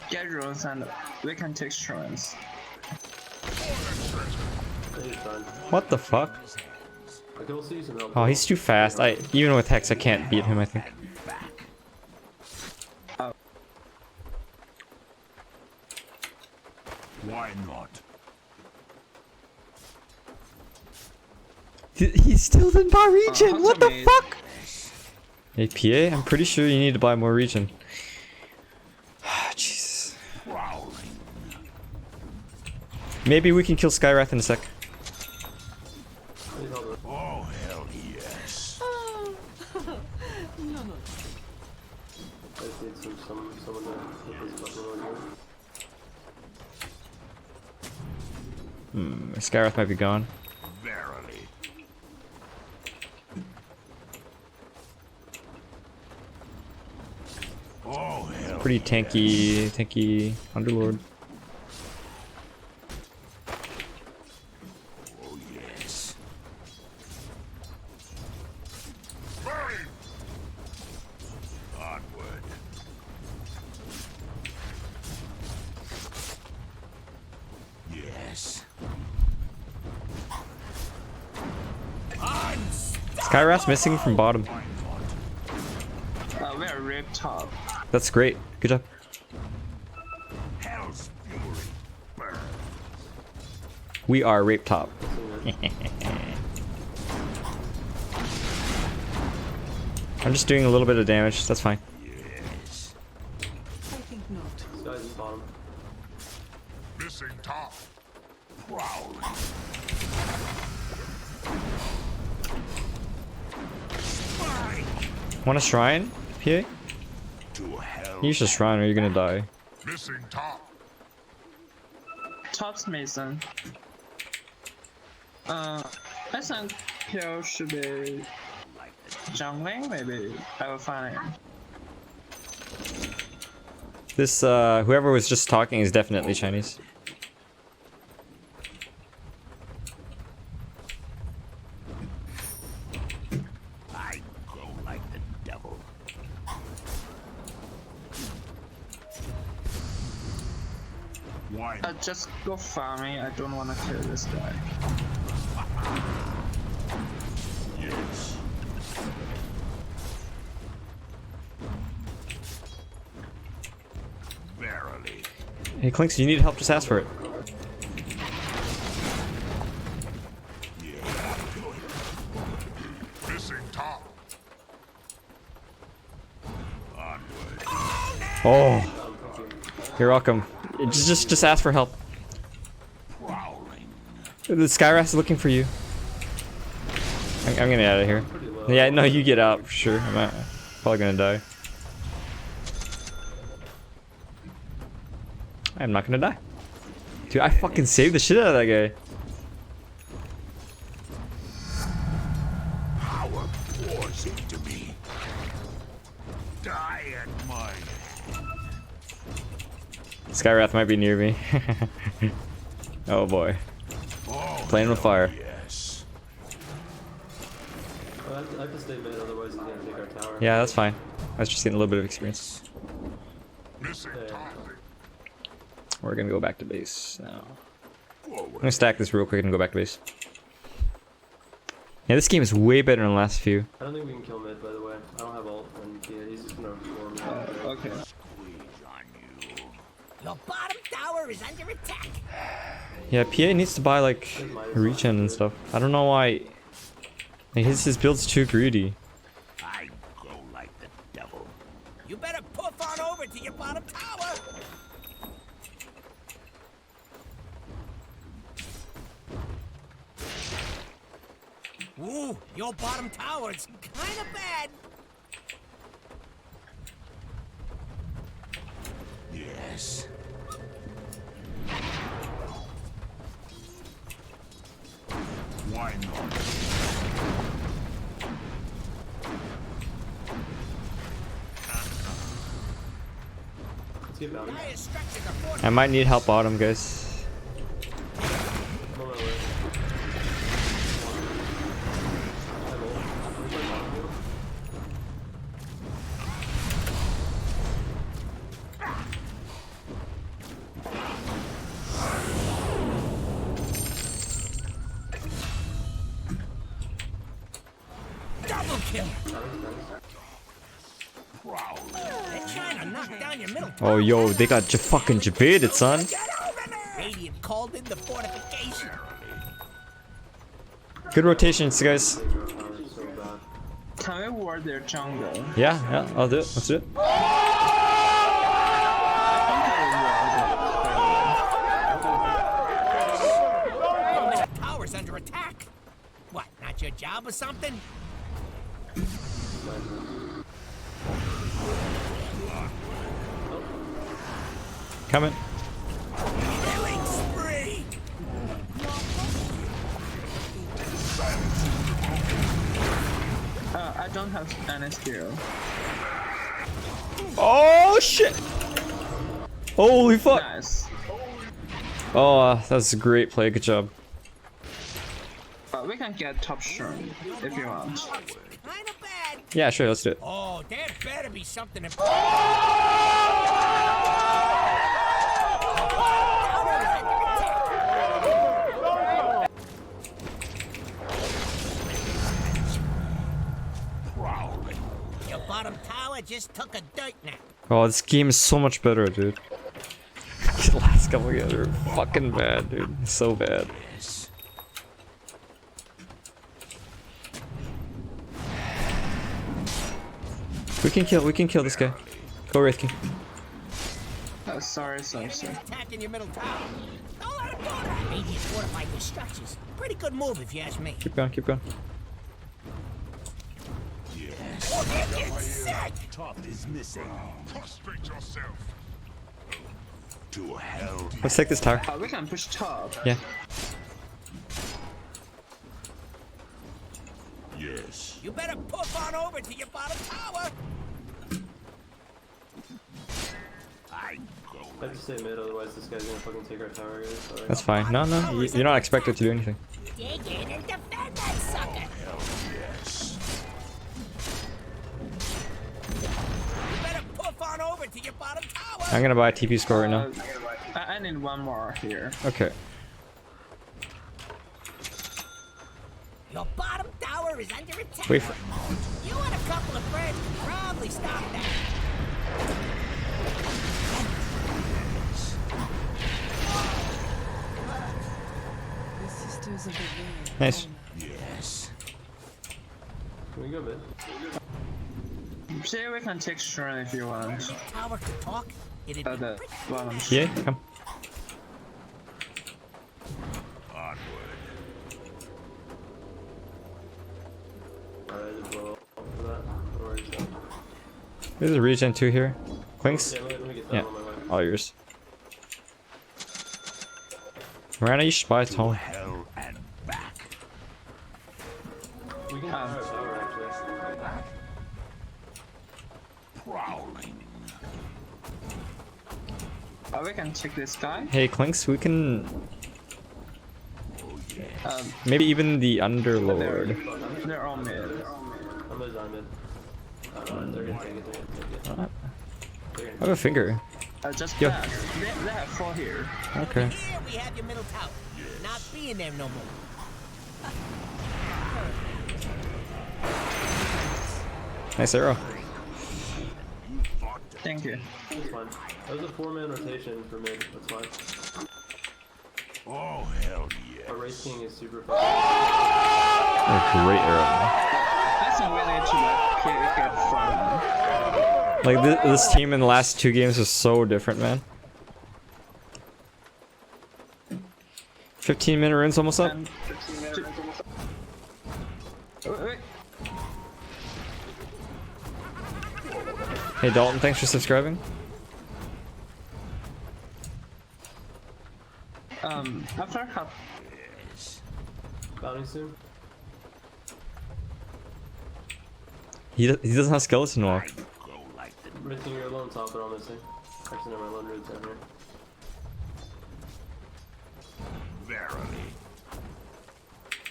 Get runes and we can take shrines. What the fuck? I can also use some help. Oh, he's too fast. Even with Hex, I can't beat him, I think. Why not? He still didn't buy regen. What the fuck? Hey, PA, I'm pretty sure you need to buy more regen. Jesus. Maybe we can kill Skywrath in a sec. Oh, hell yes. I just need someone to hit this button on here. Skywrath might be gone. Verily. Oh, hell. Pretty tanky Underlord. Oh, yes. Onward. Yes. Skywrath's missing from bottom. We're ripped top. That's great. Good job. Hell's fury burn. We are rape top. I'm just doing a little bit of damage. That's fine. Yes. This guy's in bottom. Missing top. Prowling. Want a shrine, PA? To hell. Use a shrine or you're gonna die. Missing top. Top's Mason. I think Hill should be jungling, maybe. I will find it. This, whoever was just talking is definitely Chinese. I go like the devil. Why Just go farming. I don't want to kill this guy. Yes. Verily. Hey, Clinks, you need help, just ask for it. Missing top. Onward. Oh. You're welcome. Just ask for help. Prowling. The Skywrath is looking for you. I'm gonna get out of here. Yeah, no, you get out for sure. I'm probably gonna die. I'm not gonna die. Dude, I fucking saved the shit out of that guy. Power pours into me. Die at my Skywrath might be near me. Oh boy. Playing with fire. Yes. I have to stay mid, otherwise he's gonna take our tower. Yeah, that's fine. I was just getting a little bit of experience. Missing top. We're gonna go back to base now. I'm gonna stack this real quick and go back to base. Yeah, this game is way better than the last few. I don't think we can kill mid, by the way. I don't have ult, and yeah, he's just gonna warm it. Okay. Your bottom tower is under attack. Yeah, PA needs to buy like regen and stuff. I don't know why. Like, his build's too greedy. I go like the devil. You better puff on over to your bottom tower. Ooh, your bottom tower's kind of bad. Yes. Why not? Let's get bounty. I might need help bottom, guys. I'm on my way. Double kill. They're trying to knock down your middle. Oh, yo, they got fucking jebaited, son. Radiant called in the fortification. Good rotations, guys. Can we ward their jungle? Yeah, I'll do it. Let's do it. Tower's under attack. What, not your job or something? Coming. Killing spree. I don't have any skill. Oh shit! Holy fuck! Nice. Oh, that's a great play. Good job. We can get top shroom if you want. Kinda bad. Yeah, sure. Let's do it. Oh, there better be something Your bottom tower just took a dirt nap. Oh, this game is so much better, dude. The last couple of games are fucking bad, dude. So bad. We can kill this guy. Go Wraith King. Oh, sorry. Attacking your middle tower. Don't let him do that. Radiant fortified your structures. Pretty good move if you ask me. Keep going, keep going. Oh, they're getting sick. Top is missing. Prostrate yourself. To hell. Let's take this tower. We can push top. Yeah. Yes. You better poof on over to your bottom tower. I go. I have to stay mid, otherwise this guy's gonna fucking take our tower, guys. Sorry. That's fine. No, you're not expected to do anything. Dig in and defend that sucker. Hell yes. You better poof on over to your bottom tower. I'm gonna buy a TP score right now. I need one more here. Okay. Your bottom tower is under attack. Wait for. You and a couple of friends can probably stop that. Nice. Yes. Can we go mid? See, we can take shroom if you want. Tower could talk. It'd be The bottom. Yeah, come. Onward. Alright, just blow up for that. Don't worry, so. There's a regen 2 here. Clinks? Yeah, let me get that Yeah. on my way. All yours. Miranda, you should buy a tone. Hell and back. We can have our tower actually. Prowling. We can check this guy. Hey, Clinks, we can. Maybe even the Underlord. They're all mid. I'm mid, I'm mid. They're gonna take it, they're gonna take it. I have a finger. Just Yo. back. They have 4 here. Okay. Here we have your middle tower. Not being there no more. Nice arrow. Thank you. That's fine. That was a 4-man rotation for mid, that's fine. Oh hell yeah. Our Wraith King is super Oh, great arrow. That's a way to get fun. Like this team in the last 2 games was so different, man. 15-minute runes almost up. Wait. Hey Dalton, thanks for subscribing. After cup. Bounty soon. He doesn't have skeleton wall. Wraith King, you're alone top, they're all missing. Actually, no, my loan road's down here. Verily.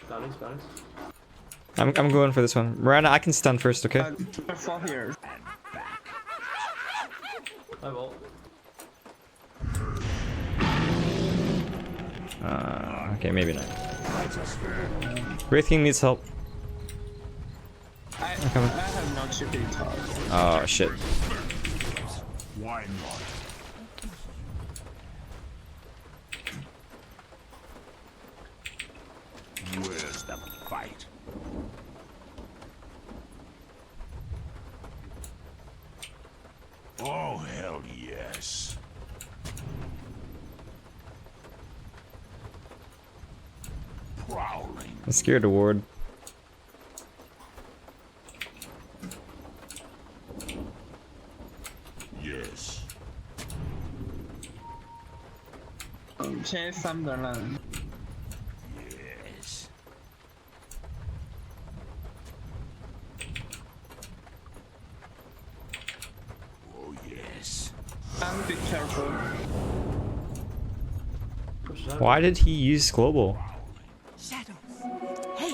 Bounties, bounties. I'm going for this one. Miranda, I can stun first, okay? Fall here. I will. Okay, maybe not. Wraith King needs help. I have no chippy top. Oh shit. Why not? Where's the fight? Oh, hell yes. Prowling. I'm scared to ward. Yes. Chase Sunderland. Yes. Oh, yes. And be careful. Why did he use global?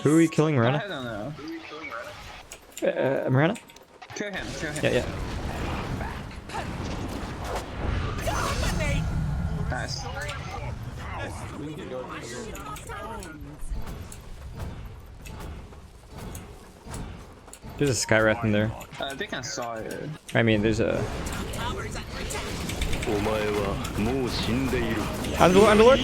Who are you killing, Miranda? I don't know. Miranda? Kill him, kill him. Yeah, yeah. Nice. There's a Skywrath in there. They can saw it. I mean, there's a... Underlord?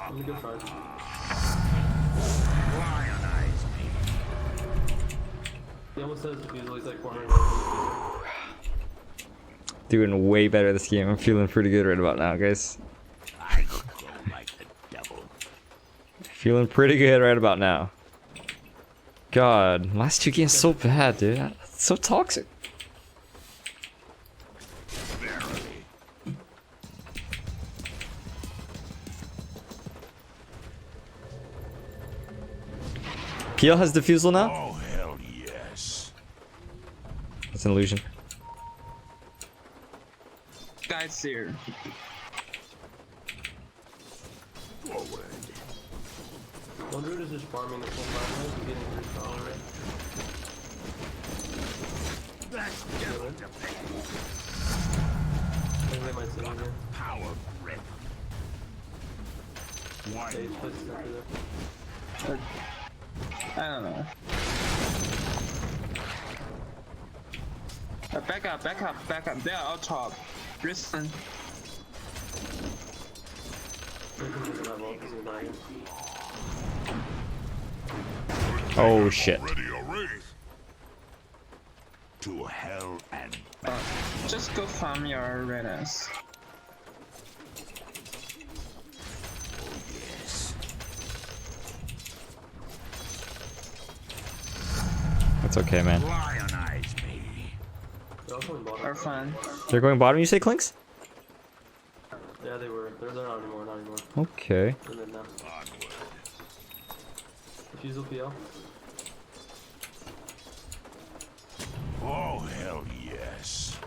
I'm gonna go front. He almost says if he's always like 400. Doing way better this game. I'm feeling pretty good right about now, guys. I go like the devil. Feeling pretty good right about now. God, last two games so bad, dude. It's so toxic. PL has defusal now? Oh, hell yes. That's an illusion. Guys here. Forward. One root is just farming the full farm and getting pretty strong, right? That's devil to pay. I think they might save me here. Power rip. Why? They put stuff there. I don't know. Back up, back up, back up. They are out top. Listen. Oh shit. Ready a race. To hell and back. Just go farm your arenas. That's okay, man. Lionize me. Are fine. They're going bottom, you say, Clinks? Yeah, they were. They're not anymore, not anymore. Okay. They're mid now. Refusal PL. Oh, hell yes.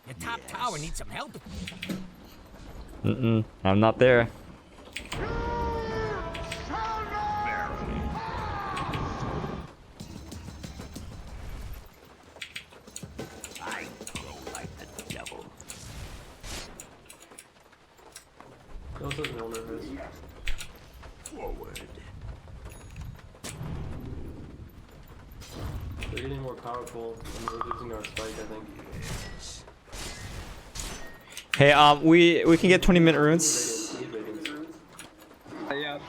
Your top tower needs some help. Mm-mm. I'm not there. I go like the devil. No, it says Milner is. Forward. They're getting more powerful and we're losing our spike, I think. Hey, we can get 20-minute runes. Yeah.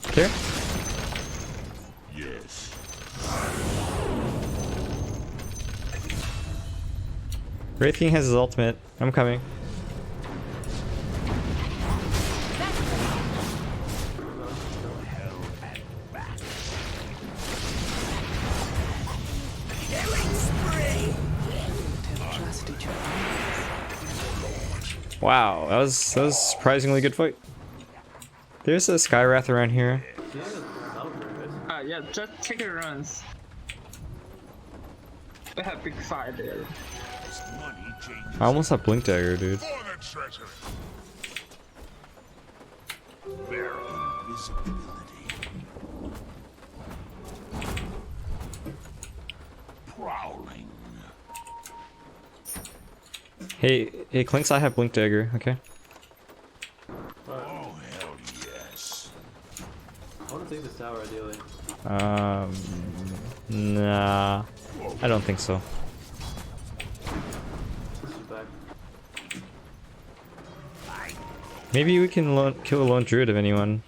Clear? Yes. Wraith King has his ultimate. I'm coming. Wow, that was a surprisingly good fight. There's a Skywrath around here. Yeah, just take your runs. We have big fight there. I almost have Blink Dagger, dude. Prowling. Hey, Clinks, I have Blink Dagger, okay? Oh, hell yes. I want to take this tower ideally. Nah. I don't think so. This is back. Maybe we can kill a lone druid of anyone.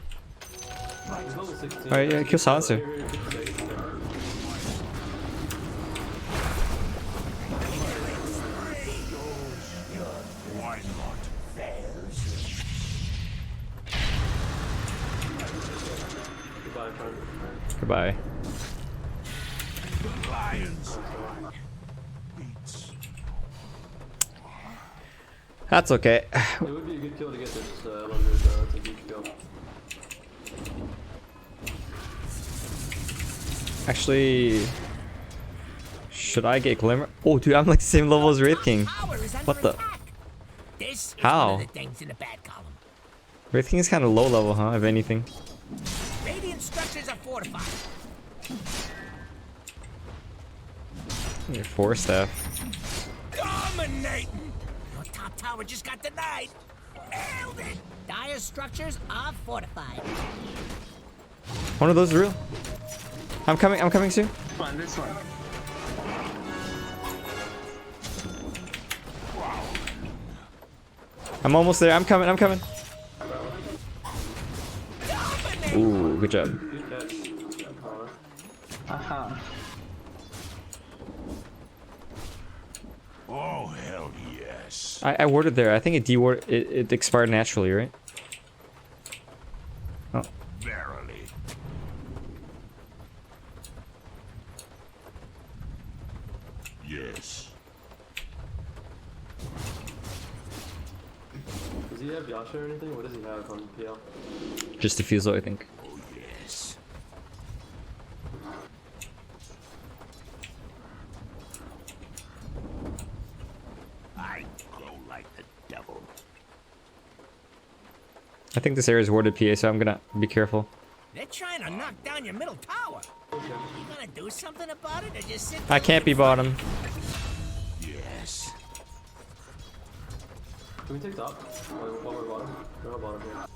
He's level 16. Alright, yeah, kill Silencer. Goodbye, friend. Goodbye. That's okay. It would be a good kill to get this Lone Druid though. That's a huge kill. Actually, should I get Glimmer? Oh, dude, I'm like the same level as Wraith King. What the? This is How? one of the things in the bad column. Wraith King is kind of low level, huh? If anything. Radiant structures are fortified. Your 4 staff. Dominating! Your top tower just got denied. Nailed it! Dire structures are fortified. One of those is real. I'm coming soon. This one. I'm almost there. I'm coming. Ooh, good job. Aha. Oh, hell yes. I warded there. I think it dewarded. It expired naturally, right? Oh. Verily. Yes. Does he have Yasha or anything? What does he have on PL? Just Diffusal, I think. Oh, yes. I glow like the devil. I think this area is warded PA, so I'm gonna be careful. They're trying to knock down your middle tower. You gonna do something about it or just sit I can't be bottom. Yes. Can we take top? While we're bottom? We're not bottom here.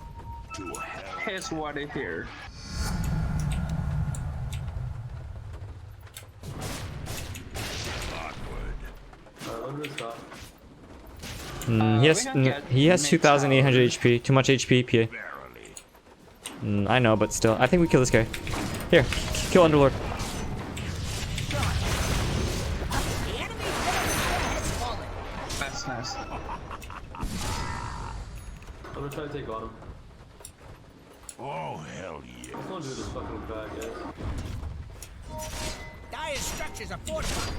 To hell. Here's what I hear. Lone Druid stop. He has 2,800 HP. Too much HP, PA. I know, but still, I think we kill this guy. Here, kill Underlord. That's nice. I'm gonna try to take bottom. Oh, hell yes. This Lone Druid is fucking bad, guys. Dire structures are fortified.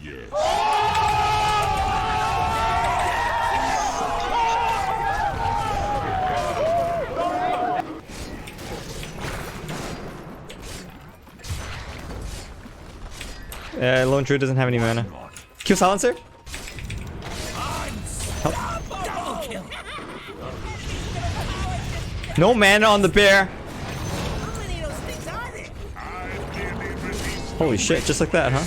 Yes. Lone Druid doesn't have any mana. Kill Silencer? No mana on the bear. Holy shit, just like that, huh?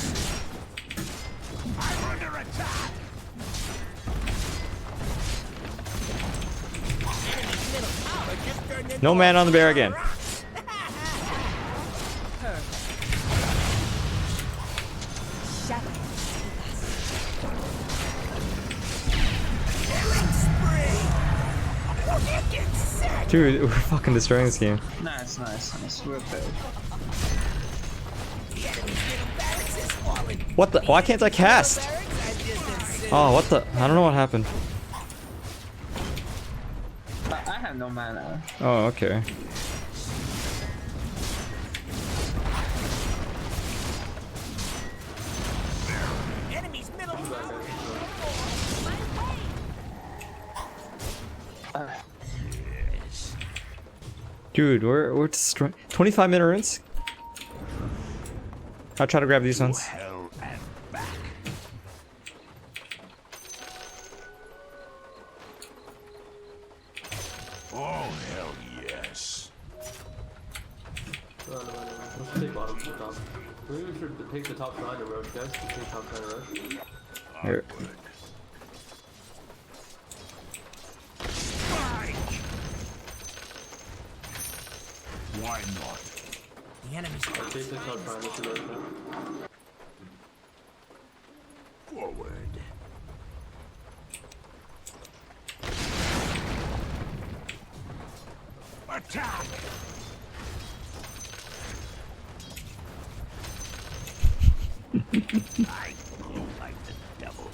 No mana on the bear again. Dude, we're fucking destroying this game. Nice. We're bad. What the? Why can't I cast? Oh, what the? I don't know what happened. I have no mana. Oh, okay. Dude, we're destroying 25-minute runes. I'll try to grab these ones. Hell and back. Oh, hell yes. No. Let's take bottom to the top. Maybe we should take the top side and rush, guys. Take top side and rush. Here. Why not? The enemy's I'll take the top side and rush now. Forward. Attack! I glow like the devil.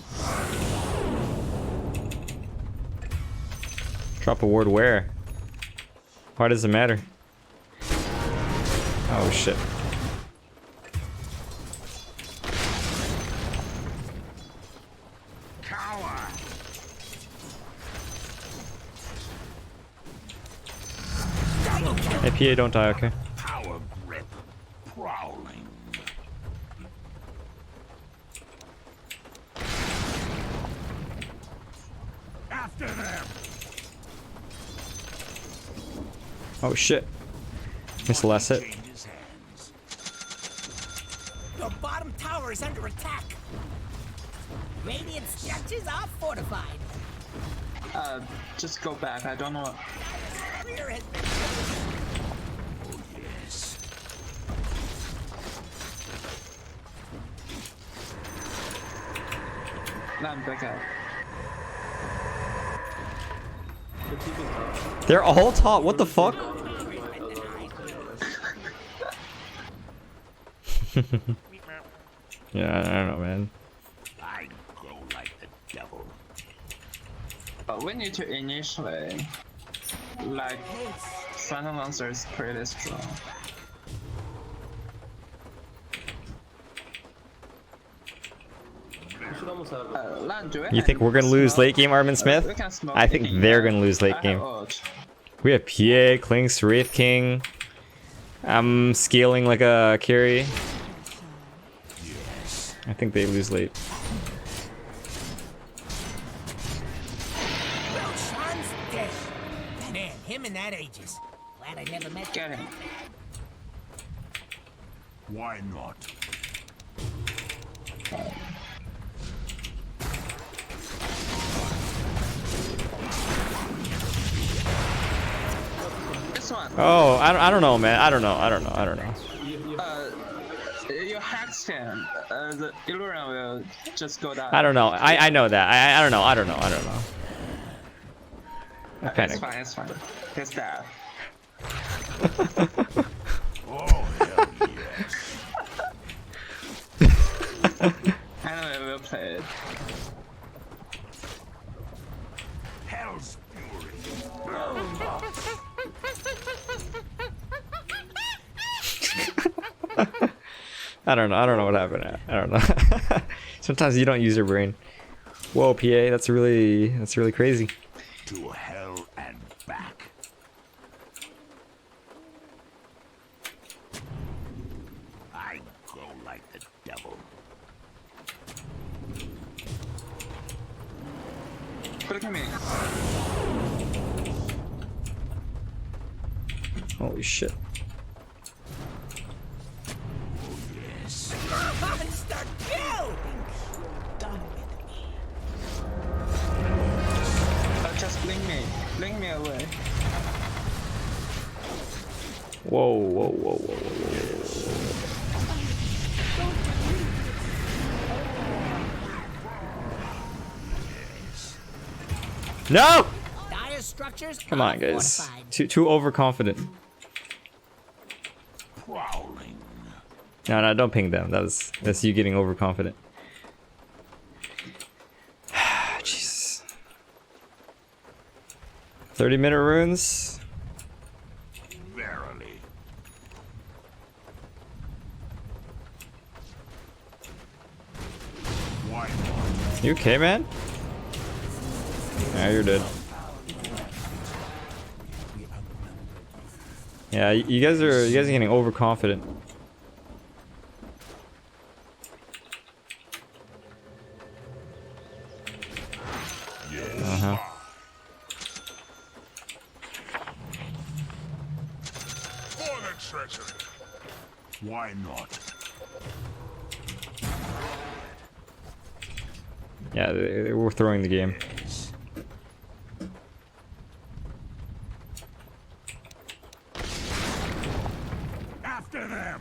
Drop a ward where? Why does it matter? Oh shit. Cower! Hey, PA, don't die, okay? Power grip. Prowling. After them! Oh shit. Missed the last hit. Changes hands. Your bottom tower is under attack. Radiant structures are fortified. Just go back. I don't know. Clear has been Oh, yes. Land back out. They're keeping top. They're all top. What the fuck? Yeah, I don't know, man. I glow like the devil. We need to initially, like, Phantom Lancer is pretty strong. We should almost have Land, do we You think have we're gonna lose smoke? late game, Armin Smith? We can smoke I think King. they're gonna lose late I game. have ult. We have PA, Klinks, Wraith King. I'm scaling like a carry. I think they lose late. well, Sean's dead. Man, him and that Aegis. Glad I never met Get him. Why not? This one. Oh, I don't know, man. I don't know. You hacked him. The Illusion will just go down. I don't know. I know that. I don't know. I It's panicked. fine, it's fine. He's dead. Oh, hell yes. Anyway, we'll play it. Hell's fury. I don't know what happened. I don't know. Sometimes you don't use your brain. Whoa, PA, that's really crazy. To hell and back. I glow like the devil. Look at me. Holy shit. monster kill! Done with me. Just blink me. Blink me away. Whoa. No! Dire structures. Come on, guys. Too overconfident. Prowling. No, don't ping them. That's you getting overconfident. Jesus. 30-minute runes. Verily. Why not? You okay, man? Yeah, you're dead. Yeah, you guys are getting overconfident. Uh-huh. For the treasure. Why not? Yeah, we're throwing the game. After them.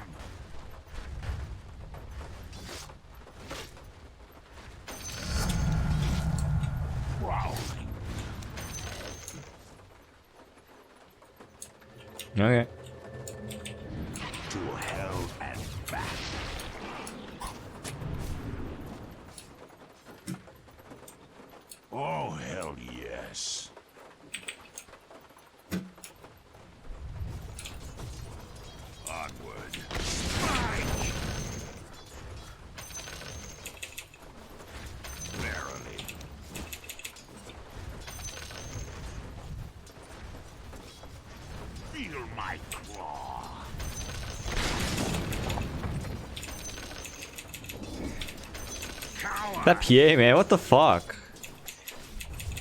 Wow. Okay. To hell and back. Oh, hell yes. Onward. Strike! Verily. Feel my claw. That PA, man, what the fuck?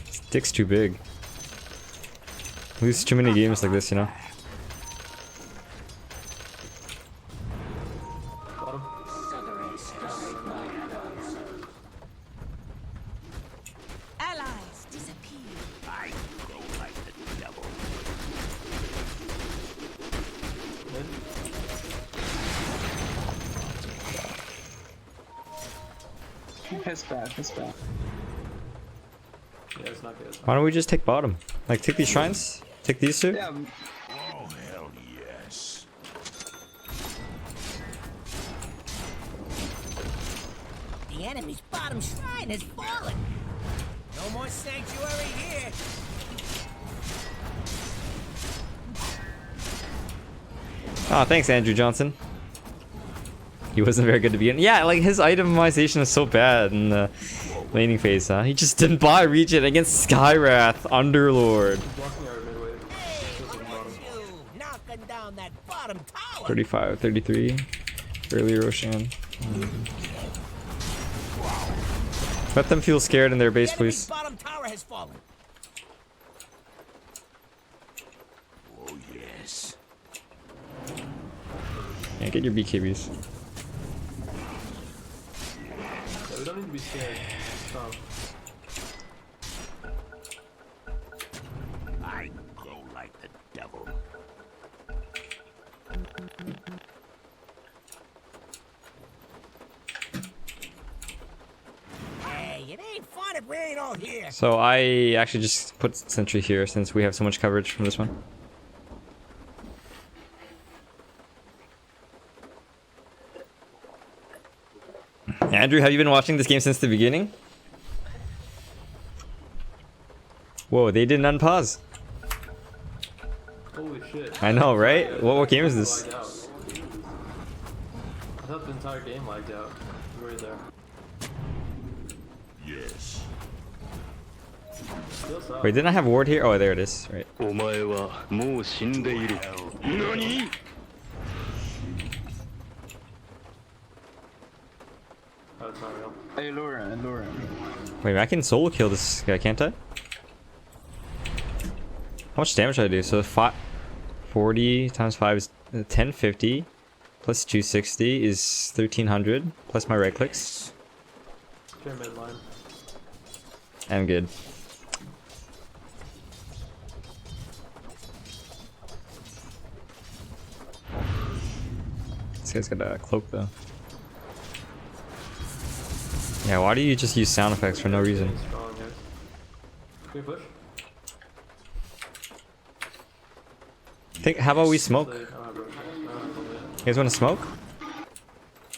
This dick's too big. Lose too many games like this, you know? Allies disappear. I go like the devil. His back, his back. Yeah, it's not good. Why don't we just take bottom? Like, take these shrines? Take these two? Yeah, Oh, hell yes. The enemy's bottom shrine has fallen. No more sanctuary here. Oh, thanks, Andrew Johnson. He wasn't very good to begin. Yeah, like, his itemization is so bad in the laning phase, huh? He just didn't buy Regent against Skywrath, Underlord. Blocking our mid wave. You knocking down that bottom tower. 35, 33. Early Roshan. Let them feel scared in their base, Enemy's please. bottom tower has fallen. Oh, yes. Yeah, get your BKBs. Yeah, we don't need to be scared. Stop. I go like the devil. Hey, it ain't fun if we ain't all here. So I actually just put sentry here since we have so much coverage from this one. Andrew, have you been watching this game since the beginning? Whoa, they didn't unpause. Holy shit. I know, right? What game is this? Lagged out. I thought the entire game lagged out. We were there. Yes. Still sucks. Wait, didn't I have ward here? Oh, there it is. Right. お前はもう死んでいる。何？ Oh, it's not real. Hey, Lauren, Lauren. Wait, I can solo kill this guy, can't I? How much damage did I do? So 40 times 5 is 1050 plus 260 is 1300 plus my right clicks. Clear mid line. I'm good. This guy's got a cloak though. Yeah, why do you just use sound effects for no reason? Strong, guys. Can we push? How about we smoke? I don't have rotation. I don't have rotation. You guys want to smoke?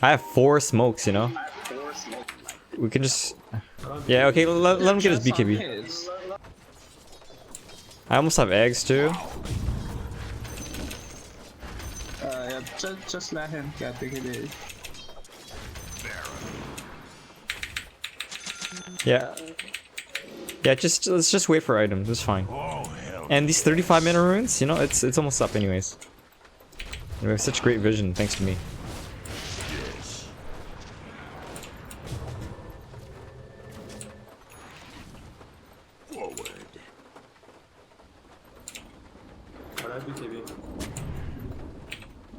I have 4 smokes, you know? We can just... Yeah, okay, let him get his BKB. I almost have eggs too. Yeah, just let him get BKB. Yeah. Yeah, let's just wait for items, it's fine. And these 35 mana runes, you know, it's almost up anyways. You have such great vision, thanks to me. Yes. Forward. Alright, BKB.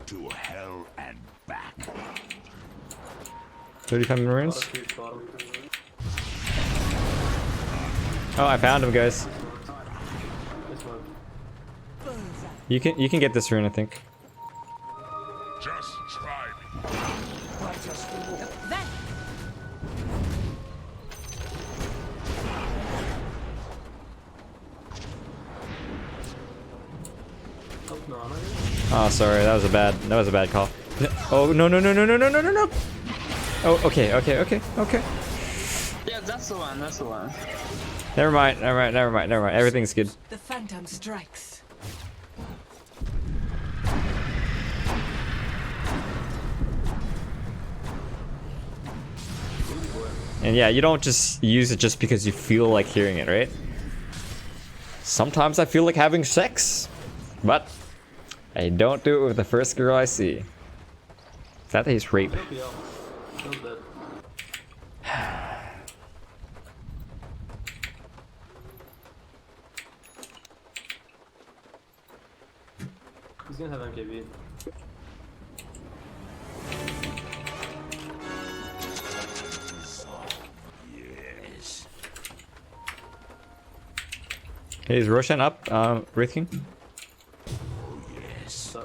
To hell and back. 35 Marines? Creep bottom. Oh, I found him, guys. This one. You can get this rune, I think. Just try me. Then. Oh, no, I'm not Oh, sorry, that was a bad call. Oh no. Oh, okay. Yeah, that's the one. That's the one. Never mind. Everything's good. The phantom strikes. And yeah, you don't just use it just because you feel like hearing it, right? Sometimes I feel like having sex, but I don't do it with the first girl I see. That is rape. He's gonna have MKB. Yes. Hey, is Roshan up? Wraith King? Yes.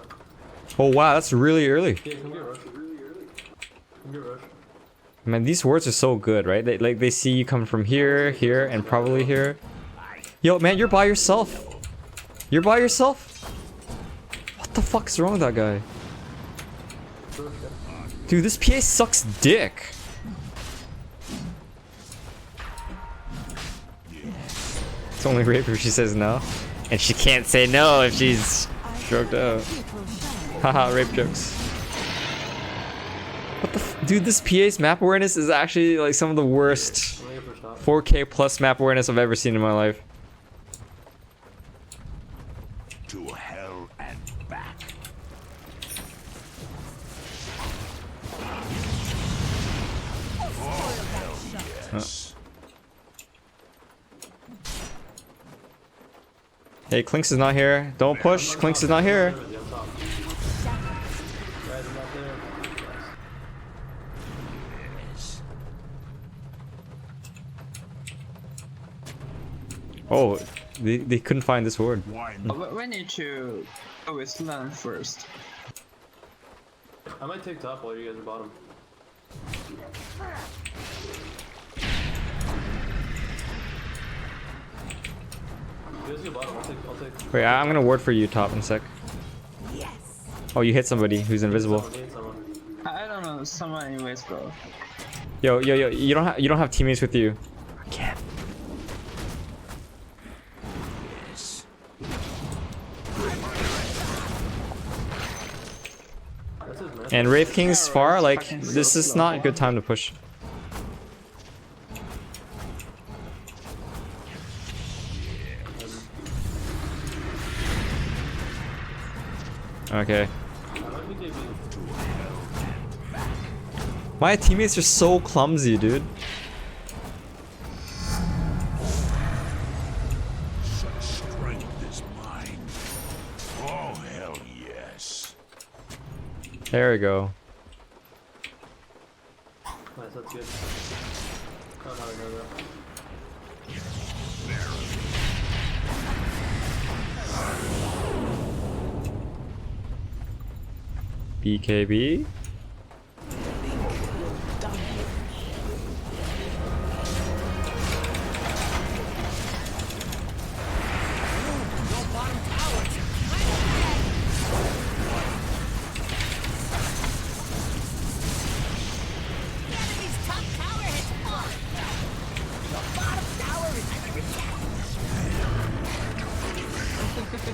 Oh wow, that's really early. Yeah, come get Rush. Come get Rush. Man, these words are so good, right? They see you come from here, here, and probably here. Yo, man, you're by yourself. You're by yourself? What the fuck is wrong with that guy? Dude, this PA sucks dick. It's only rape if she says no. And she can't say no if she's stroked out. Haha, rape jokes. What the dude, this PA's map awareness is actually like some of the worst 4K plus map awareness I've ever seen in my life. To hell and back. Yes. Hey, Clinks is not here. Don't push. Clinks is not here. Oh, they couldn't find this word. We need to go with land first. I might take top while you guys are bottom. You guys go bottom, I'll take. Wait, I'm gonna ward for you, top, in a sec. Oh, you hit somebody who's invisible. I don't know, someone invisible. Yo, you don't have teammates with you. Again. And Wraith King's far, like, this is not a good time to push. Okay. My teammates are so clumsy, dude. Such strength is mine. Oh, hell yes. There we go. Nice, that's good. Oh, no, I know that. BKB.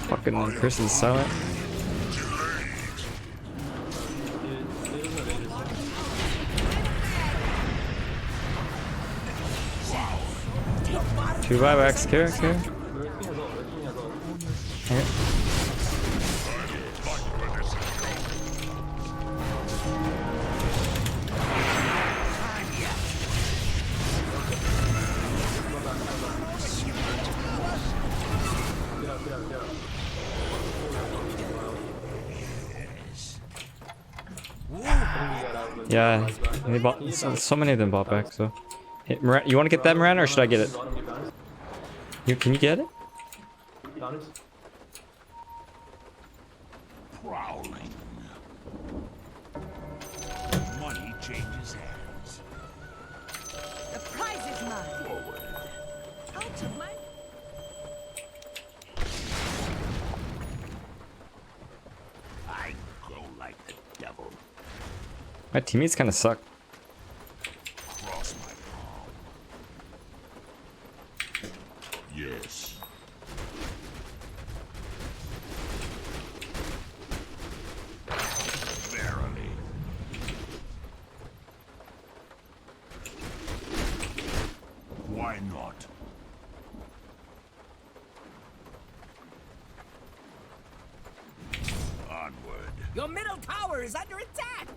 Fucking Chris is silent. Two buybacks, care. Yeah, they bought so many of them bought back. So, hey, you want to get that, Miranda, or should I get it? Can you get it? Prowling. Money changes hands. The prize is mine. Forward. Out of my... I grow like the devil. My teammates kind of suck. Cross my palm. Yes. Verily. Why not? Onward. Your middle tower is under attack!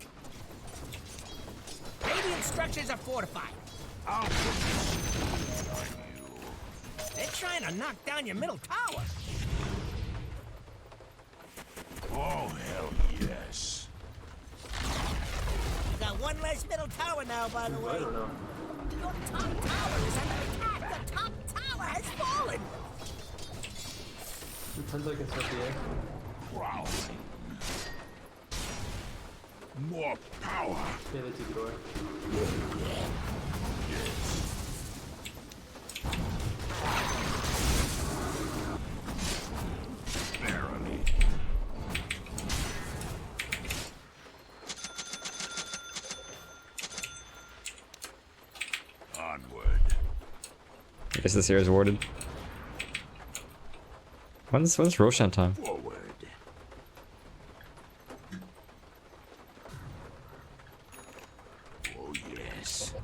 Radiant structures are fortified. I'll put this on you. They're trying to knock down your middle tower. Oh, hell yes. You got one less middle tower now, by the way. Your top tower is under attack. The top tower has fallen. 10 seconds left here. Prowling. More power. Yeah, they took it away. Verily. Onward. I guess this here is awarded. When's Roshan time? Forward. Oh, yes.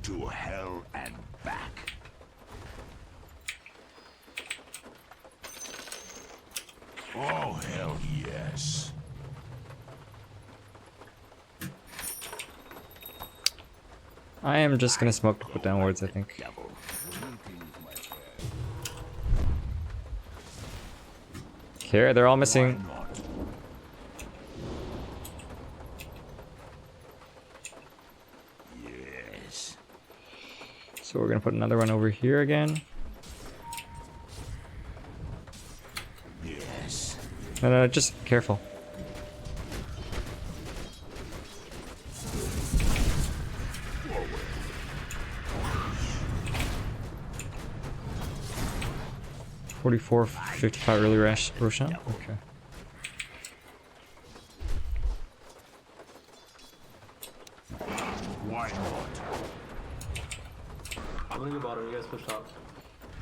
To hell and back. Oh, hell yes. I am just gonna smoke to put downwards, I think. Here, they're all missing. Yes. So we're gonna put another one over here again. Yes. No, just careful. Forty-four, 55 early Roshan. Okay. Why not? I'm gonna go bottom, you guys push top.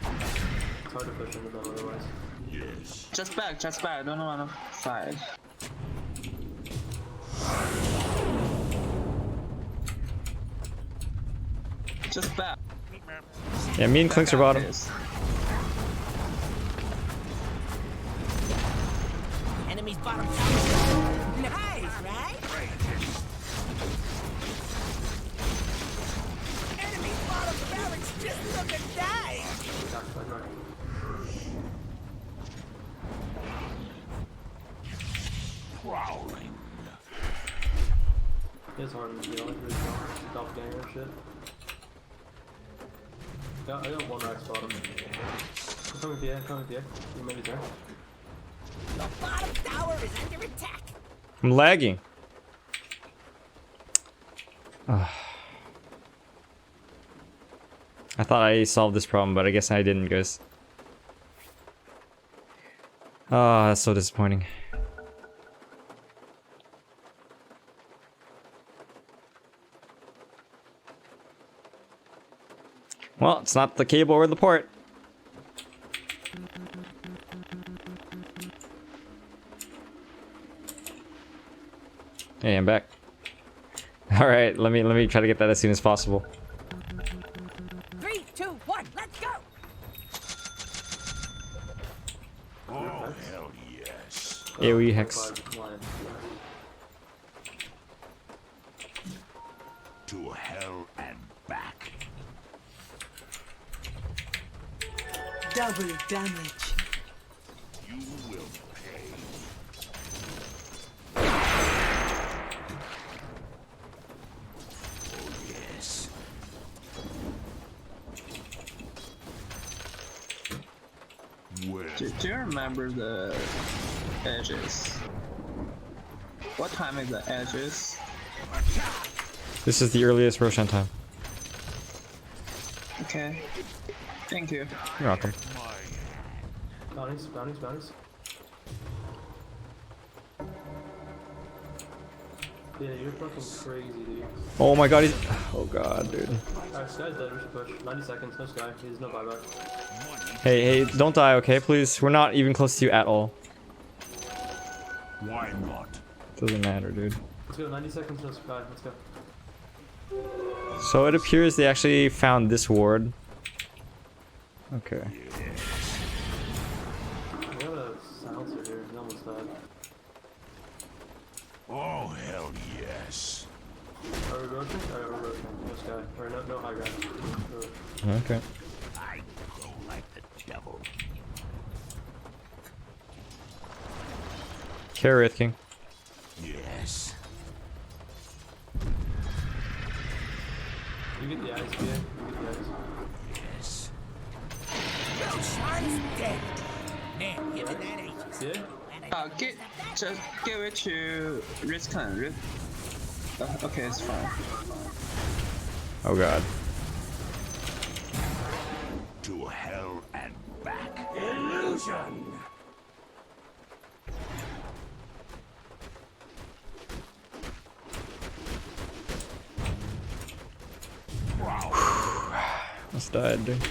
It's hard to push into them otherwise. Yes. Just back, don't know on the side. Just back. Yeah, me and Clinks are bottom. Enemy's bottom tower. Nice, right? Enemy's bottom barracks just looking nice. Prowling. It's hard, you know, like really doppelganger and shit. Yeah, I got one rack bottom. I'm coming to you, You made it there. The bottom tower is under attack. I'm lagging. I thought I solved this problem, but I guess I didn't, guys. Ah, that's so disappointing. Well, it's not the cable or the port. Hey, I'm back. All right, let me try to get that as soon as possible. 3, 2, 1, let's go. Oh, hell yes. AoE hex. To hell and back. Double damage. You will pay. Do you remember the edges? What time is the edges? This is the earliest Roshan time. Okay. Thank you. You're welcome. Bounties, bounties, bounties. Yeah, you're fucking crazy, dude. Oh my god, he's... Oh god, dude. Alright, Sky's dead, we should push. 90 seconds, no Sky, he's no buyback. Hey, don't die, okay, please? We're not even close to you at all. Why not? Doesn't matter, dude. Let's go, 90 seconds, no Sky, let's go. So it appears they actually found this ward. Okay. We have a silencer here, he almost died. Oh, hell yes. Are we roaching? Alright, we're roaching. No Sky. Or no high ground. Okay. I grow like the devil. Carry Wraith King. Yes. You get the ice, BA. You get the ice. Yes. Roshan's dead. Man, him and that agency. Yeah? Just give it to Riskan. Okay, it's fine. Oh god. To hell and back. Illusion. Almost died, dude.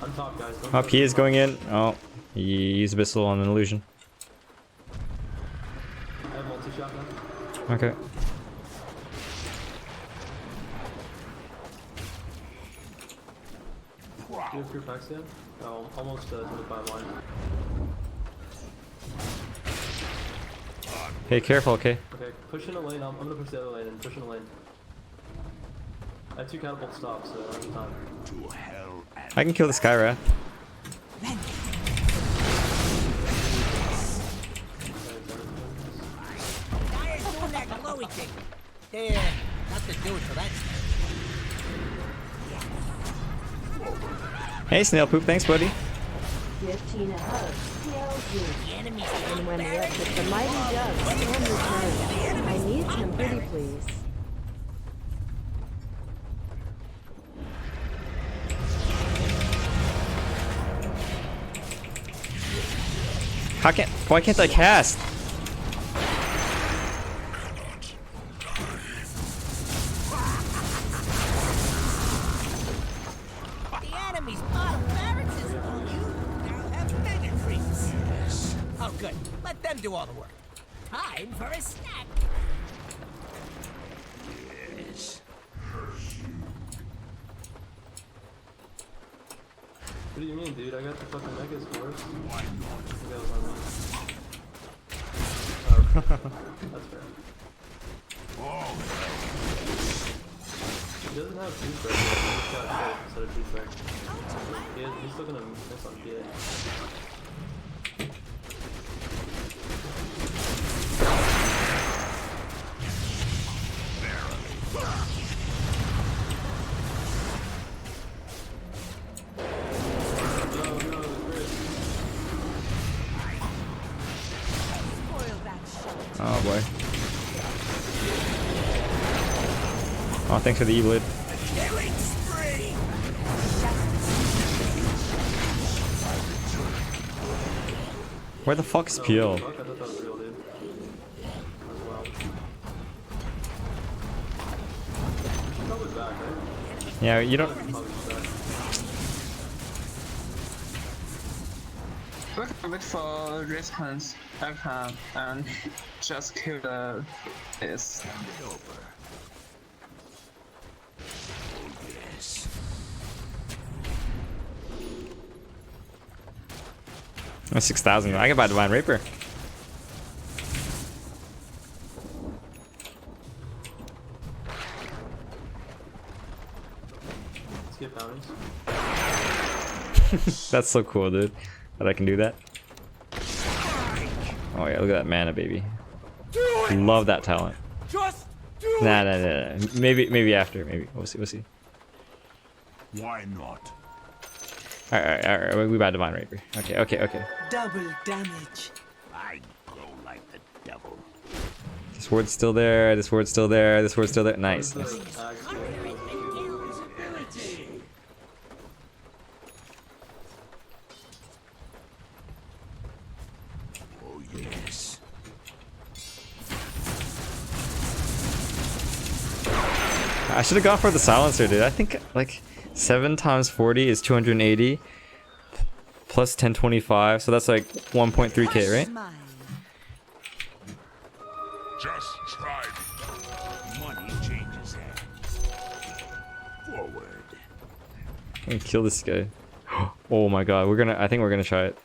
I'm top, guys. Don't Up, he is going in. Oh, he used Abyssal on an illusion. I have multi-shot now. Okay. Do you have crew packs yet? Oh, almost 25 line. Hey, careful, okay? Okay, push in a lane. I'm gonna push the other lane and push in a lane. I have 2 catapult stops, so I have time. To hell and I can kill the Skywrath. Dyer's doing that glowy thing. There, not to do it till that's Hey, Snail Poop, thanks, buddy. 15 hug, TLG. the enemy's And when the mighty doves can return, I need some pretty please. Why can't I cast? The enemy's bottom barracks is on you. Now have mega creeps. Yes. Oh, good. Let them do all the work. Time for a snack. yes. What do you mean, dude? I got the fucking megas first. Why not? Oh, that's fair. Oh, He doesn't have juice break, he just got short instead of juice break. He's still gonna miss on PA. Oh boy. Oh, thanks for the E-Blade. Killing spree. Where the fuck is PL? Fuck, I thought that was real, dude. As well. She's probably back, right? Yeah, you don't... Probably back. Wait for Riskan's aircraft and just kill the this. yes. 6,000. I can buy Divine Rapier. Let's get bounties. That's so cool, dude. That I can do that. Oh yeah, look at that mana, baby. Love that talent. Just Nah. Maybe after. Maybe we'll see. Why not? Alright. We buy Divine Rapier. Okay. Double damage. I go like the devil. This word's still there. This word's still there. This word's still there. Nice. Oh yes. I should have gone for the silencer, dude. I think like 7 times 40 is 280 plus 1025, so that's like 1.3k, right? Just try me. Money changes hands. Forward. I'm gonna kill this guy. Oh my god, I think we're gonna try it.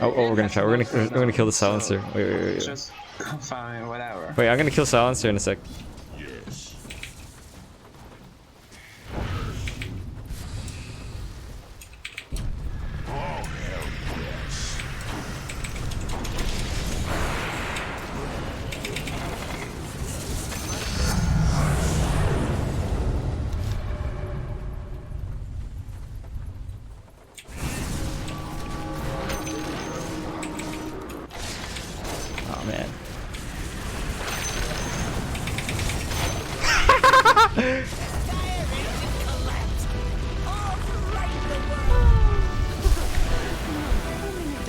Oh, we're gonna try. We're gonna kill the silencer. Wait. Just fine, whatever. Wait, I'm gonna kill silencer in a sec. Yes. Oh hell yes. Oh man.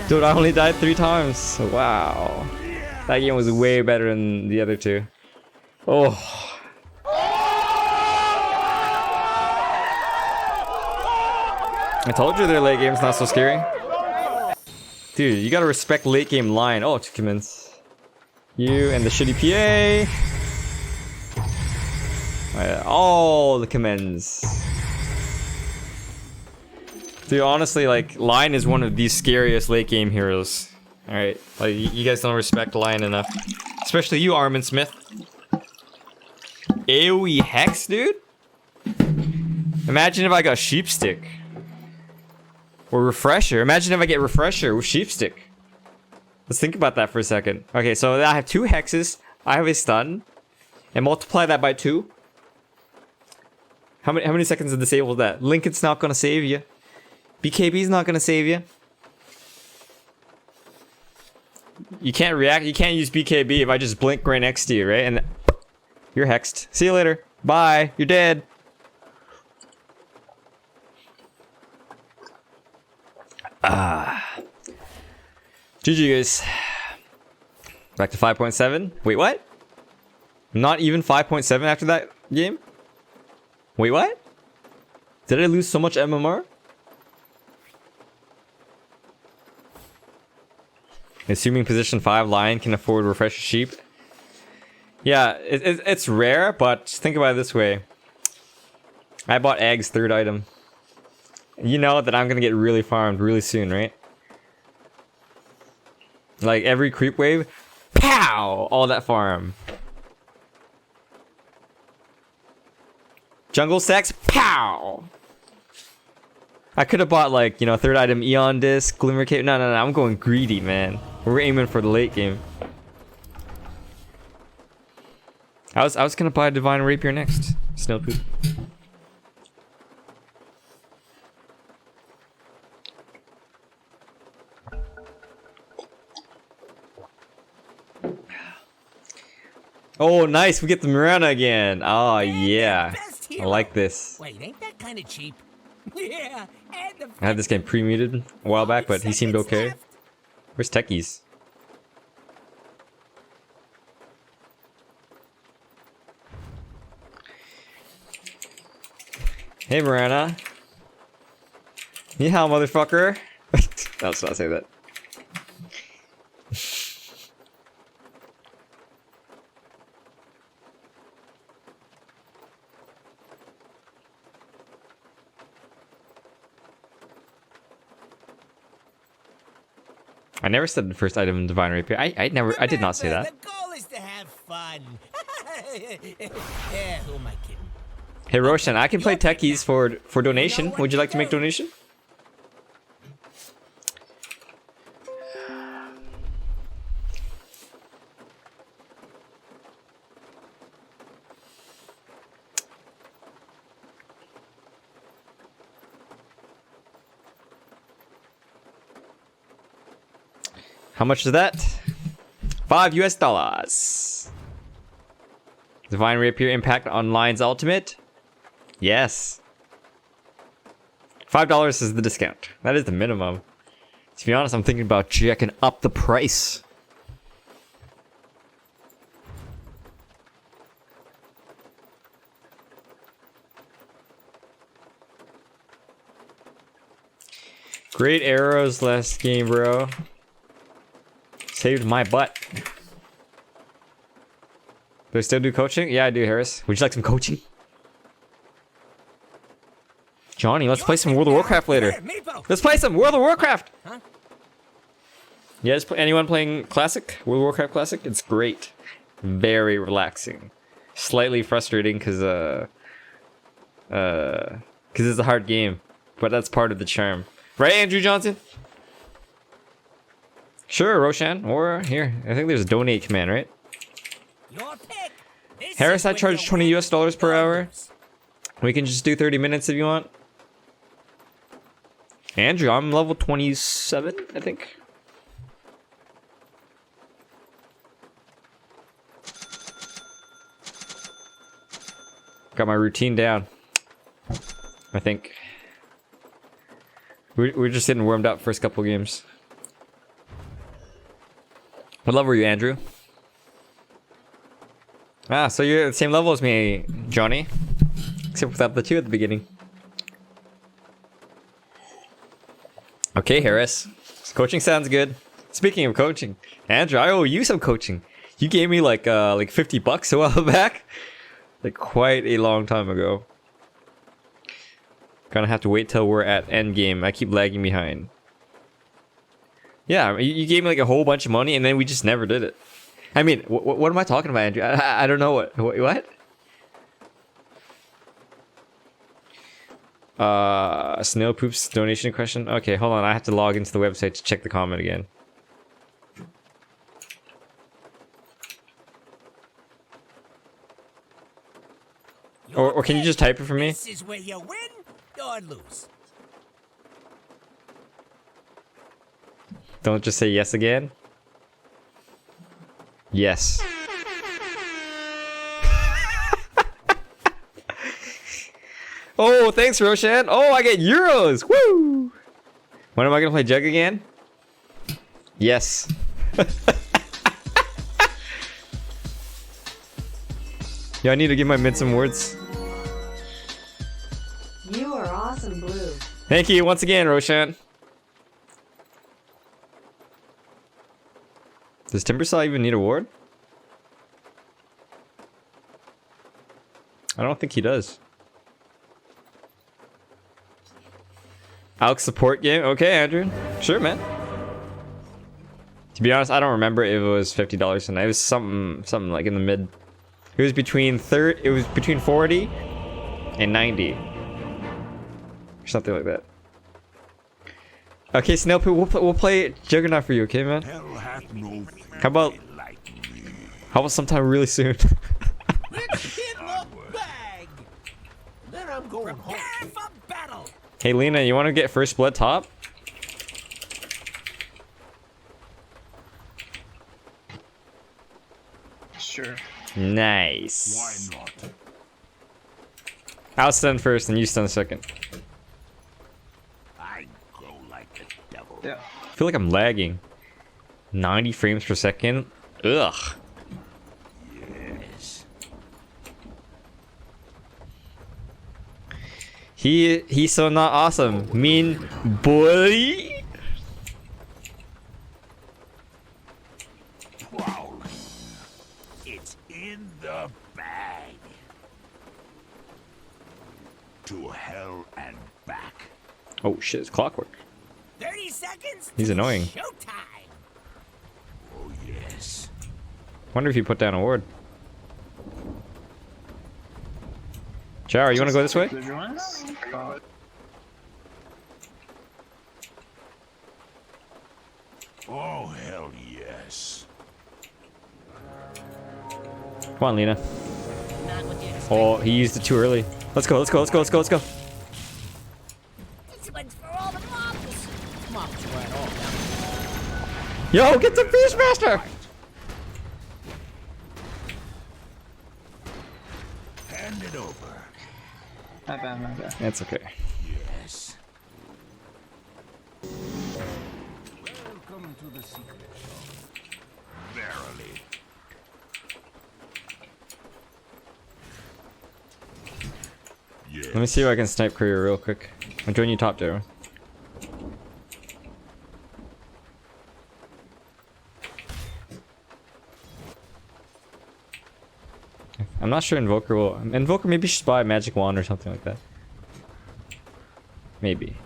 Dude, I only died 3 times. Wow. That game was way better than the other 2. Oh. I told you their late game's not so scary. Dude, you gotta respect late game line. Oh, Chickmans. You and the shitty PA. All the commends. Dude, honestly, like, Lion is one of the scariest late game heroes. Alright, like, you guys don't respect Lion enough. Especially you, Armin Smith. AoE Hex, dude? Imagine if I got Sheepstick. Or Refresher. Imagine if I get Refresher with Sheepstick. Let's think about that for a second. Okay, so I have 2 Hexes. I have a stun. And multiply that by 2. How many seconds to disable that? Lincoln's not gonna save you. BKB's not gonna save you. You can't react. You can't use BKB if I just blink right next to you, right? And you're hexed. See you later. Bye. You're dead. GG guys. Back to 5.7. Wait, what? Not even 5.7 after that game? Wait, what? Did I lose so much MMR? Assuming position 5 Lion can afford Refresh Sheep. Yeah, it's rare, but think about it this way. I bought Egg's 3rd item. You know that I'm gonna get really farmed really soon, right? Like every creep wave, pow! All that farm. Jungle Stacks, pow! I could have bought like, you know, 3rd item Eon Disc, Glimmer Cape. No, I'm going greedy, man. We're aiming for the late game. I was gonna buy Divine Rapier next. Snow poop. Oh, nice! We get the Mirana again. Oh yeah, I like this. Wait, ain't that kind of cheap? Yeah, and the I had this game pre-muted a while back, but he seemed okay. Where's Techies? Hey, Mirana. Ni hao, motherfucker. No, let's not say that. I never said the first item in Divine Rapier. I did not say that. The goal is to have fun. Yeah, who am I kidding? Hey Roshan, I can play Techies for donation. Would you like to make donation? How much is that? $5 US. Divine Rapier impact on Lion's ultimate? Yes. $5 is the discount. That is the minimum. To be honest, I'm thinking about jacking up the price. Great arrows last game, bro. Saved my butt. Do I still do coaching? Yeah, I do, Harris. Would you like some coaching? Johnny, let's play some World of Warcraft later. Let's play some World of Warcraft! Huh? Yeah, anyone playing Classic? World of Warcraft Classic? It's great. Very relaxing. Slightly frustrating because it's a hard game. But that's part of the charm. Right, Andrew Johnson? Sure, Roshan. Or here, I think there's a donate command, right? Harris, I charge $20 US per hour. We can just do 30 minutes if you want. Andrew, I'm level 27, I think. Got my routine down, I think. We're just getting warmed up first couple games. What level are you, Andrew? Ah, so you're at the same level as me, Johnny. Except without the 2 at the beginning. Okay, Harris. Coaching sounds good. Speaking of coaching, Andrew, I owe you some coaching. You gave me like $50 a while back. Like quite a long time ago. Gonna have to wait till we're at endgame. I keep lagging behind. Yeah, you gave me like a whole bunch of money and then we just never did it. I mean, what am I talking about, Andrew? I don't know what? Snail Poops donation question. Okay, hold on. I have to log into the website to check the comment again. Or can you just type it for me? This is where you win or lose. Don't just say yes again. Yes. Oh, thanks, Roshan. Oh, I get euros. Woo! When am I gonna play Jug again? Yes. Yeah, I need to give my mid some words. You are awesome, Blue. Thank you once again, Roshan. Does Timbersaw even need a ward? I don't think he does. Alex support game? Okay, Andrew. Sure, man. To be honest, I don't remember if it was $50 tonight. It was something like in the mid. It was between 40 and 90. Or something like that. Okay, Snailpoo, we'll play Juggernaut for you, okay, man? How about sometime really soon? Then I'm going home. Prepare for battle. Hey, Lena, you want to get first blood top? Sure. Nice. Why not? I'll stun first and you stun second. I go like the devil. Yeah. I feel like I'm lagging. 90 frames per second? Ugh. Yes. He's so not awesome. Mean boy. Prowling. It's in the bag. To hell and back. Oh shit, it's clockwork. 30 seconds. He's annoying. Showtime. Oh yes. Wonder if you put down a ward. Chara, you wanna go this way? Oh hell yes. Come on, Lena. Oh, he used it too early. Let's go, let's go, let's go, let's go, let's go. This one's for all the moms. Moms right all Yo, get the Beastmaster! Hand it over. My bad, my bad. It's okay. Yes. Welcome to the secret shop. Verily. Yes. Let me see if I can snipe Courier real quick. I'll join you top, Daryl. I'm not sure Invoker will... Invoker maybe should buy a magic wand or something like that. Maybe.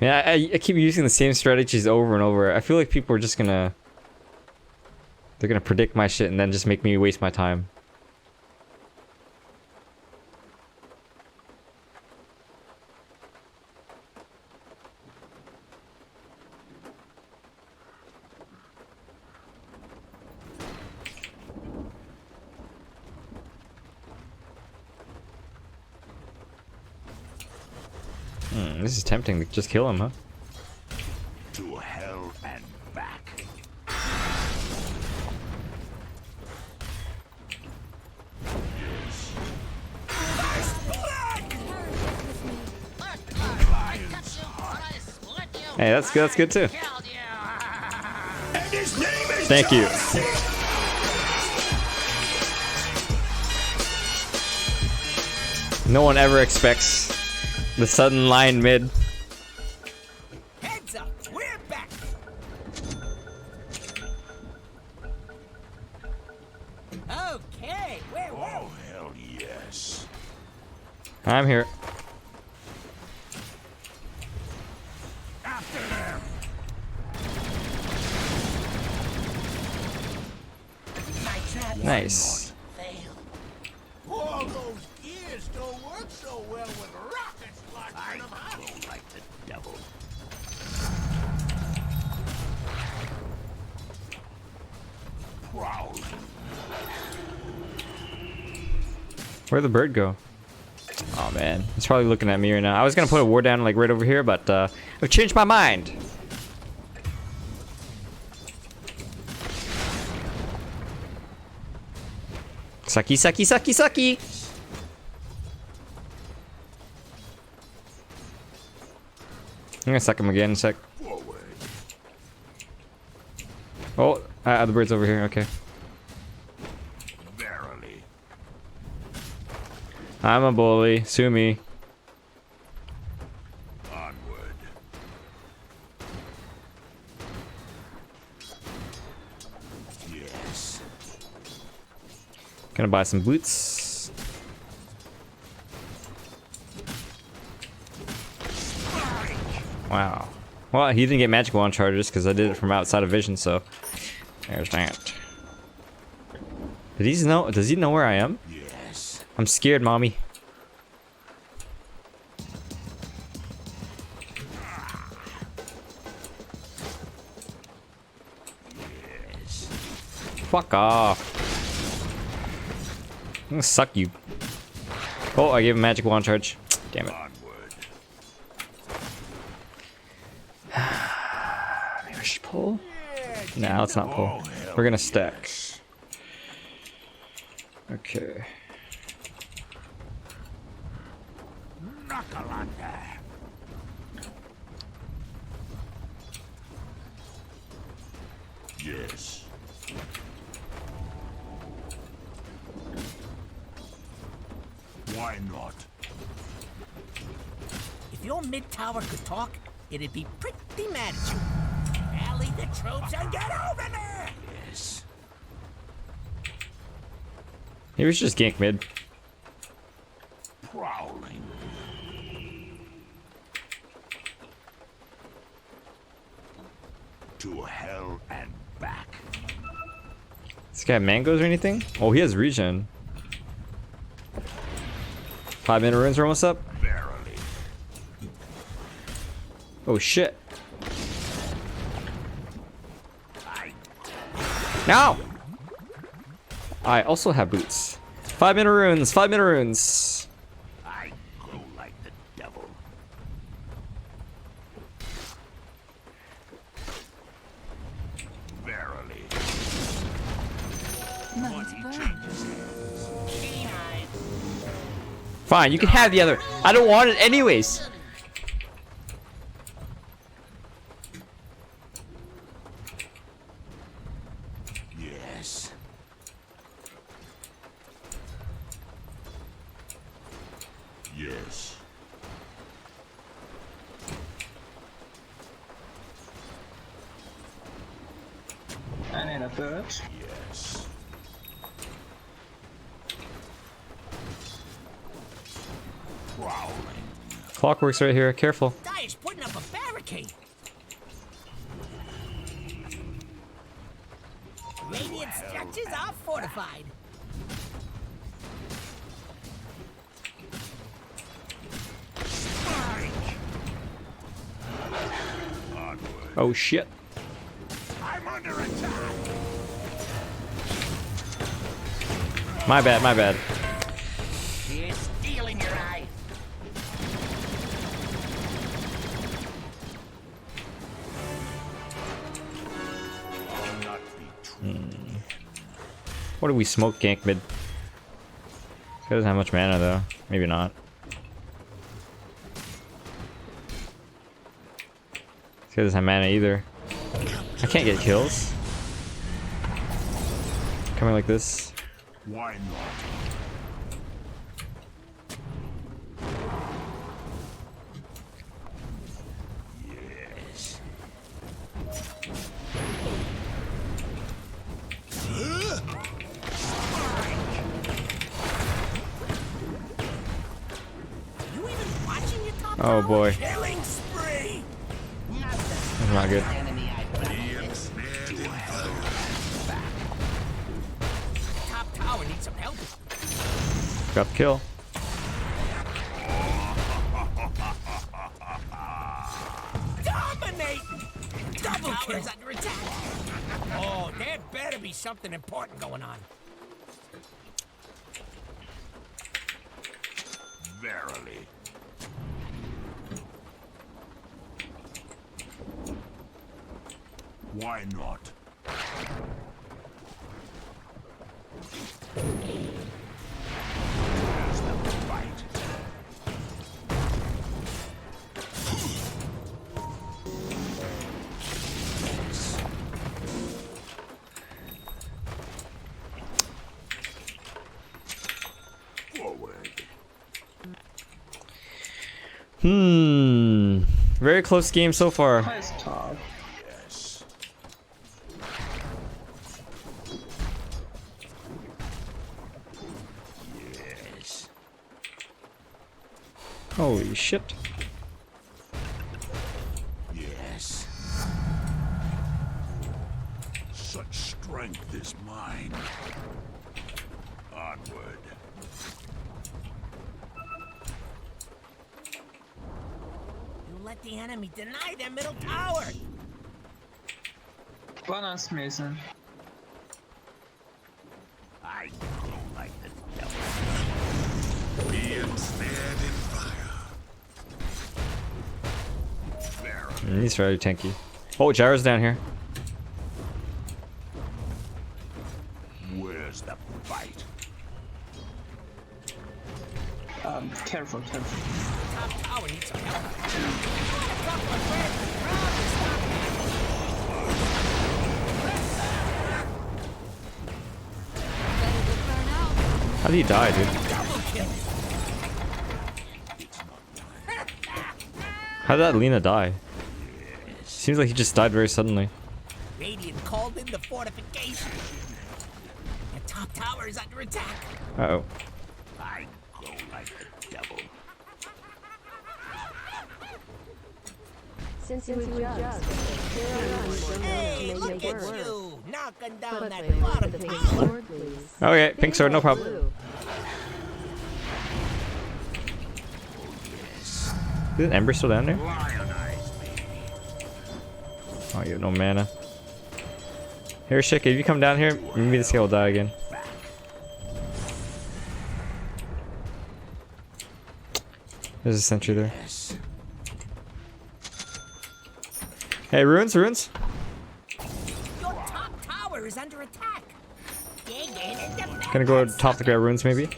Yeah, I keep using the same strategies over and over. I feel like people are just gonna... They're gonna predict my shit and then just make me waste my time. This is tempting to just kill him, huh? To hell and back. Yes. Hey, that's good. That's good too. And his name is Thank you. No one ever expects the sudden line mid. Heads up, we're back. Okay, where were Oh, hell yes. I'm here. After them. Nice. All those gears don't work so well with rockets launching them out. Like the devil. Prowling. Where'd the bird go? Oh man, he's probably looking at me right now. I was gonna put a ward down like right over here, but I've changed my mind. Sucky, sucky, sucky, sucky! I'm gonna suck him again in a sec. Oh, the bird's over here, okay. Verily. I'm a bully, sue me. Onward. Yes. Gonna buy some boots. Wow. Well, he didn't get magic wand charges because I did it from outside of vision, so there's that. Does he know where I am? Yes. I'm scared, mommy. Yes. Fuck off. I'm gonna suck you. Oh, I gave him magic wand charge. Damn it. Maybe I should pull? Nah, let's not pull. We're gonna stack. Okay. Nakalanda. Yes. Why not? If your mid tower could talk, it'd be pretty mad at you. Rally the troops and get over there! Yes. Maybe we should just gank mid. Prowling. To hell and back. This guy have mangoes or anything? Oh, he has regen. 5-minute runes are almost up. Verily. Oh shit. No! I also have boots. 5-minute runes, 5-minute runes. I grow like the devil. Fine, you can have the other. I don't want it anyways. Yes. Yes. I need a bird. Yes. Prowling. Clockwork's right here. Careful. Dire's putting up a barricade. Radiant structures are fortified. Oh shit. I'm under attack. My bad, my bad. You're stealing your eye. I'll not be true. What do we smoke gank mid? This guy doesn't have much mana though. Maybe not. This guy doesn't have mana either. I can't get kills. Coming like this. Why not? Yes. You even watching your top Oh boy. killing spree? That's not good. Top tower needs some help. Got the kill. Dominate! Double kills under attack. Oh, there better be something important going on. Verily. Why not? There's the fight. Forward. Very close game so far. Nice top. Yes. Yes. Holy shit. Yes. Such strength is mine. Onward. You let the enemy deny their middle tower. Balance Mason. I grow like the devil. Be ensnared in fire. He's very tanky. Oh, Gyro's down here. Where's the fight? Careful, careful. Top tower needs some help. How did he die, dude? How did that Lena die? Seems like he just died very suddenly. Radiant called in the fortification. The top tower is under attack. Uh-oh. I grow like the devil. Since we just, Hey, look at you! Knocking down But that wait, bottom the pink tower. sword, please. Okay, pink sword, no problem. Blue. Is Ember still down there? Oh, you have no mana. Here, Shika, if you come down here, maybe this guy will die again. There's a sentry there. Hey, runes, runes. Your top tower is under attack. Dig in and defend Gonna go that top to grab runes, maybe.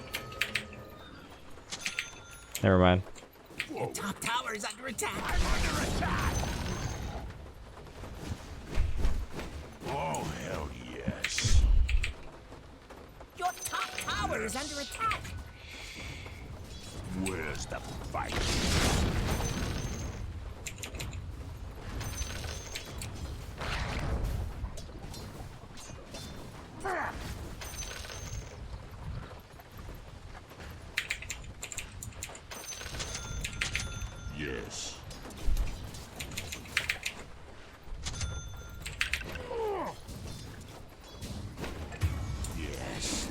Never mind. Your top tower is under attack. Oh, hell yes. Your top tower is under attack. Where's the fight? Yes. Yes.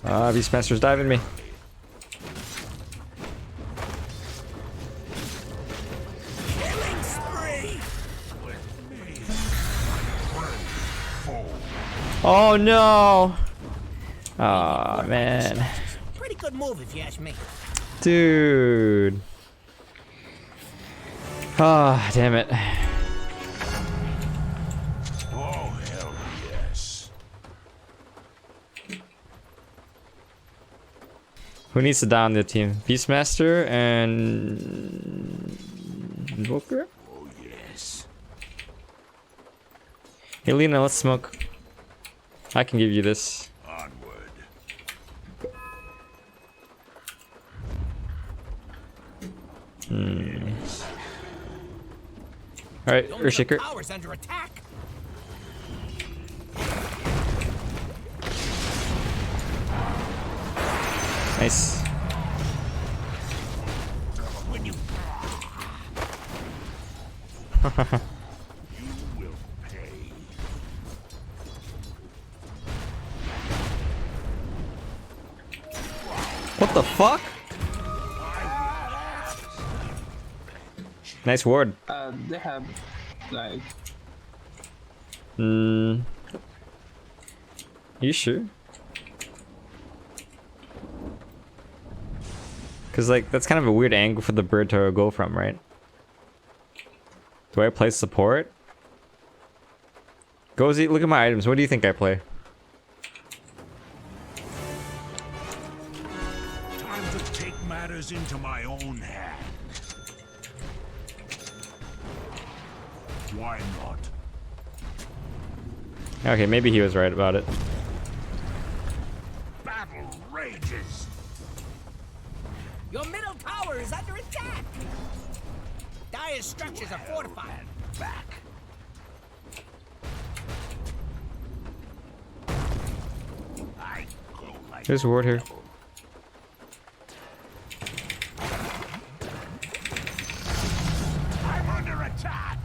Beastmaster's diving me. Killing spree. Oh no! Aw, man. Pretty good move if you ask me. Dude. Ah, damn it. Oh, hell yes. Who needs to die on the team? Beastmaster and Invoker? Oh, yes. Hey Lena, let's smoke. I can give you this. Onward. Alright, Your Earthshaker. tower's under attack. Nice. When you will pay. What the fuck? Nice ward. They have like You sure? Cause like that's kind of a weird angle for the bird to go from, right? Do I play support? Gozy, look at my items. What do you think I play? Time to take matters into my own hands. Why not? Okay, maybe he was right about it. Battle rages. Your middle tower is under attack. Dire's structures are fortified. Back. I go like There's a ward here. I'm under attack.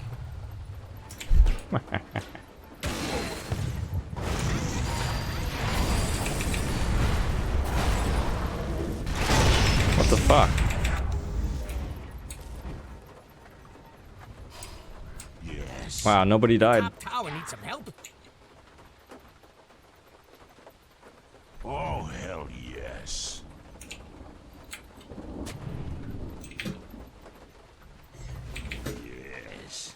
What the fuck? Yes. Wow, nobody died. Top tower needs some help. Oh, hell yes. Yes.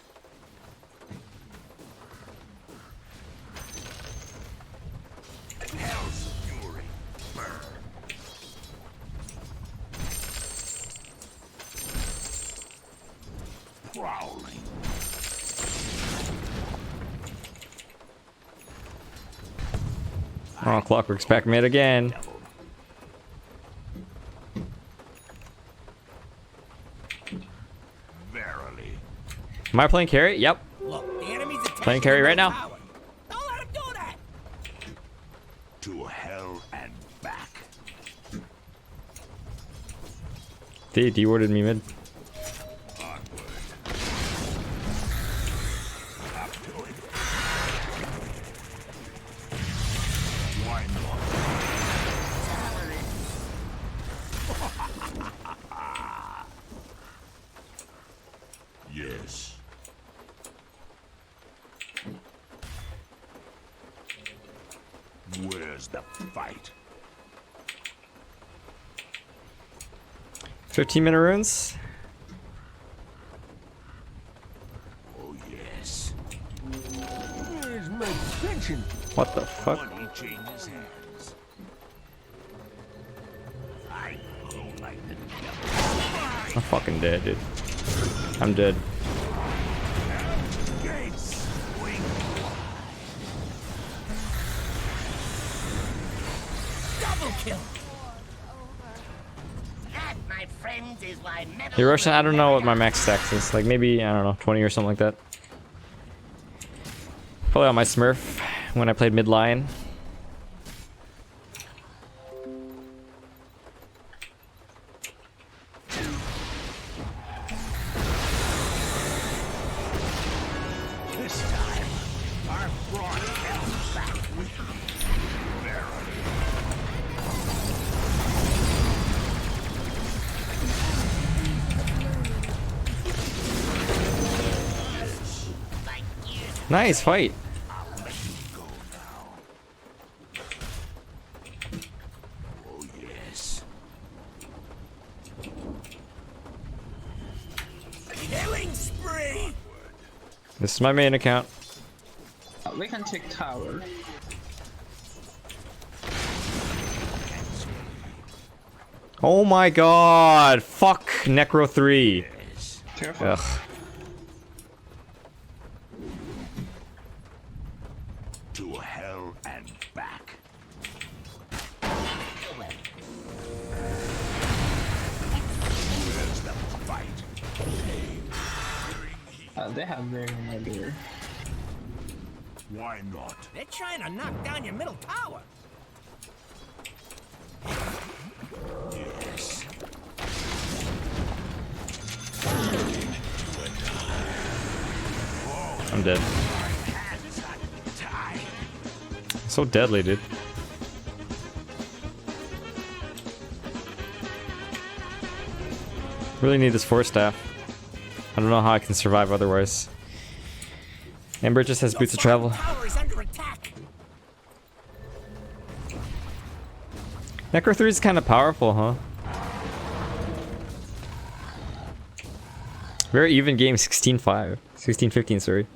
Hell's fury. Burn. Prowling. Oh, Clockwork's back mid again. Verily. Am I playing carry? Yep. Look, the enemy's attacking Playing carry the right middle now. tower. Don't let him do that. To hell and back. They de-warded me mid. Onward. Up to it. Why not? Yes. Where's the fight? 15-minute runes. Oh, yes. Where's my pension? What the fuck? Money changes hands. I'm fucking dead, dude. I'm dead. Double kill. That, my friends, is why Hiroshima, I don't know what my max stacks is. Like maybe, I don't know, 20 or something like that. Probably on my Smurf when I played mid-line. This time, our broad comes back with me. Nice fight. Oh, yes. Killing spree. This is my main account. We can take tower. Oh my god! Fuck Necro 3. Careful. Ugh. To hell and back. Where's the fight? They have very murder. Why not? They're trying to knock down your middle tower. Yes. I'm dead. So deadly, dude. Really need this force staff. I don't know how I can survive otherwise. Amber just has boots of travel. Tower is under attack. Necro 3 is kind of powerful, huh? Very even game, 16-5. 16-15, sorry.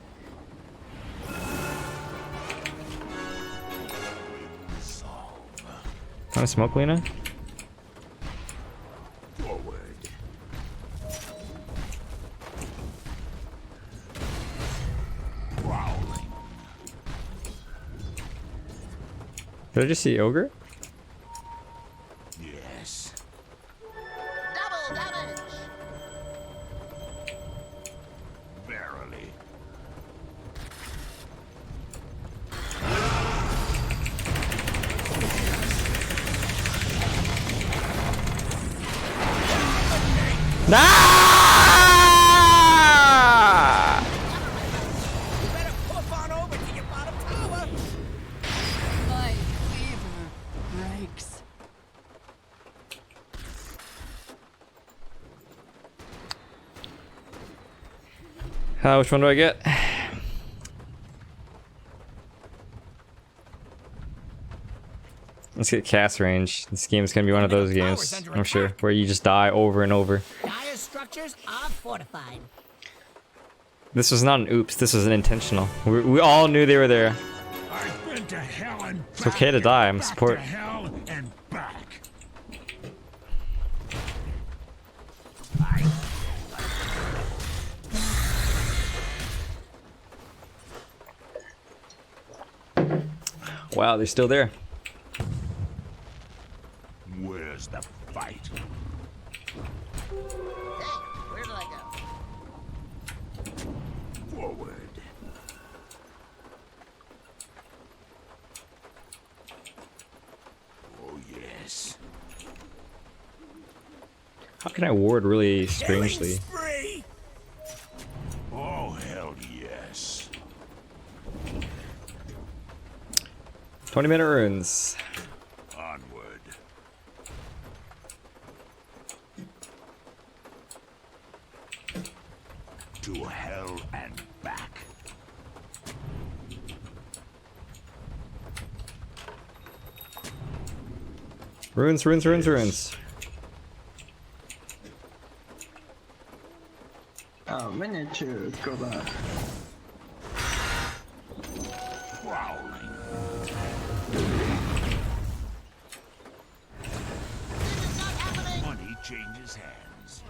Want to smoke, Lena? Forward. Prowling. Did I just see Ogre? Yes. Double damage. Verily. You better poof on over to your bottom tower. My fever breaks. Which one do I get? Let's get cast range. This game is gonna be one of those games, I'm sure, where you just die over and over. Dire structures are fortified. This was not an oops, this was an intentional. We all knew they were there. I've been to hell and back. It's okay to die, I'm support. To hell and back. Wow, they're still there. Where's the fight? Where did I go? Forward. Oh, yes. How can I ward really strangely? Spree. Oh, hell yes. 20-minute runes. Onward. To hell and back. Runes, runes, runes, runes. We need to go back. Prowling. Money changes hands.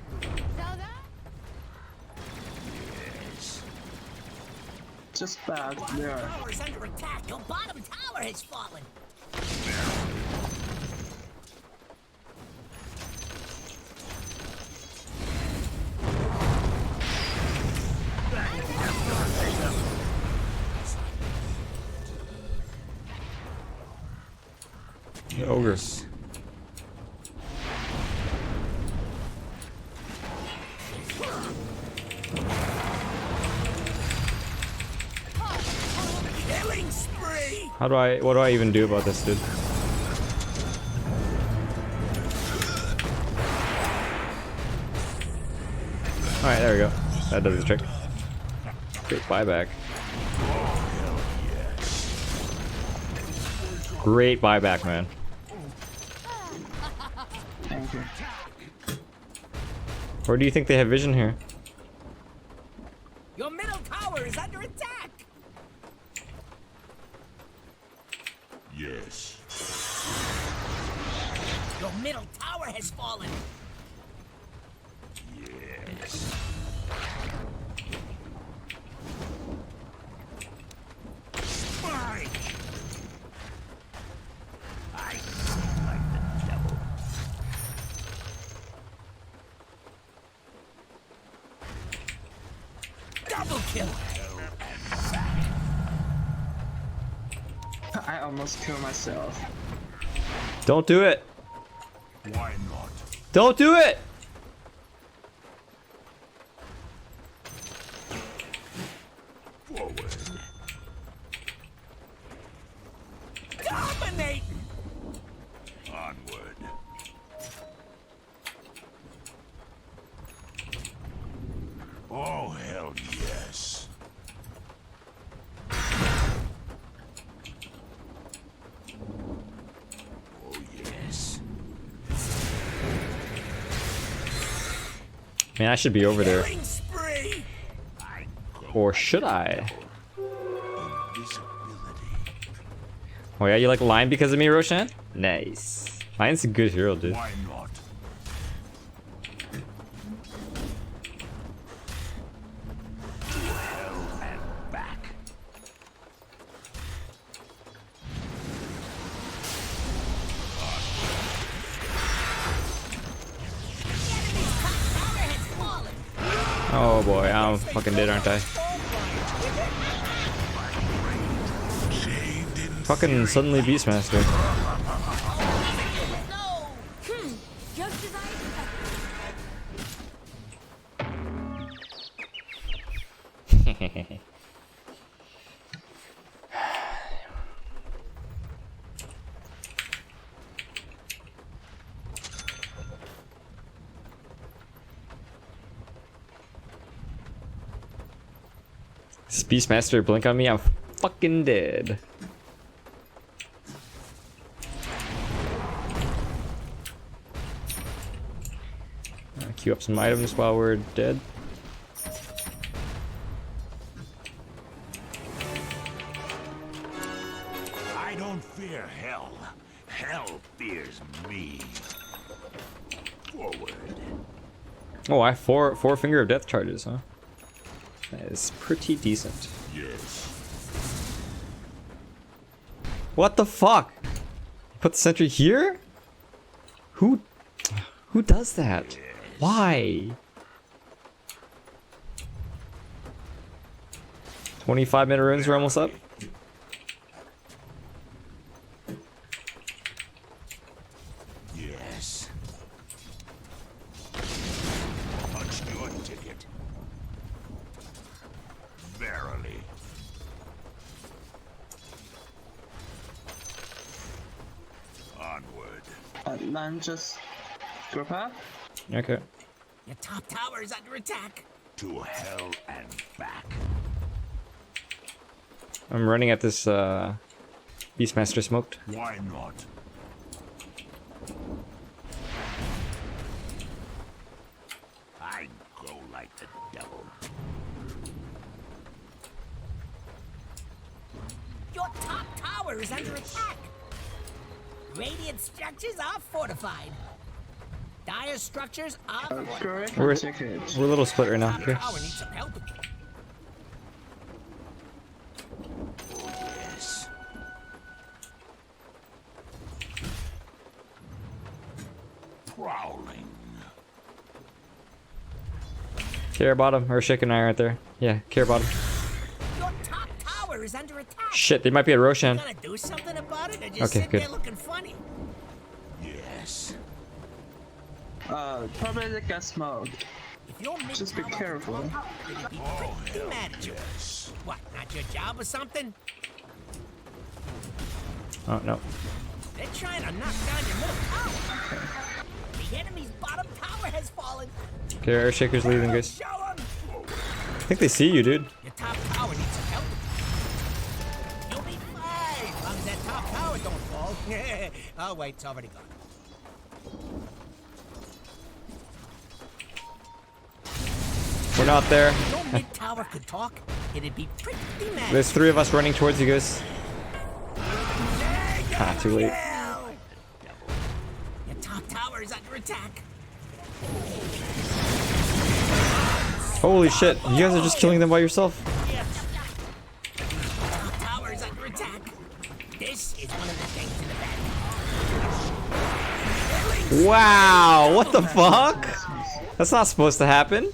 Just back there. Tower is under attack. Your bottom tower has fallen. The ogres. Killing spree. What do I even do about this, dude? Alright, there we go. That does the trick. Great buyback. Great buyback, man. Thank you. Or do you think they have vision here? Your middle tower is under attack. Yes. Your middle tower has fallen. Yes. Spike! I like the devil. Double kill. I almost killed myself. Don't do it! Why not? Don't do it! Forward. Dominating. Onward. Oh, hell yes. Oh, yes. Man, I should be over there. Killing spree. Or should I? Oh yeah, you like Lion because of me, Roshan? Nice. Lion's a good hero, dude. Why not? To hell and back. Oh boy, I'm fucking dead, aren't I? Fucking suddenly Beastmaster. Just as I expected. This Beastmaster blink on me, I'm fucking dead. Queue up some items while we're dead. I don't fear hell. Hell fears me. Forward. Oh, I have four Finger of Death charges, huh? That is pretty decent. Yes. What the fuck? Put the sentry here? Who does that? Why? 25-minute runes are almost up. Yes. Punch your ticket. Verily. Onward. Lan just group up. Okay. Your top tower is under attack. To hell and back. I'm running at this Beastmaster smoked. Why not? I go like the devil. Your top tower is under attack. Radiant structures are fortified. Dire structures are We're a little split right now. Okay. Tower needs some help. Prowling. Care bottom or Shake and I right there. Yeah, care bottom. Your top tower is under attack. Shit, they might be at Roshan. Gonna do something about it or just Okay, sit good. there looking funny? Yes. Probably they get smoked. If you're Just be careful. They'd be pretty mad at you. What, not your job or something? Oh no. They're trying to knock down your middle tower. The enemy's bottom tower has fallen. Okay, Air Shaker's leaving, guys. Show 'em. I think they see you, dude. Your top tower needs some help. You'll be fine as long as that top tower don't fall. Oh wait, it's already gone. We're not there. If your mid tower could talk, it'd be pretty mad. There's 3 of us running towards you guys. Ah, too late. Your top tower is under attack. Holy shit, you guys are just killing them by yourself? Top tower is under attack. This is one of the things in the back. Wow, what the fuck? That's not supposed to happen.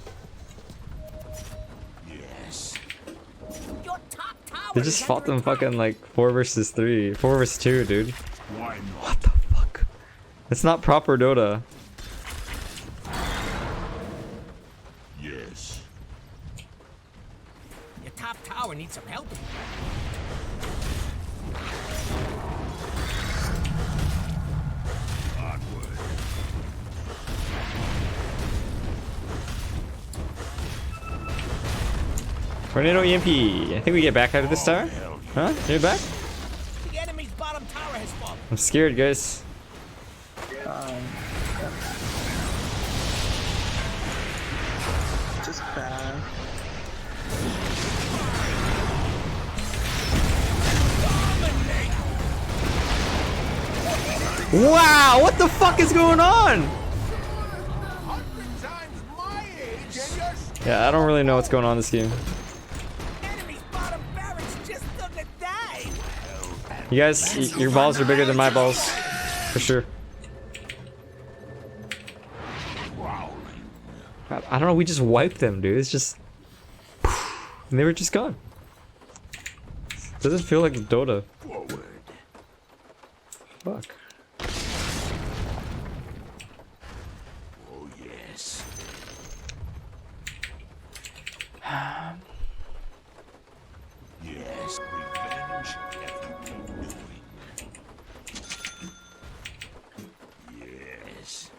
They just fought them fucking like 4 versus 3. 4 versus 2, dude. Why not? What the fuck? It's not proper Dota. Yes. Your top tower needs some help. Onward. Tornado EMP. I think we get back out of this tower. Huh? Get back? The enemy's bottom tower has fallen. I'm scared, guys. Just bad. Wow, what the fuck is going on? Yeah, I don't really know what's going on in this game. Enemy's bottom barracks just took a dive. You guys, your balls are bigger than my balls. For sure. I don't know, we just wiped them, dude. It's just... And they were just gone. Doesn't feel like Dota. Fuck. Oh yes. Yes, revenge everything doing. Yes.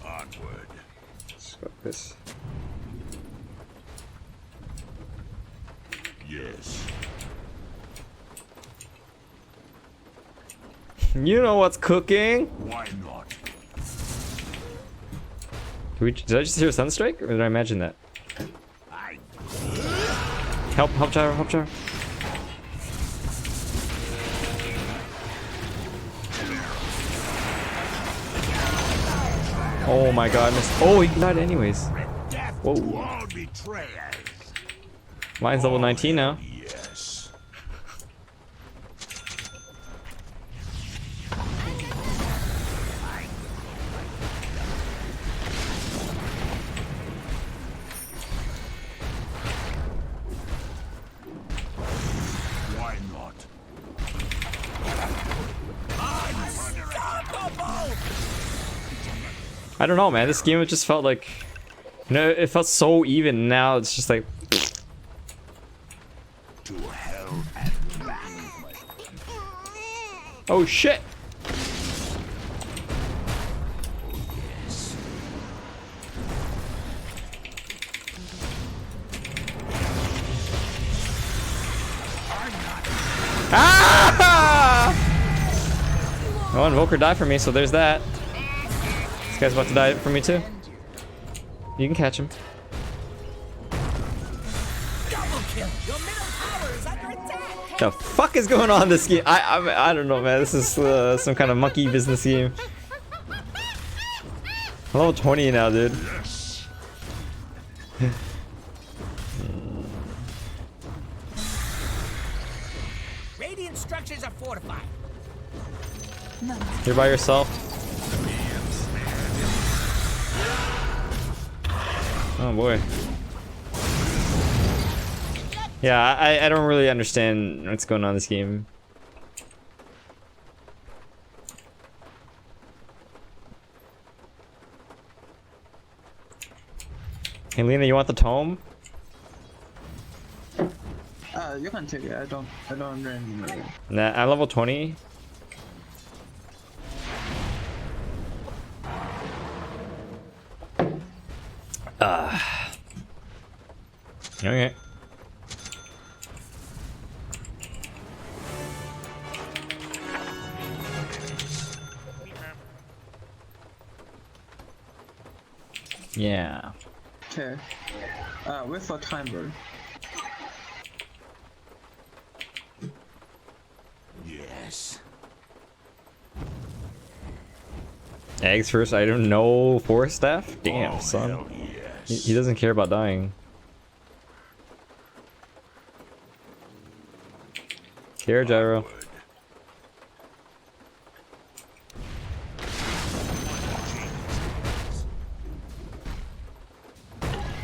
Onward. Fuck this. Yes. You know what's cooking? Why not? Did I just hear a Sunstrike? Or did I imagine that? Help, help Gyro, help Gyro. Oh my god, I missed. Oh, he died anyways. Whoa. All betrayers. Mine's level 19 now. Yes. Why not? I don't know, man. This game just felt like, you know, it felt so even. Now it's just like, To hell and back. oh shit. Yes. Ah! Oh, Invoker died for me, so there's that. This guy's about to die for me too. You can catch him. Double kill. Your middle tower is under attack. The fuck is going on in this game? I don't know, man. This is some kind of monkey business game. I'm level 20 now, dude. Radiant structures are fortified. You're by yourself. Oh boy. Yeah, I don't really understand what's going on in this game. Hey Lena, you want the tome? You can take it. I don't really need it. Nah, I'm level 20. Okay. Yeah. Okay. Wait for timer. Yes. Eggs first item, no force staff? Damn, son. Hell yes. He doesn't care about dying. Care gyro.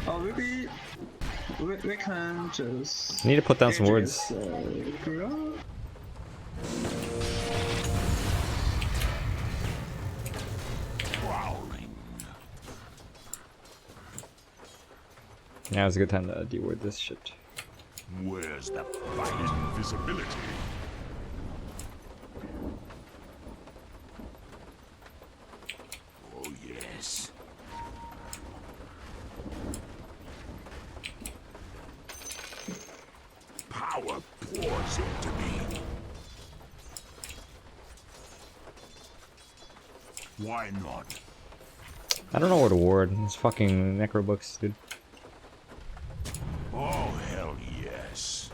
Oh, maybe we can just. Need to put down some words. Now's a good time to deword this shit. Where's the fight? Invisibility. Oh yes. Power pours into me. Why not? I don't know where to ward. It's fucking necro books, dude. Oh hell yes.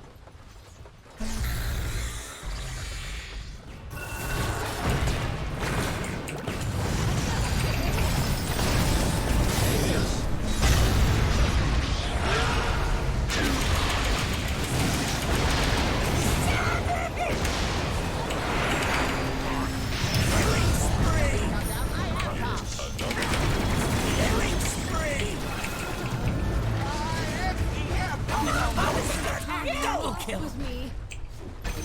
Double kill. Was me.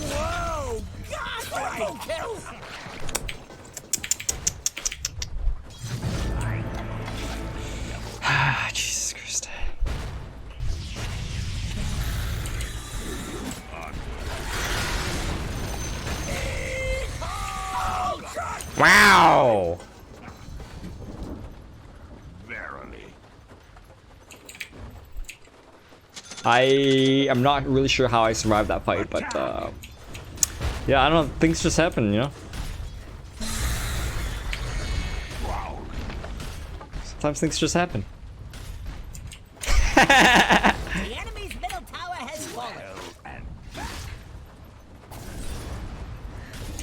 Whoa! God, double kill. Jesus Christ. Wow! Verily. I am not really sure how I survived that fight, but yeah, I don't know, things just happen, you know? Sometimes things just happen. The enemy's middle tower has fallen.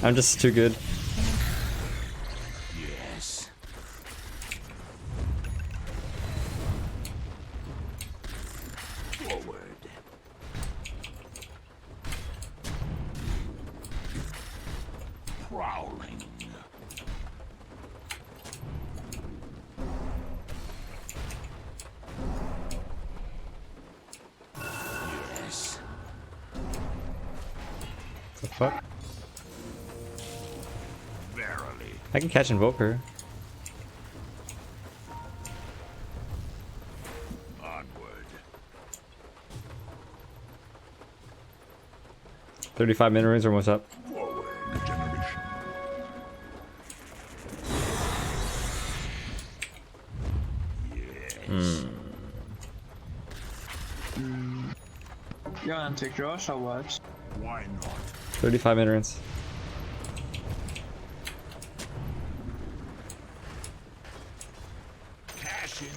I'm just too good. Yes. Forward. Prowling. Yes. The fuck? Verily. I can catch Invoker. Onward. 35 minute runes are almost up. Forward. Regeneration. You wanna take Josh or what? Why not? 35 minute runes. Cash in.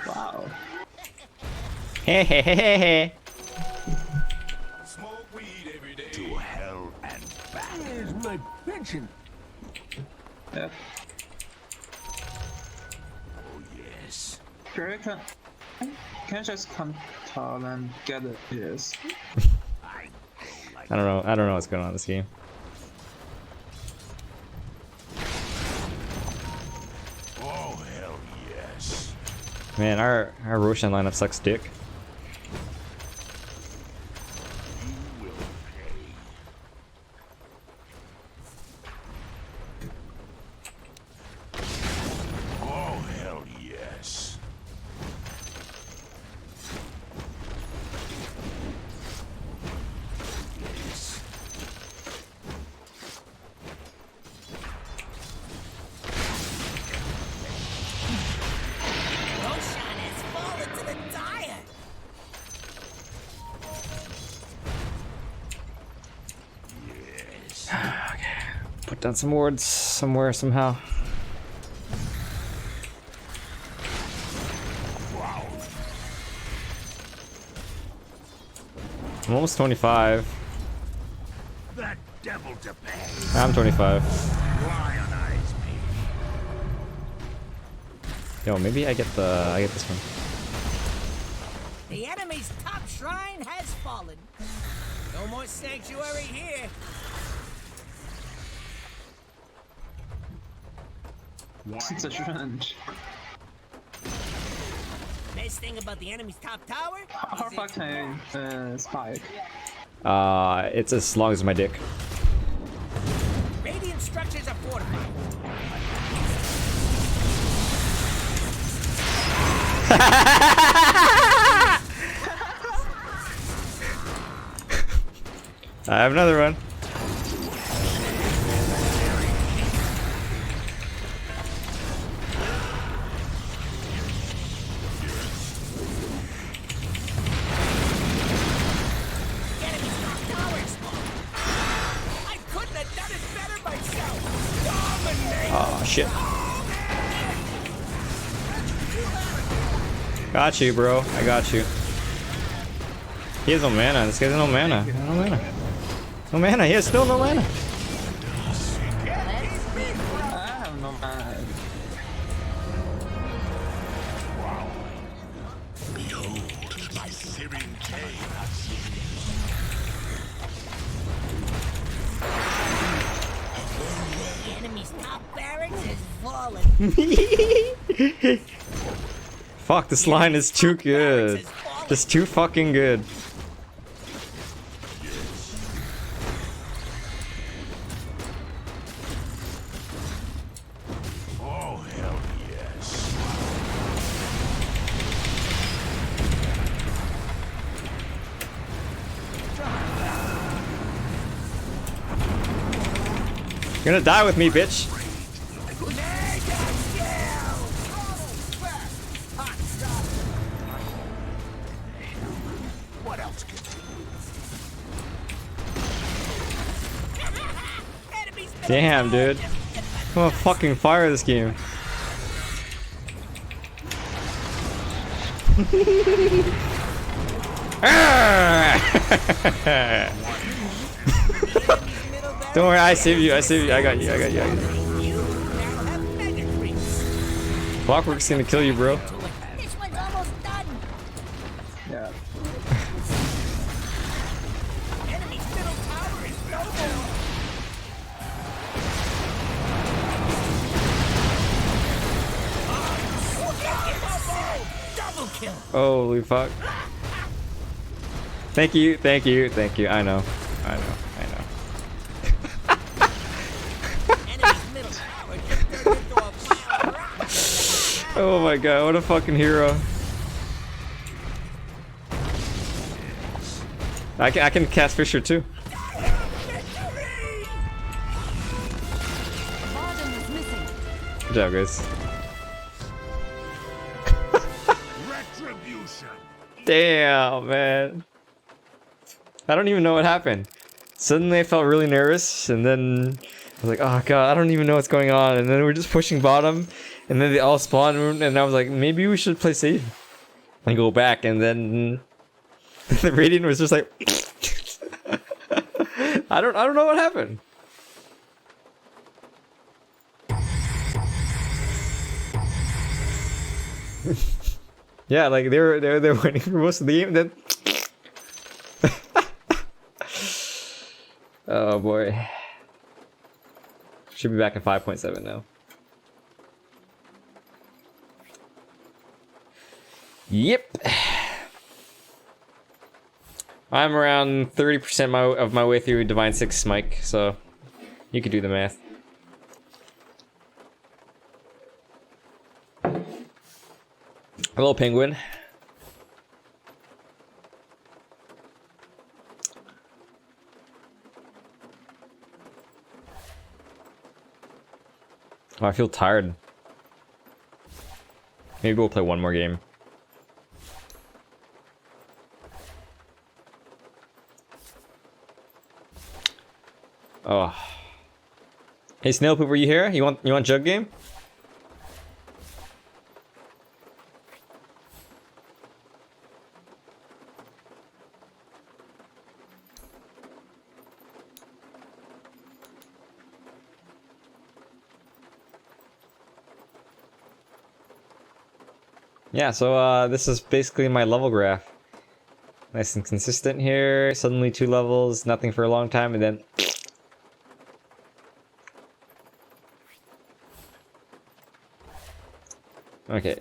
Wow. Hey hey hey hey hey. Smoke weed every day. To hell and back. Where's my pension? Yep. Oh yes. Sure, you can. Can I just come top and get it? Yes. I don't know what's going on in this game. Oh, hell yes. Man, our Roshan lineup sucks dick. Oh, hell yes. Roshan has fallen to the diet. Put down some wards somewhere somehow. I'm almost 25. That devil to pay. I'm 25. Lionize me. Yo, maybe I get this one. The enemy's top shrine has fallen. No more sanctuary here. It's a shrine. Best thing about the enemy's top tower? How far can I spike? It's as long as my dick. Radiant structures are fortified. I have another one. I couldn't have done it better myself. Dominate. Oh shit. Got you, bro. I got you. He has no mana. This guy has no mana. No mana. No mana. He has still no mana. I have no mana. Behold, my Syrian cave. The enemy's top barracks has fallen. Fuck, this line is too good. It's too fucking good. Oh, hell yes. You're gonna die with me, bitch. What else can Damn, dude. I'm gonna fucking fire this game. Don't worry, I save you, I save you, I got you, I got you, I got you. Clockwork's gonna kill you, bro. This one's almost done. Yeah. Enemy's middle tower is no more. Double kill. Holy fuck. Thank you, thank you, thank you. I know, I know, I know. Enemy's middle tower just turned into a pile of rocks. Oh my god, what a fucking hero. I can cast Fisher too. Bottom is missing. Good job, guys. retribution? Damn, man. I don't even know what happened. Suddenly I felt really nervous, and then I was like, oh god, I don't even know what's going on. And then we're just pushing bottom, and then they all spawned, and I was like, maybe we should play safe and go back. And then the Radiant was just like, I don't know what happened. Yeah, like they're winning for most of the game. Then, oh boy, should be back at 5.7 now. Yep, I'm around 30% of my way through Divine 6 Smite, so you could do the math. Hello, penguin. Oh, I feel tired. Maybe we'll play one more game. Oh. Hey, Snail Poop, are you here? You want Jug game? Yeah, so this is basically my level graph. Nice and consistent here. Suddenly 2 levels, nothing for a long time, and then... Okay,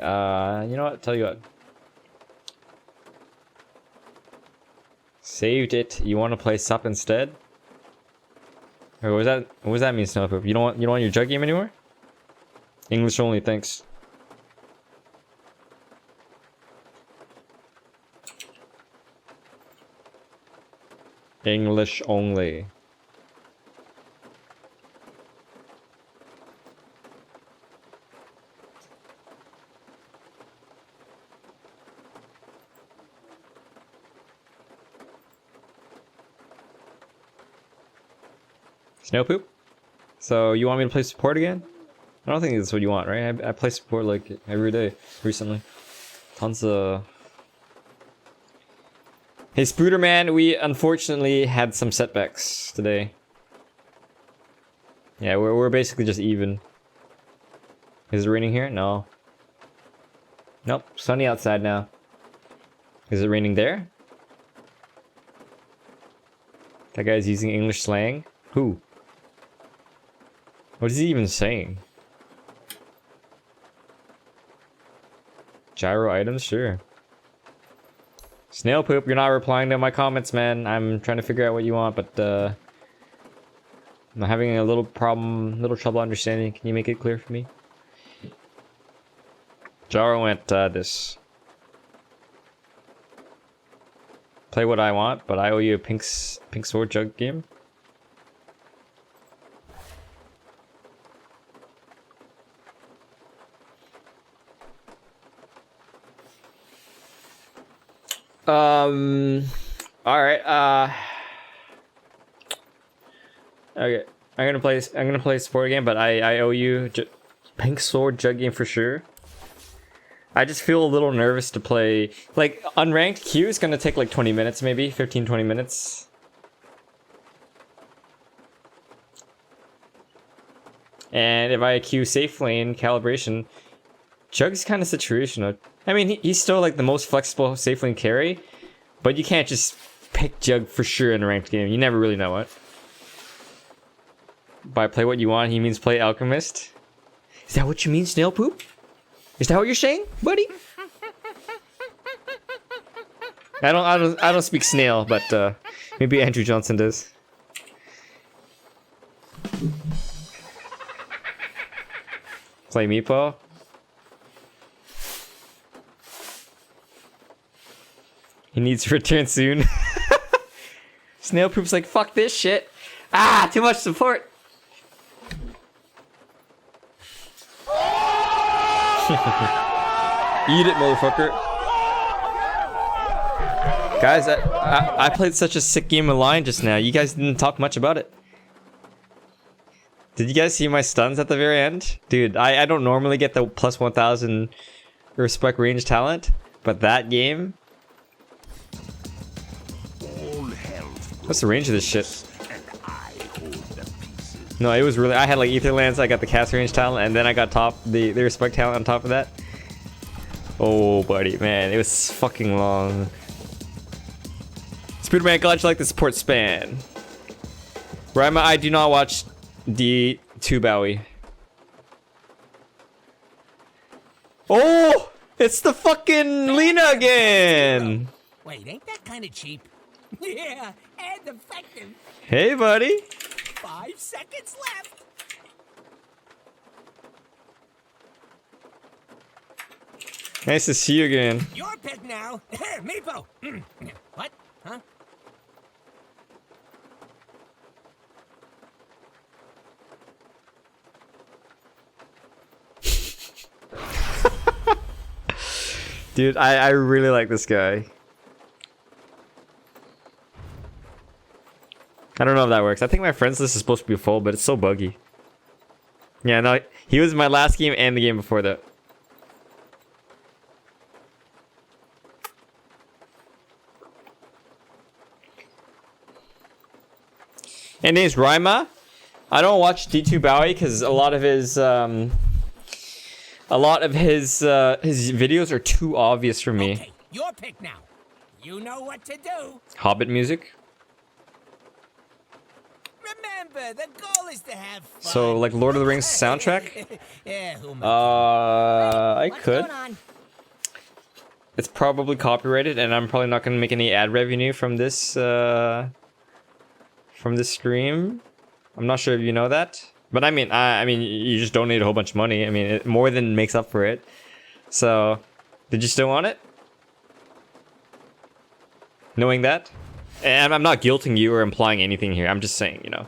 you know what? Tell you what. Saved it. You want to play Sup instead? Or what does that mean, Snowpoop? You don't want your Jug game anymore? English only, thanks. English only. Snowpoop? So you want me to play support again? I don't think that's what you want, right? I play support like every day recently. Tons of... Hey Spooderman, we unfortunately had some setbacks today. Yeah, we're basically just even. Is it raining here? No. Nope, sunny outside now. Is it raining there? That guy's using English slang? Who? What is he even saying? Gyro items? Sure. Snail Poop, you're not replying to my comments, man. I'm trying to figure out what you want, but I'm having a little trouble understanding. Can you make it clear for me? Gyro went this. Play what I want, but I owe you a pink sword Jug game. Alright, okay, I'm gonna play support game, but I owe you pink sword Jug game for sure. I just feel a little nervous to play, like, unranked queue is gonna take like 20 minutes maybe, 15-20 minutes. And if I queue safe lane calibration, Jug's kind of situational. I mean, he's still like the most flexible safe lane carry, but you can't just pick Jug for sure in a ranked game. You never really know it. By play what you want, he means play Alchemist. Is that what you mean, Snail Poop? Is that what you're saying, buddy? I don't speak snail, but maybe Andrew Johnson does. Play Meepo. He needs to return soon. Snail Poop's like, fuck this shit. Ah, too much support. Eat it, motherfucker. Guys, I played such a sick game of Lion just now. You guys didn't talk much about it. Did you guys see my stuns at the very end? Dude, I don't normally get the plus 1000 respect range talent, but that game... What's the range of this shit? No, it was really... I had like Ether Lance, I got the cast range talent, and then I got the respect talent on top of that. Oh, buddy, man, it was fucking long. Spiderman, glad you like the support span. Rima, I do not watch D2 Bowie. Oh, it's the fucking Lena again. Wait, ain't that kind of cheap? Yeah, and effective. Hey, buddy. 5 seconds left. Nice to see you again. Your pick now. Meepo. What? Huh? Dude, I really like this guy. I don't know if that works. I think my friends list is supposed to be full, but it's so buggy. Yeah, no, he was my last game and the game before that. And his Rima. I don't watch D2 Bowie because a lot of his videos are too obvious for me. Okay, your pick now. You know what to do. Hobbit music. Remember, the goal is to have fun. So like Lord of the Rings soundtrack. Yeah, I could. Going on? It's probably copyrighted, and I'm probably not going to make any ad revenue from this stream. I'm not sure if you know that, but I mean, you just donate a whole bunch of money. I mean, it more than makes up for it. So, did you still want it? Knowing that, and I'm not guilting you or implying anything here. I'm just saying, you know,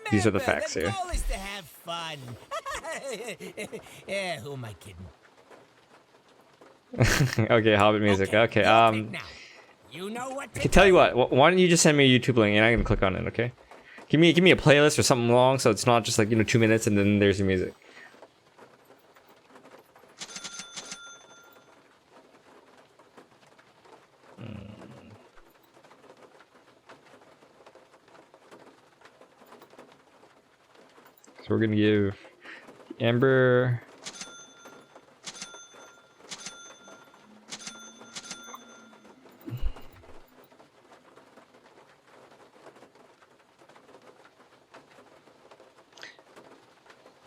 these are the facts here. The goal is to have fun. Yeah, who am I kidding? Okay, Hobbit music. Okay, You know what I can tell you what. Why don't you just send me a YouTube link and I can click on it? Okay. Give me a playlist or something long, so it's not just like 2 minutes and then there's your music. So we're gonna give Amber.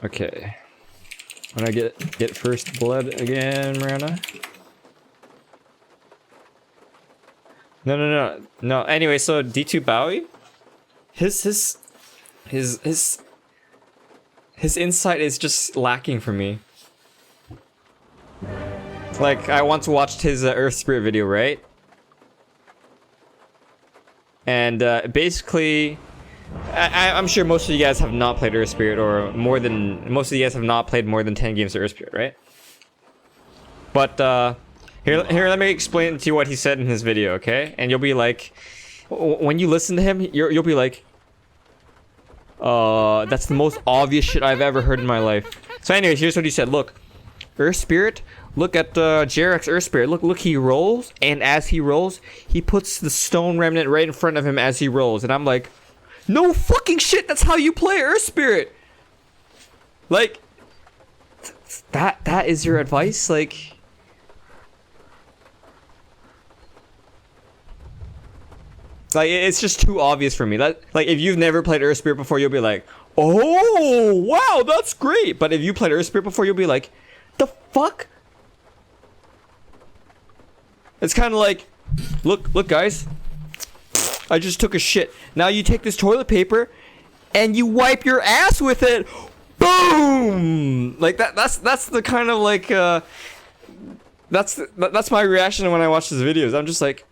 Okay. When I get first blood again, Miranda. No. Anyway, so D2 Bowie, his insight is just lacking for me. Like, I once watched his Earth Spirit video, right? And basically, I'm sure most of you guys have not played Earth Spirit, or most of you guys have not played more than 10 games of Earth Spirit, right? But here, let me explain to you what he said in his video, okay? And you'll be like, when you listen to him, you'll be like, that's the most obvious shit I've ever heard in my life. So anyways, here's what he said. Look, Earth Spirit, look at Jarek's Earth Spirit. Look, he rolls, and as he rolls, he puts the stone remnant right in front of him as he rolls. And I'm like, no fucking shit, that's how you play Earth Spirit. Like, that is your advice? Like, it's just too obvious for me. Like, if you've never played Earth Spirit before, you'll be like, oh, wow, that's great. But if you played Earth Spirit before, you'll be like, the fuck? It's kind of like, look, guys. I just took a shit. Now you take this toilet paper and you wipe your ass with it. Boom! Like that's the kind of like that's my reaction when I watch his videos. I'm just like,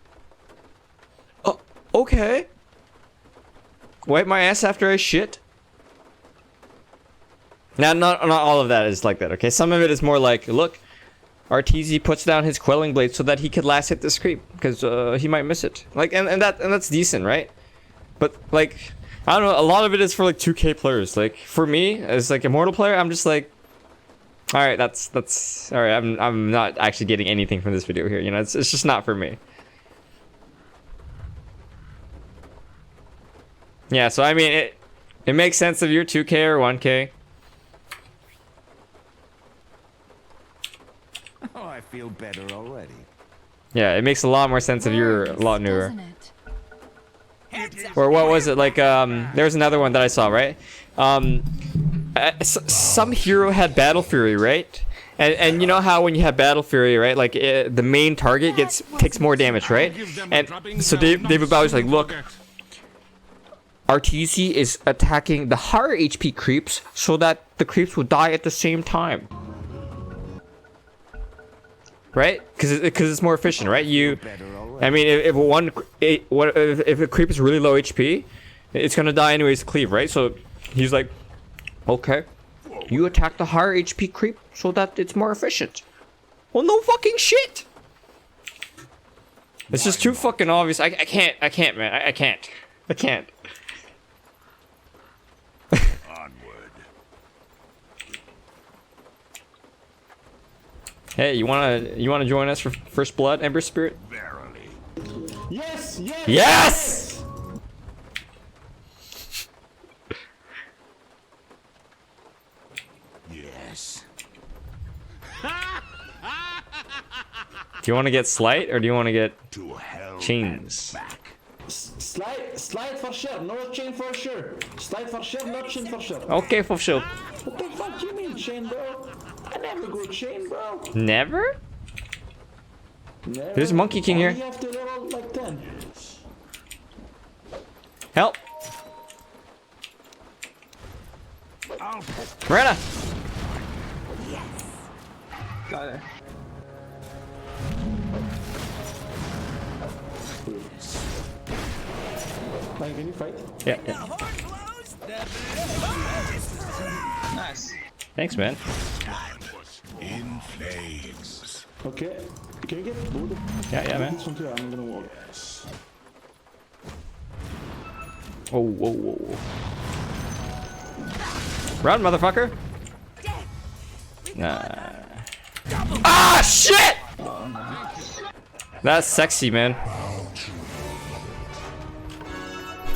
oh, okay. Wipe my ass after I shit. Now, not all of that is like that, okay? Some of it is more like, look, RTZ puts down his quelling blade so that he could last hit this creep, because he might miss it. Like, and that's decent, right? But like, I don't know, a lot of it is for like 2K players. Like, for me, as like a Immortal player, I'm just like, all right, that's all right. I'm not actually getting anything from this video here. You know, it's just not for me. Yeah, so I mean, it makes sense if you're 2K or 1K. Oh, I feel better already. Yeah, it makes a lot more sense if you're a lot newer. Or what was it like? There was another one that I saw, right? Some hero had Battle Fury, right? And you know how when you have Battle Fury, right? Like the main target takes more damage, right? And so David Bowie's like, look, RTZ is attacking the higher HP creeps so that the creeps will die at the same time. Right? Because it's more efficient, right? I mean, if a creep is really low HP, it's gonna die anyways to cleave, right? So he's like, okay, you attack the higher HP creep so that it's more efficient. Well, no fucking shit. It's just too fucking obvious. I can't, man. I can't. Hey, you wanna join us for First Blood, Ember Spirit? Verily. Yes! Yes! Yes! Yes. Do you want to get Slight or do you want to get Chains? Slide for sure, no chain for sure. Slide for sure, not chain for sure. Okay, for sure. What the fuck you mean chain, bro? I never go chain, bro. Never? Never. There's Monkey King here. You have to level like 10. Help! Miranda! Got it. Like, can you fight? Yeah. Nice. Thanks, man. In flames. Okay. Can you get both? Yeah, man. This one too, I'm gonna walk. Oh, whoa. Run, motherfucker! Nah. Ah, shit! That's sexy, man.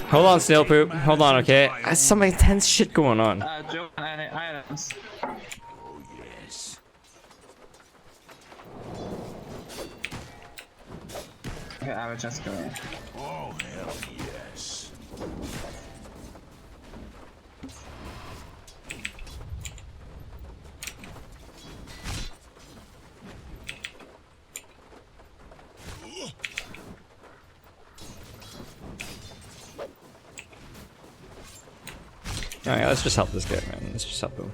Hold on, Snail Poop. Hold on, okay? There's some intense shit going on. Joe, items. Oh, yes. Okay, I will just go. Oh, hell yes. Alright, let's just help this guy, man. Let's just help him.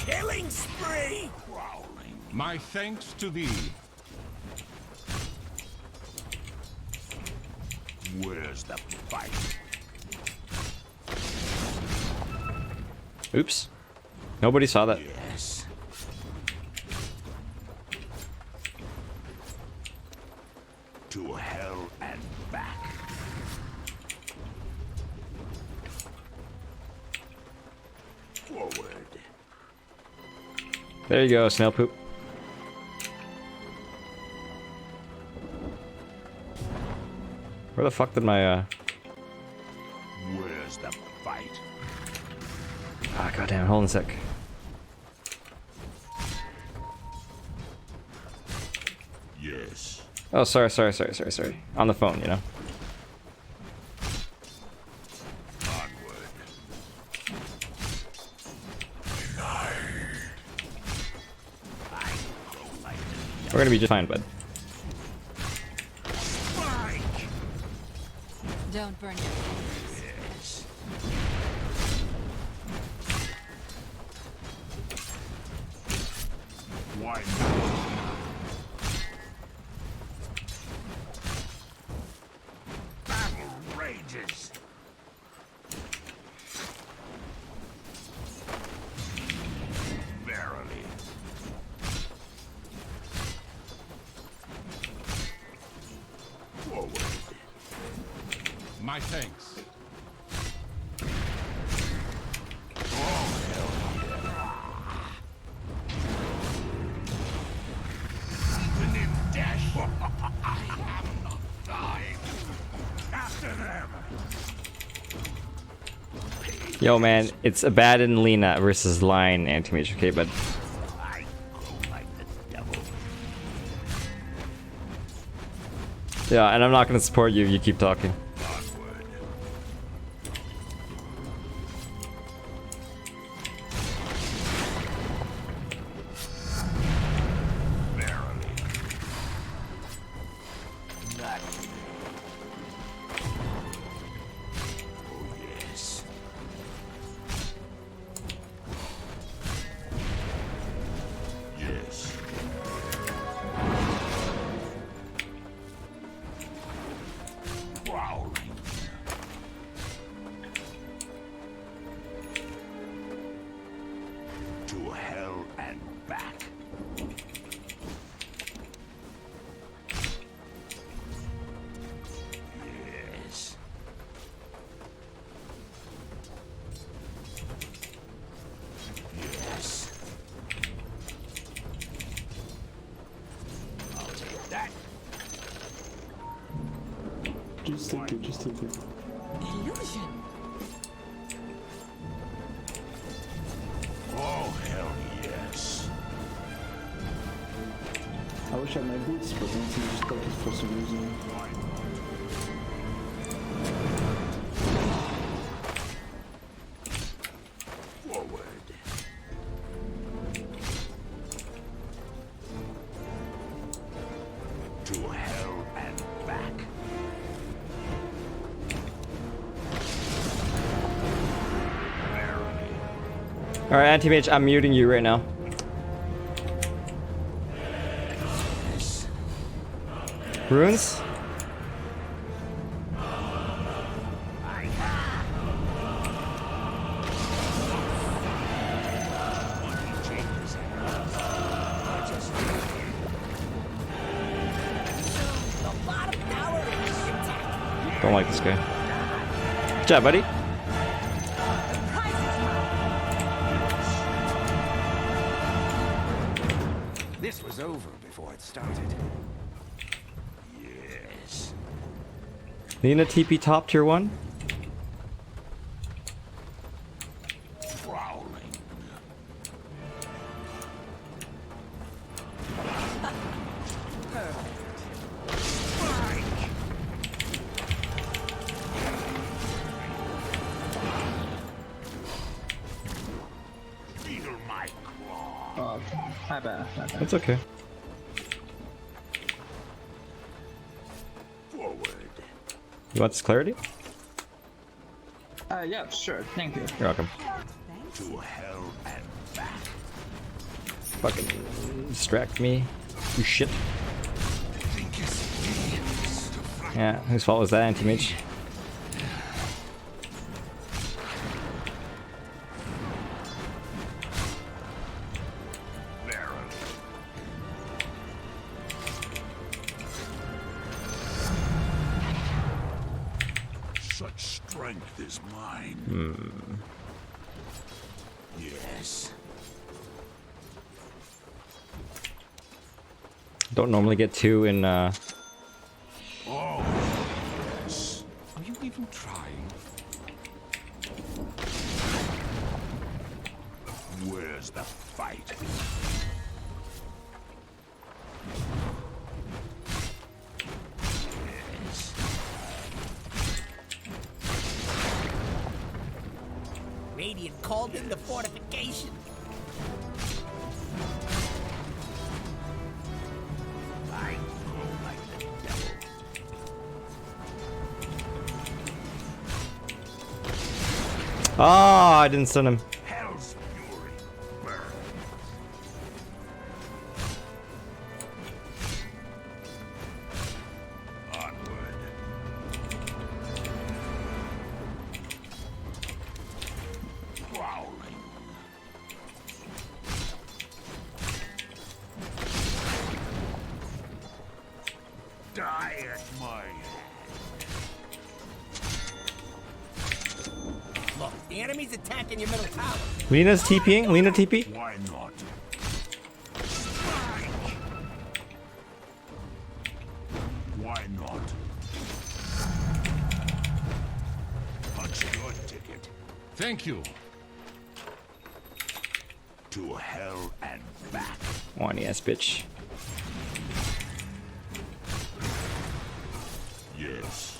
Killing spree. My thanks to thee. Where's the fight? Oops. Nobody saw that. Yes. To hell and back. Forward. There you go, Snail Poop. Where the fuck did my Where's the fight? Ah, goddamn, hold on a sec. Yes. Oh, sorry. On the phone, you know. We're gonna be just fine, bud. Don't burn your Yes. Why not? Battle rages. Verily. Forward. My thanks. Oh, hell yeah. Even in death, I am not dying. After them. Yo, man, it's Abaddon Lena versus Line Anti-Mage, okay, but I go like the devil. Yeah, and I'm not gonna support you if you keep talking. To hell and back. Yes. Yes. I'll take that. Just take it, just take it. Illusion. Oh, hell yes. I wish I had my boots, but then he just took it for some reason. Forward. To hell and back. Alright, Anti-Mage, I'm muting you right now. Runes? Don't like this guy. Good job, buddy. This was over before it started. Yes. Lina TP top tier 1? Prowling. Feel my claw. Oh, my bad. That's okay. Forward. You want this clarity? Yeah, sure. Thank you. You're welcome. To hell and back. Fucking distract me. You shit. Yeah, whose fault was that, Anti-Mage? Such strength is mine. Yes. Don't normally get 2 in Oh, yes. Are you even trying? Where's the fight? Yes. Radiant called in the fortification. I grow like the devil. Ah, I didn't stun him. Hell's fury burns. Onward. Prowling. Die at my hand. Look, the enemy's attacking your middle tower. Lina's TPing. Lina TP. Why not? Why not? Punch your ticket. Thank you. To hell and back. Whiny ass bitch. Yes.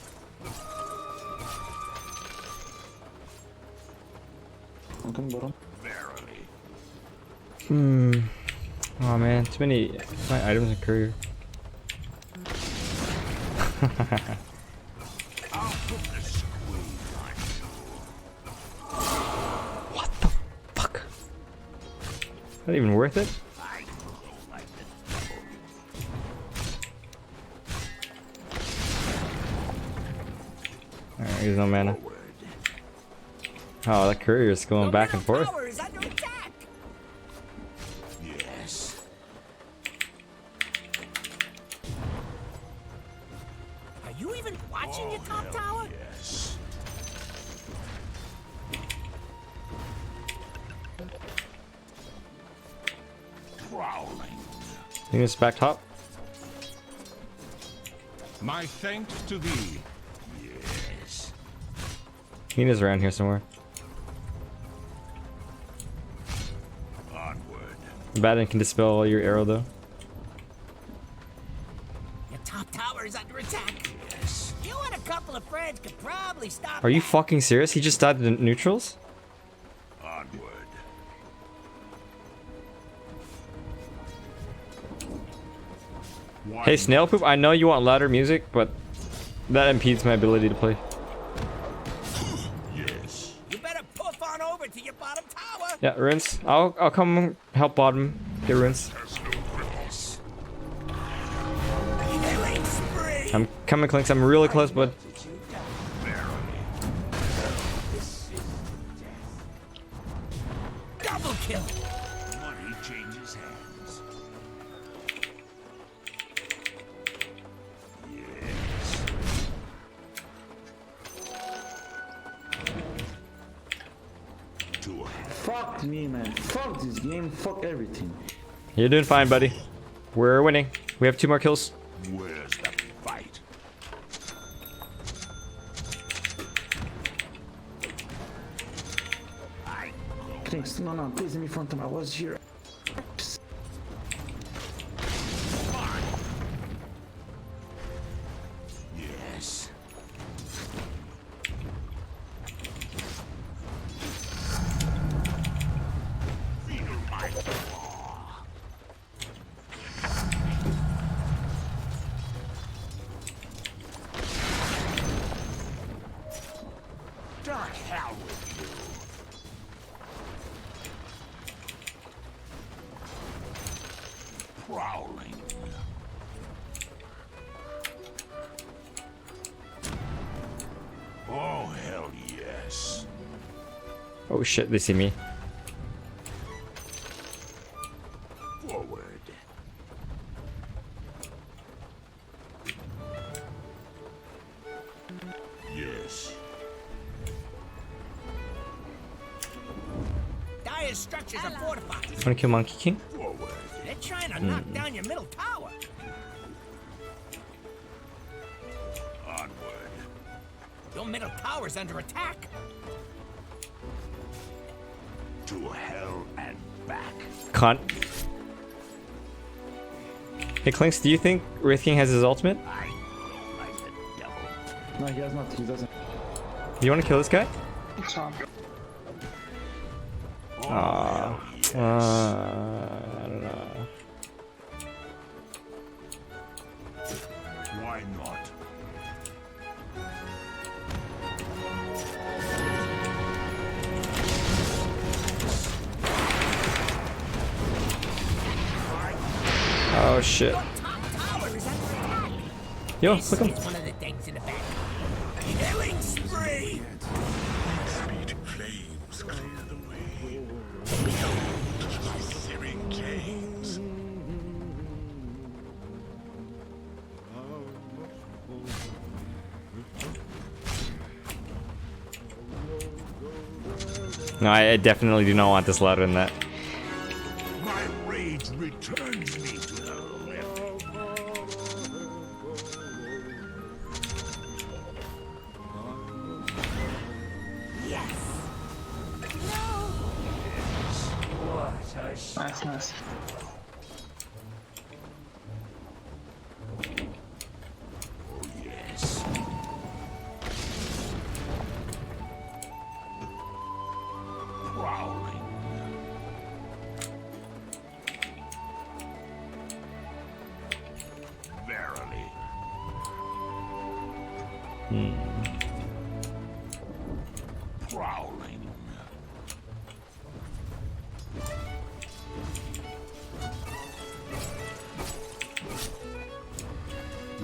I'm coming bottom. Hmm. Oh man, too many my items in courier. What the fuck? Not even worth it? Alright, here's no mana. Oh, that courier is going back and forth. Tower is under attack. Yes. Are you even watching your top tower? Yes. Prowling. Units back top. My thanks to thee. Yes. Nina's around here somewhere. Onward. Batten can dispel your arrow though. Your top tower is under attack. Yes. You and a couple of friends could probably stop. Are you that. fucking serious? He just died to neutrals? Onward. Hey Snail Poop, I know you want louder music, but that impedes my ability to play. Yes. You better puff on over to your bottom tower. Yeah, rinse. I'll come help bottom get rinse. Killing spree. I'm coming, Clinks. I'm really close, bud. Double kill. Money changes hands. Yes. To Fuck me, man. Fuck this game. Fuck everything. You're doing fine, buddy. We're winning. We have 2 more kills. where's the fight? Thanks. No, please let me front him. I was here. Yes. Feel my claw. Dark hell with you. Prowling. Oh, hell yes. Oh shit, they see me. Forward. Yes. Dire structures are fortified. Wanna kill Monkey King? Forward. They're trying to knock down your middle tower. Onward. Your middle tower's under attack. To hell and back. Cunt. Hey Clinks, do you think Wraith King has his ultimate? I roll like the devil. No, he has not. He doesn't. Do you wanna kill this guy? Chomp. Aww. yes. I don't know. Why not? Oh shit. Top tower is under attack. Yo, This look him. is one of the things in the back. Killing spree. Sweet flames clear the way. Beyond my searing chains. No, I definitely do not want this louder than that. My rage returns me to the rift. Yes. Nice, nice. Oh yes. Prowling.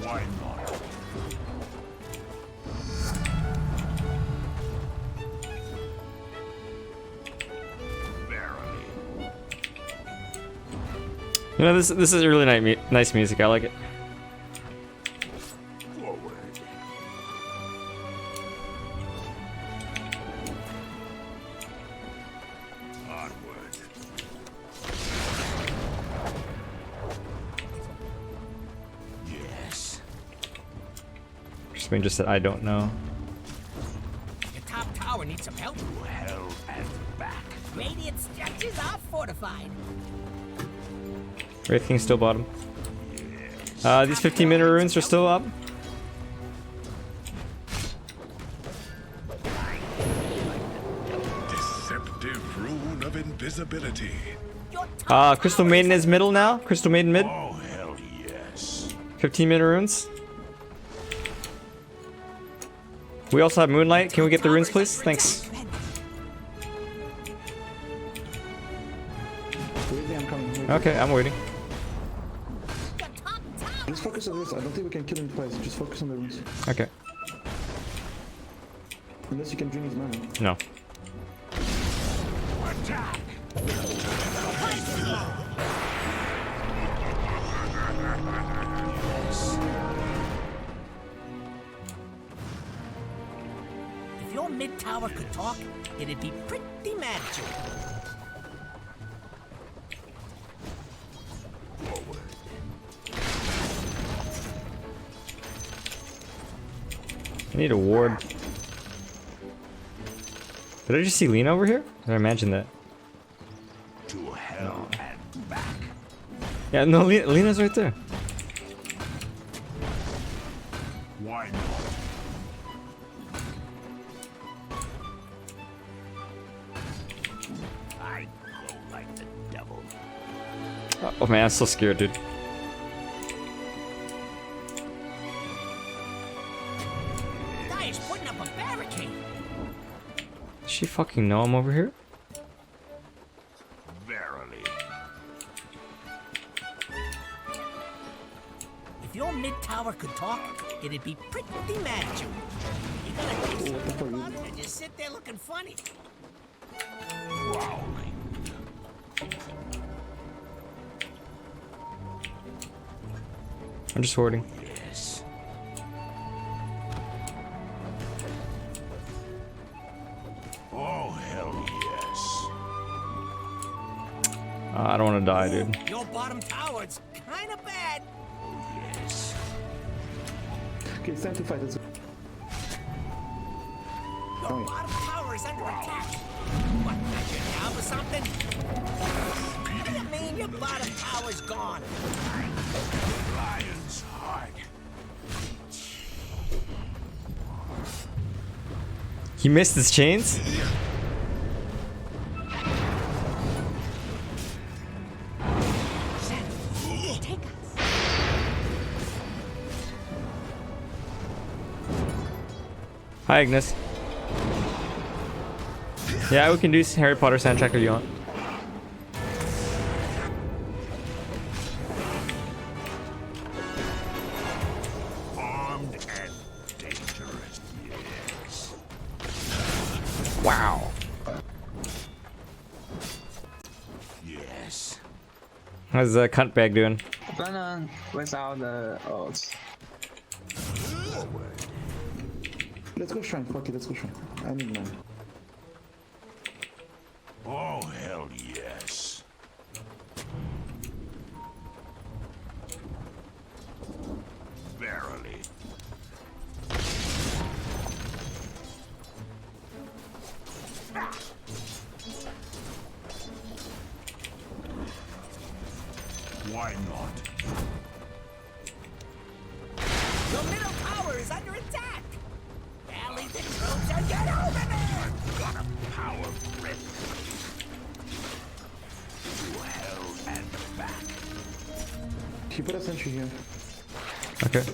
Why not? You know, this is really nice music. I like it. Forward. Onward. Yes. Crispin just said, I don't know. Your top tower needs some help. To hell and back. Radiant structures are fortified. Wraith King still bottom. These 15-minute runes are still up. Deceptive rune of invisibility. Crystal Maiden is middle now. Crystal Maiden mid. Oh, hell yes. 15-minute runes. We also have Moonlight. Can we get the runes, please? Thanks. I'm coming. Okay, I'm waiting. Just focus on the runes. I don't think we can kill him twice. Just focus on the runes. Okay. Unless you can drain his mana. No. Attack. If your mid tower could talk, it'd be pretty mad at you. I need a ward. Did I just see Lena over here? Did I imagine that? To hell and back. Yeah, no, Lena's right there. Why not? I go like the devil. Oh man, I'm so scared, dude. Dire's putting up a barricade. Does she fucking know I'm over here? Verily. If your mid tower could talk, it'd be pretty mad at you. You gotta do something about it and just sit there looking funny. Prowling. I'm just hoarding. Yes. Oh, hell yes. I don't want to die, dude. Your bottom tower's kinda bad. Yes. Okay, it's time to fight. Let's go. Your bottom tower is under attack. What, got your job or something? What do you mean your bottom tower's gone? Lion's heart. He missed his chains? Take us. Hi, Ignis. Yeah, we can do Harry Potter soundtrack if you want. Armed and dangerous. Yes. Wow. Yes. How's the cunt bag doing? Gonna without the odds. Let's go shrine. Fuck it, let's go shrine. I need mana. Oh, hell yes. Verily. Why not? Your middle tower is under attack. Rally the troops and get over there. I've got a power grip. To hell and back. He put a sentry here. Okay.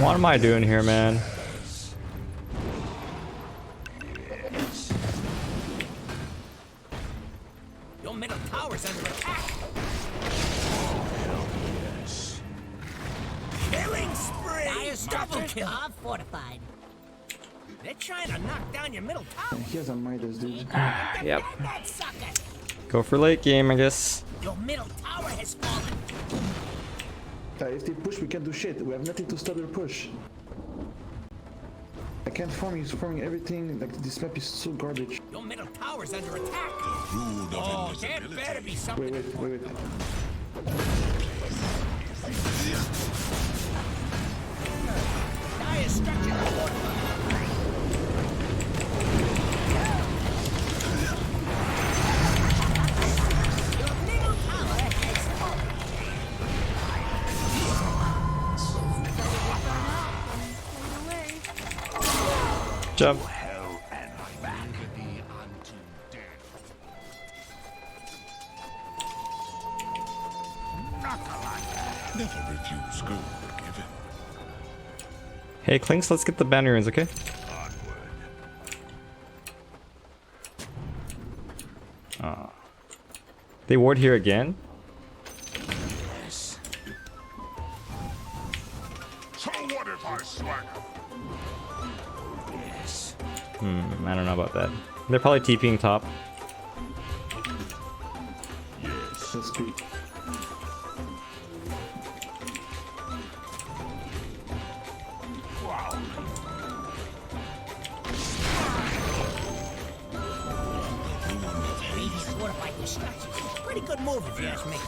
What am I doing here, man? Your middle tower's under attack. Killing spree! Dire Double structures kill! are fortified. They're trying to knock down your middle tower. He has a Midas, dude. Yep. That sucker! Go for late game, I guess. Your middle tower has fallen. If they push, we can't do shit. We have nothing to stop their push. I can't farm. He's farming everything. Like, this map is so garbage. Your middle tower's under attack. Oh, there better be something. Wait. Dire structure are fortified. Your middle tower has fallen. Jump. Hell and back thee unto death. Never refuse good given. Hey, Clinks, let's get the banner runes, okay? They ward here again? Yes. So what if I swagger? Yes. I don't know about that. They're probably TPing top. Yes, let's be. Wow. These fortified structures. Pretty good move if you ask me.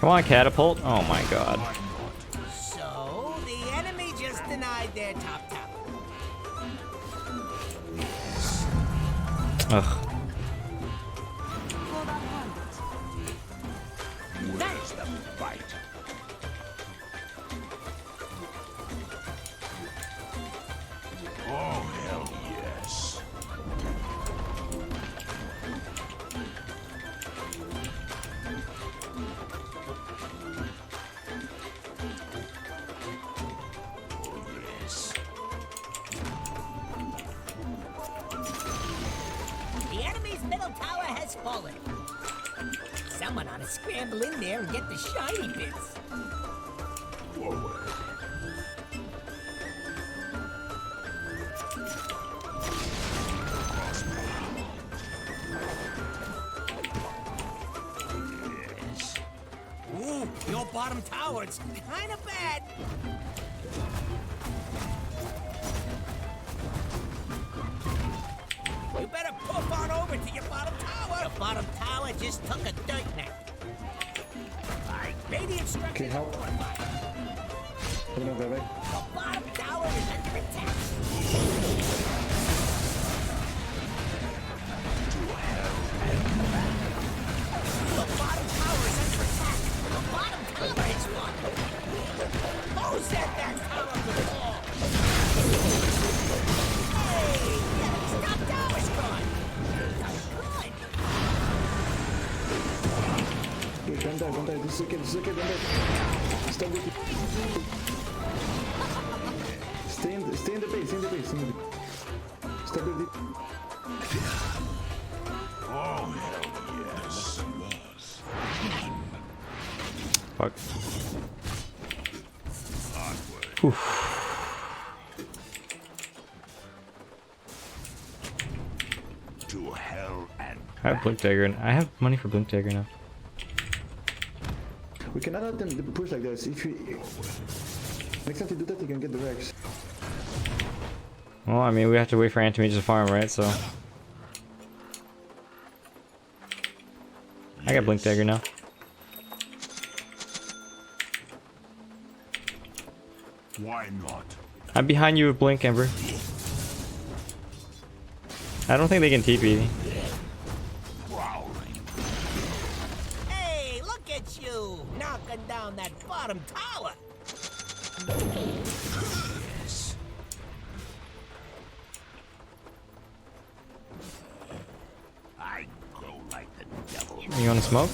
Come on, catapult. Oh my god. So, the enemy just denied their top tower. Ugh. Where's the fight? Oh, hell yes. The enemy's middle tower has fallen. Someone ought to scramble in there and get the shiny bits. Forward. Ooh, your bottom tower, it's kind of bad. You better poof on over to your bottom tower. Your bottom tower just took a dirt nap. Radiant structure. Okay, help. Oh, no, bye bye. Your bottom tower is under attack. Your bottom tower is under attack. Your bottom tower is falling. Who said that tower could fall? Hey, the enemy's top tower's gone. Good. Wait, don't die. This is okay, don't die. Stop it. Stay in the base, Stop it. Oh, hell yes. Fuck. To hell and I have Blink Dagger, and I have money for Blink Dagger now. We cannot let them push like this. If you next time you do that, you can get the Rex. Well, I mean, we have to wait for Antimage to farm, right? So I got Blink Dagger now. why not? I'm behind you with Blink, Ember. I don't think they can TP. Hey, look at you, knocking down that bottom tower. Yes. I go like the devil. You You wanna smoke?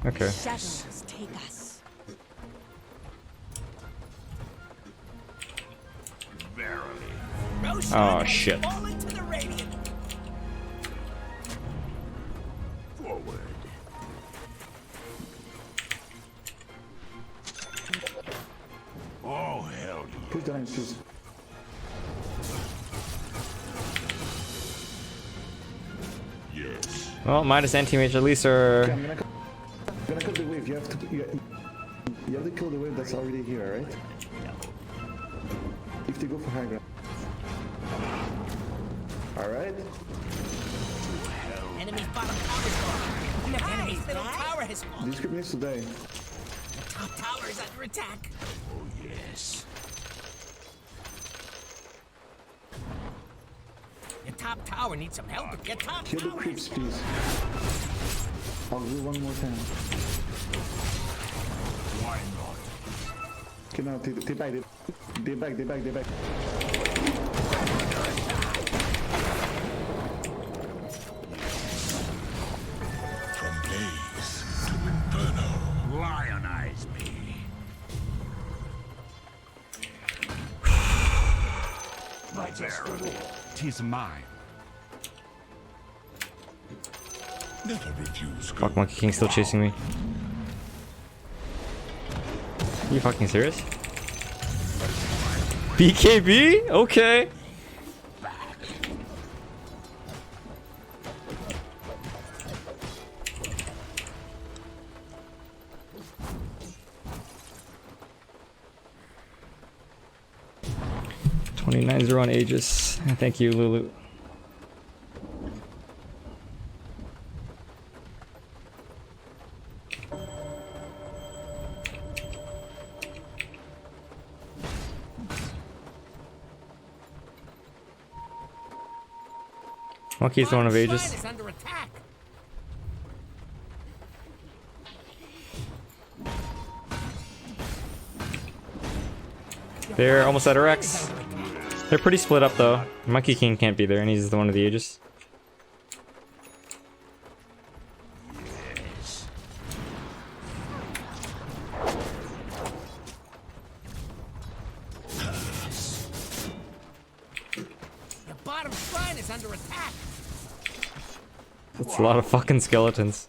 Okay. Shadows take us. Oh shit. Fall into the radiant. Forward. Oh, hell yeah. Push the lines, please. Yes. Well, Midas and Teammate at least are. Okay, I'm gonna kill the wave. You have to kill the wave that's already here, right? If they go for high ground. Alright. Enemy's bottom tower is gone. The enemy's middle tower has fallen. This script needs to die. The top tower is under attack. Oh, yes. Your top tower needs some help. Your top Kill the tower creeps, is please. I'll do one more time. Why not? Okay, now they back. From blaze to inferno. Lionize me. My barrel. 'Tis mine. Never refuse. Fuck, Monkey King still chasing me. You fucking serious? BKB? Okay. $29-0 on Aegis. Thank you, Lulu. Monkey's the one of Aegis. Shrine is under attack. They're almost at Rex. They're pretty split up though. Monkey King can't be there, and he's the one of the Aegis. The bottom shrine is under attack. That's a lot of fucking skeletons.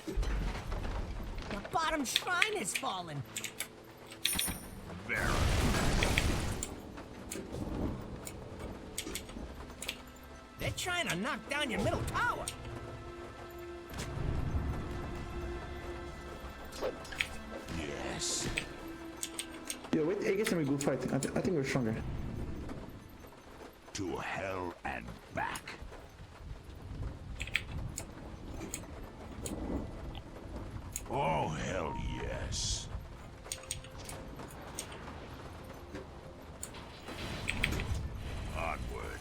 The bottom shrine has fallen. They're trying to knock down your middle tower. Yes. Yo, wait, Aegis and we go fight. I think we're stronger. To hell and back. Oh, hell yes. Onward.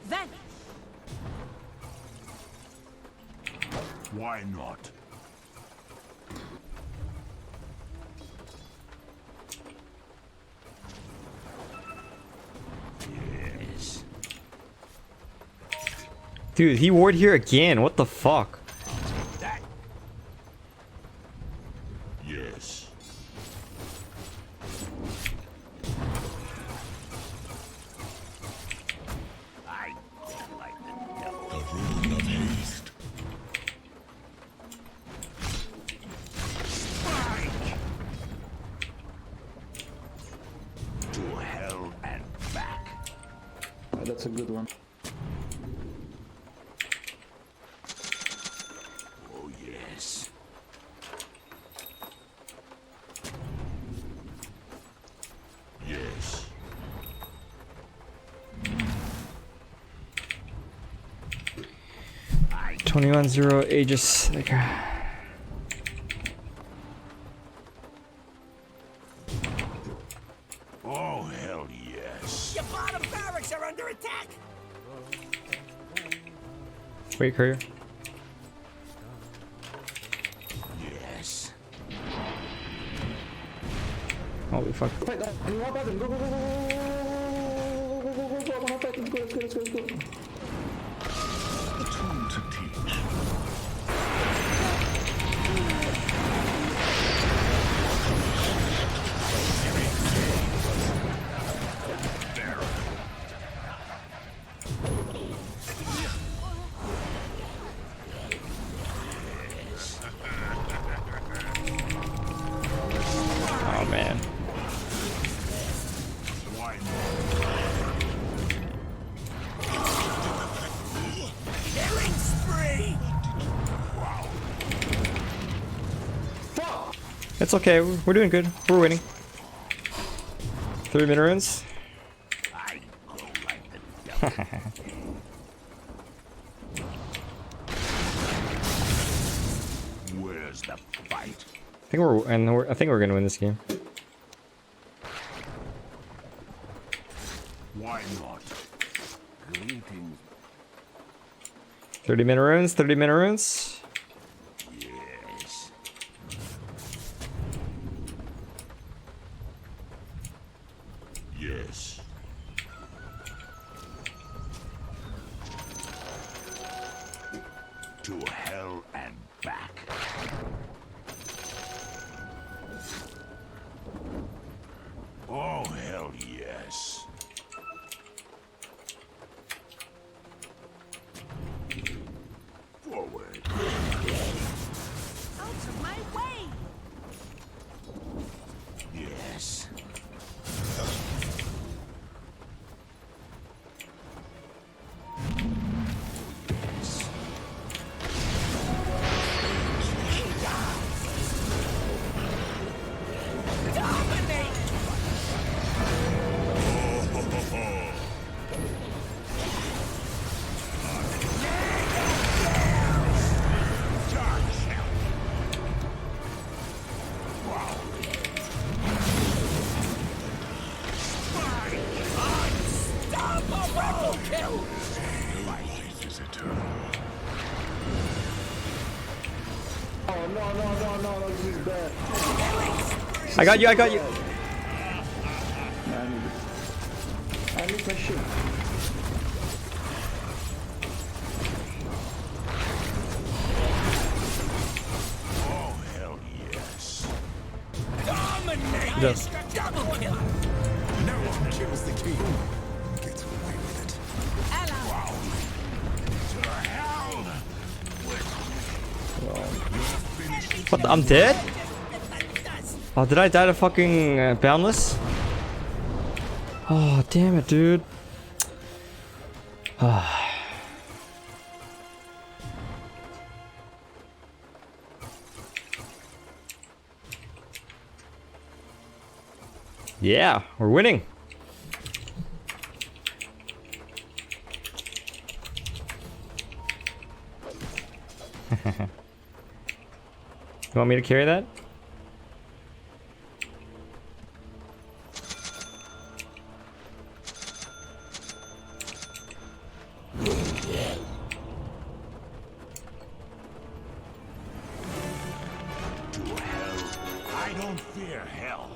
Vanish. Why not? Yes. Dude, he ward here again. What the fuck? That. Yes. I don't like the devil. The rune of haste. Spike. To hell and back. That's a good one. Oh yes. Yes. 21-0 Aegis. Oh hell yes. Your bottom barracks are under attack. Wait, courier. Yes. Holy fuck. Fight that. And you want them. Go. wanna fight. Let's go, let's go, let's go, let's go. A tool to teach. Oh man. Killing spree! It's okay. We're doing good. We're winning. 3 minute runes. I go like the devil. Where's the fight? I think we're gonna win this game. Why not? Greetings. 30 minute runes. 30 minute runes. Yes. Yes. To hell and back. Oh, hell yes. Forward. Out of my way! Yes. Oh no, this is bad. I got you. I got you. I need my shit. Oh, hell yes. Dominate! Yes. Double kill! No one kills the king. Gets away with it. Wow. To hell with What? I'm dead? Oh, did I die to fucking Boundless? Oh, damn it, dude. Yeah, we're winning. You want me to carry that? I don't fear hell.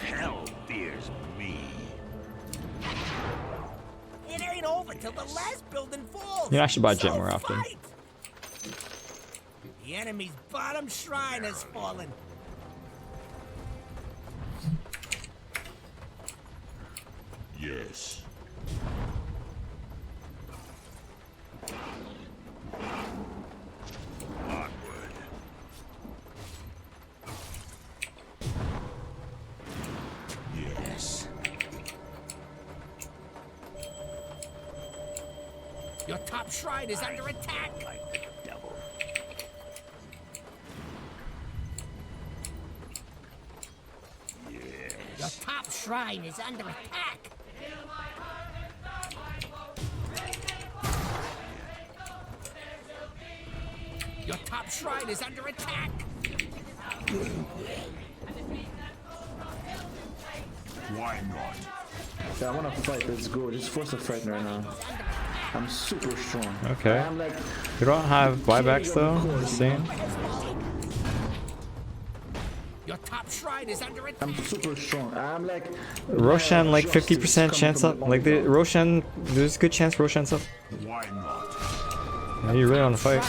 Hell fears me. It ain't over till the last building falls. Yeah, I should buy jet So more often. fight! The enemy's bottom shrine has fallen. Yes. Onward. Yes. Your top shrine is under attack. Like the devil. Yes. Your top shrine is under attack. Your top shrine is under attack. Why not? Yeah, I wanna fight. Let's go. Just force a fight right now. I'm super strong. Okay. I'm like, You don't have buybacks though? Just saying. Your top shrine is under attack. I'm super strong. I'm like Roshan like justice 50% coming chance from up. the Like the mountain. Roshan, there's a good chance Roshan's up. Why not? Yeah, you really want to fight?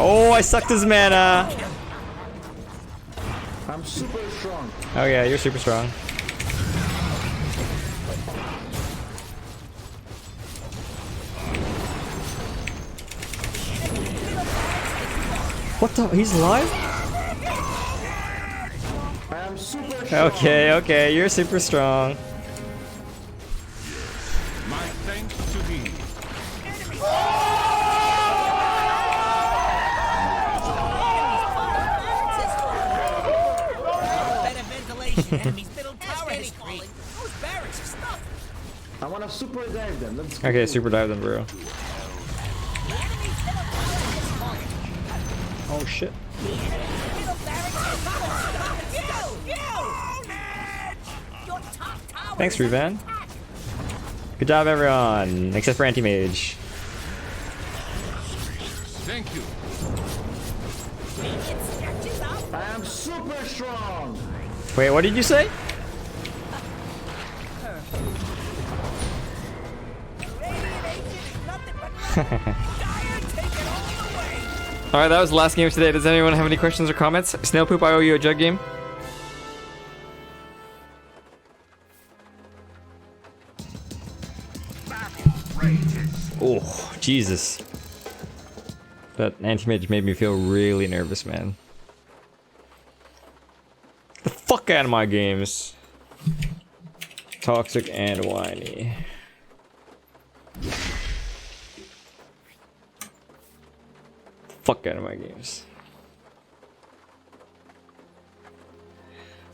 Oh, I sucked his mana. I'm super strong. Oh yeah, you're super strong. What the? He's alive? I am super strong. Okay, okay, you're super strong. My thanks to thee. Better ventilation. Enemy's middle tower is falling. Those barracks are stuffed. I want to super dive them. Let's go. Okay, super dive them, bro. Oh shit. Thanks, Revan. Good job, everyone, except for Anti-Mage. Thank you. I am super strong. Wait, what did you say? Alright, that was the last game of today. Does anyone have any questions or comments? Snail Poop, I owe you a jug game. Oh, Jesus. That anti-mage made me feel really nervous, man. Get the fuck out of my games. Toxic and whiny. Fuck out of my games.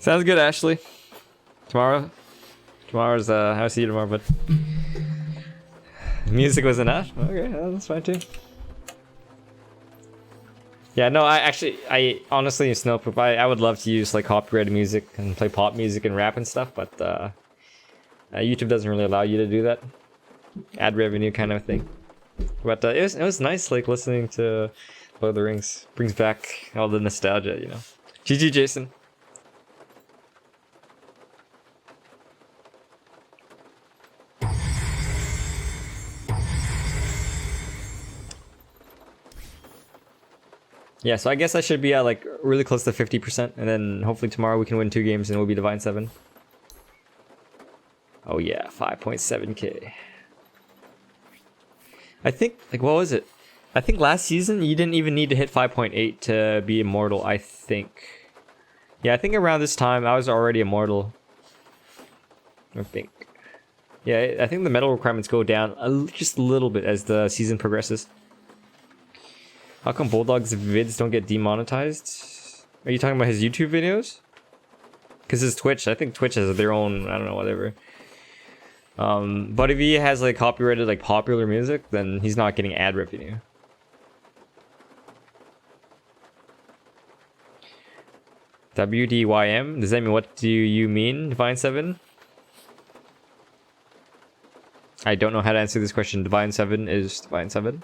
Sounds good, Ashley. Tomorrow's I'll see you tomorrow, but music was enough. Okay, that's fine too. Yeah, no, I honestly, Snowpoop, I would love to use like copyrighted music and play pop music and rap and stuff, but YouTube doesn't really allow you to do that. Ad revenue kind of thing. But it was nice, like listening to Lord of the Rings. Brings back all the nostalgia, you know. GG, Jason. Yeah, so I guess I should be at like really close to 50%, and then hopefully tomorrow we can win 2 games and we'll be Divine 7. Oh yeah, 5.7k. I think, like, what was it? I think last season you didn't even need to hit 5.8 to be immortal, I think. Yeah, I think around this time I was already immortal. I think. Yeah, I think the medal requirements go down just a little bit as the season progresses. How come Bulldog's vids don't get demonetized? Are you talking about his YouTube videos? Because his Twitch, I think Twitch has their own, I don't know, whatever. But if he has like copyrighted like popular music, then he's not getting ad revenue. WDYM? Does that mean, what do you mean, Divine 7? I don't know how to answer this question. Divine 7 is Divine 7.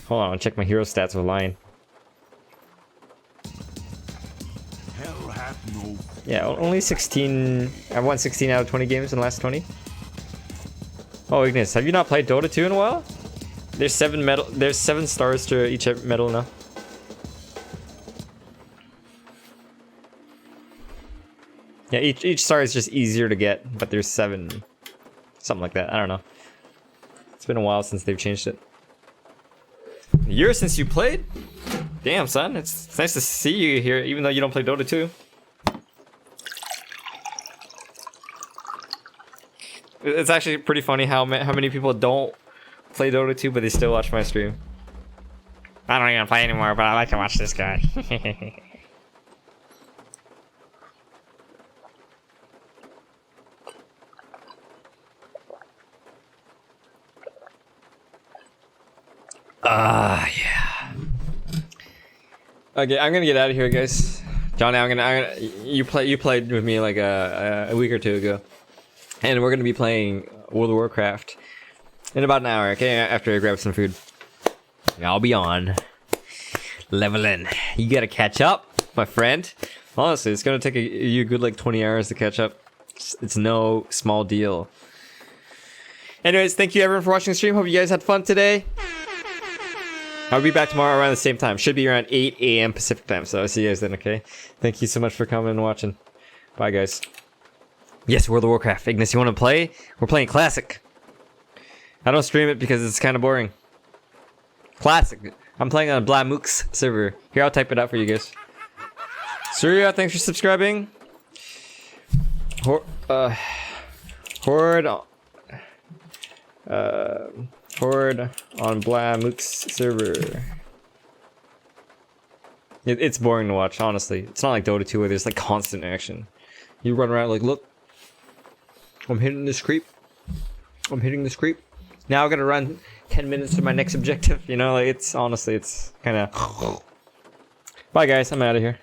Hold on, I'll check my hero stats with Lion. Hell hath no. Yeah, only 16. I've won 16 out of 20 games in the last 20. Oh, Ignis, have you not played Dota 2 in a while? There's 7 medal. There's 7 stars to each medal now. Yeah, each star is just easier to get, but there's 7, something like that. I don't know. It's been a while since they've changed it. A year since you played? Damn, son, it's nice to see you here, even though you don't play Dota 2. It's actually pretty funny how many people don't play Dota 2, but they still watch my stream. I don't even play anymore, but I like to watch this guy. Yeah. Okay, I'm gonna get out of here, guys. Johnny, you played with me like a week or two ago, and we're gonna be playing World of Warcraft in about an hour. Okay, after I grab some food. I'll be on leveling. You gotta catch up, my friend. Honestly, it's gonna take you a good like 20 hours to catch up. It's no small deal. Anyways, thank you everyone for watching the stream. Hope you guys had fun today. I'll be back tomorrow around the same time. Should be around 8 a.m. Pacific time. So I'll see you guys then, okay? Thank you so much for coming and watching. Bye, guys. Yes, World of Warcraft. Ignis, you want to play? We're playing Classic. I don't stream it because it's kind of boring. Classic. I'm playing on a Blamooks server. Here, I'll type it out for you guys. Surya, thanks for subscribing. Horde on Blamooks server. It's boring to watch, honestly. It's not like Dota 2 where there's like constant action. You run around like, look, I'm hitting this creep. I'm hitting this creep. Now I gotta run 10 minutes to my next objective. You know, like it's honestly, it's kind of. Bye guys, I'm out of here.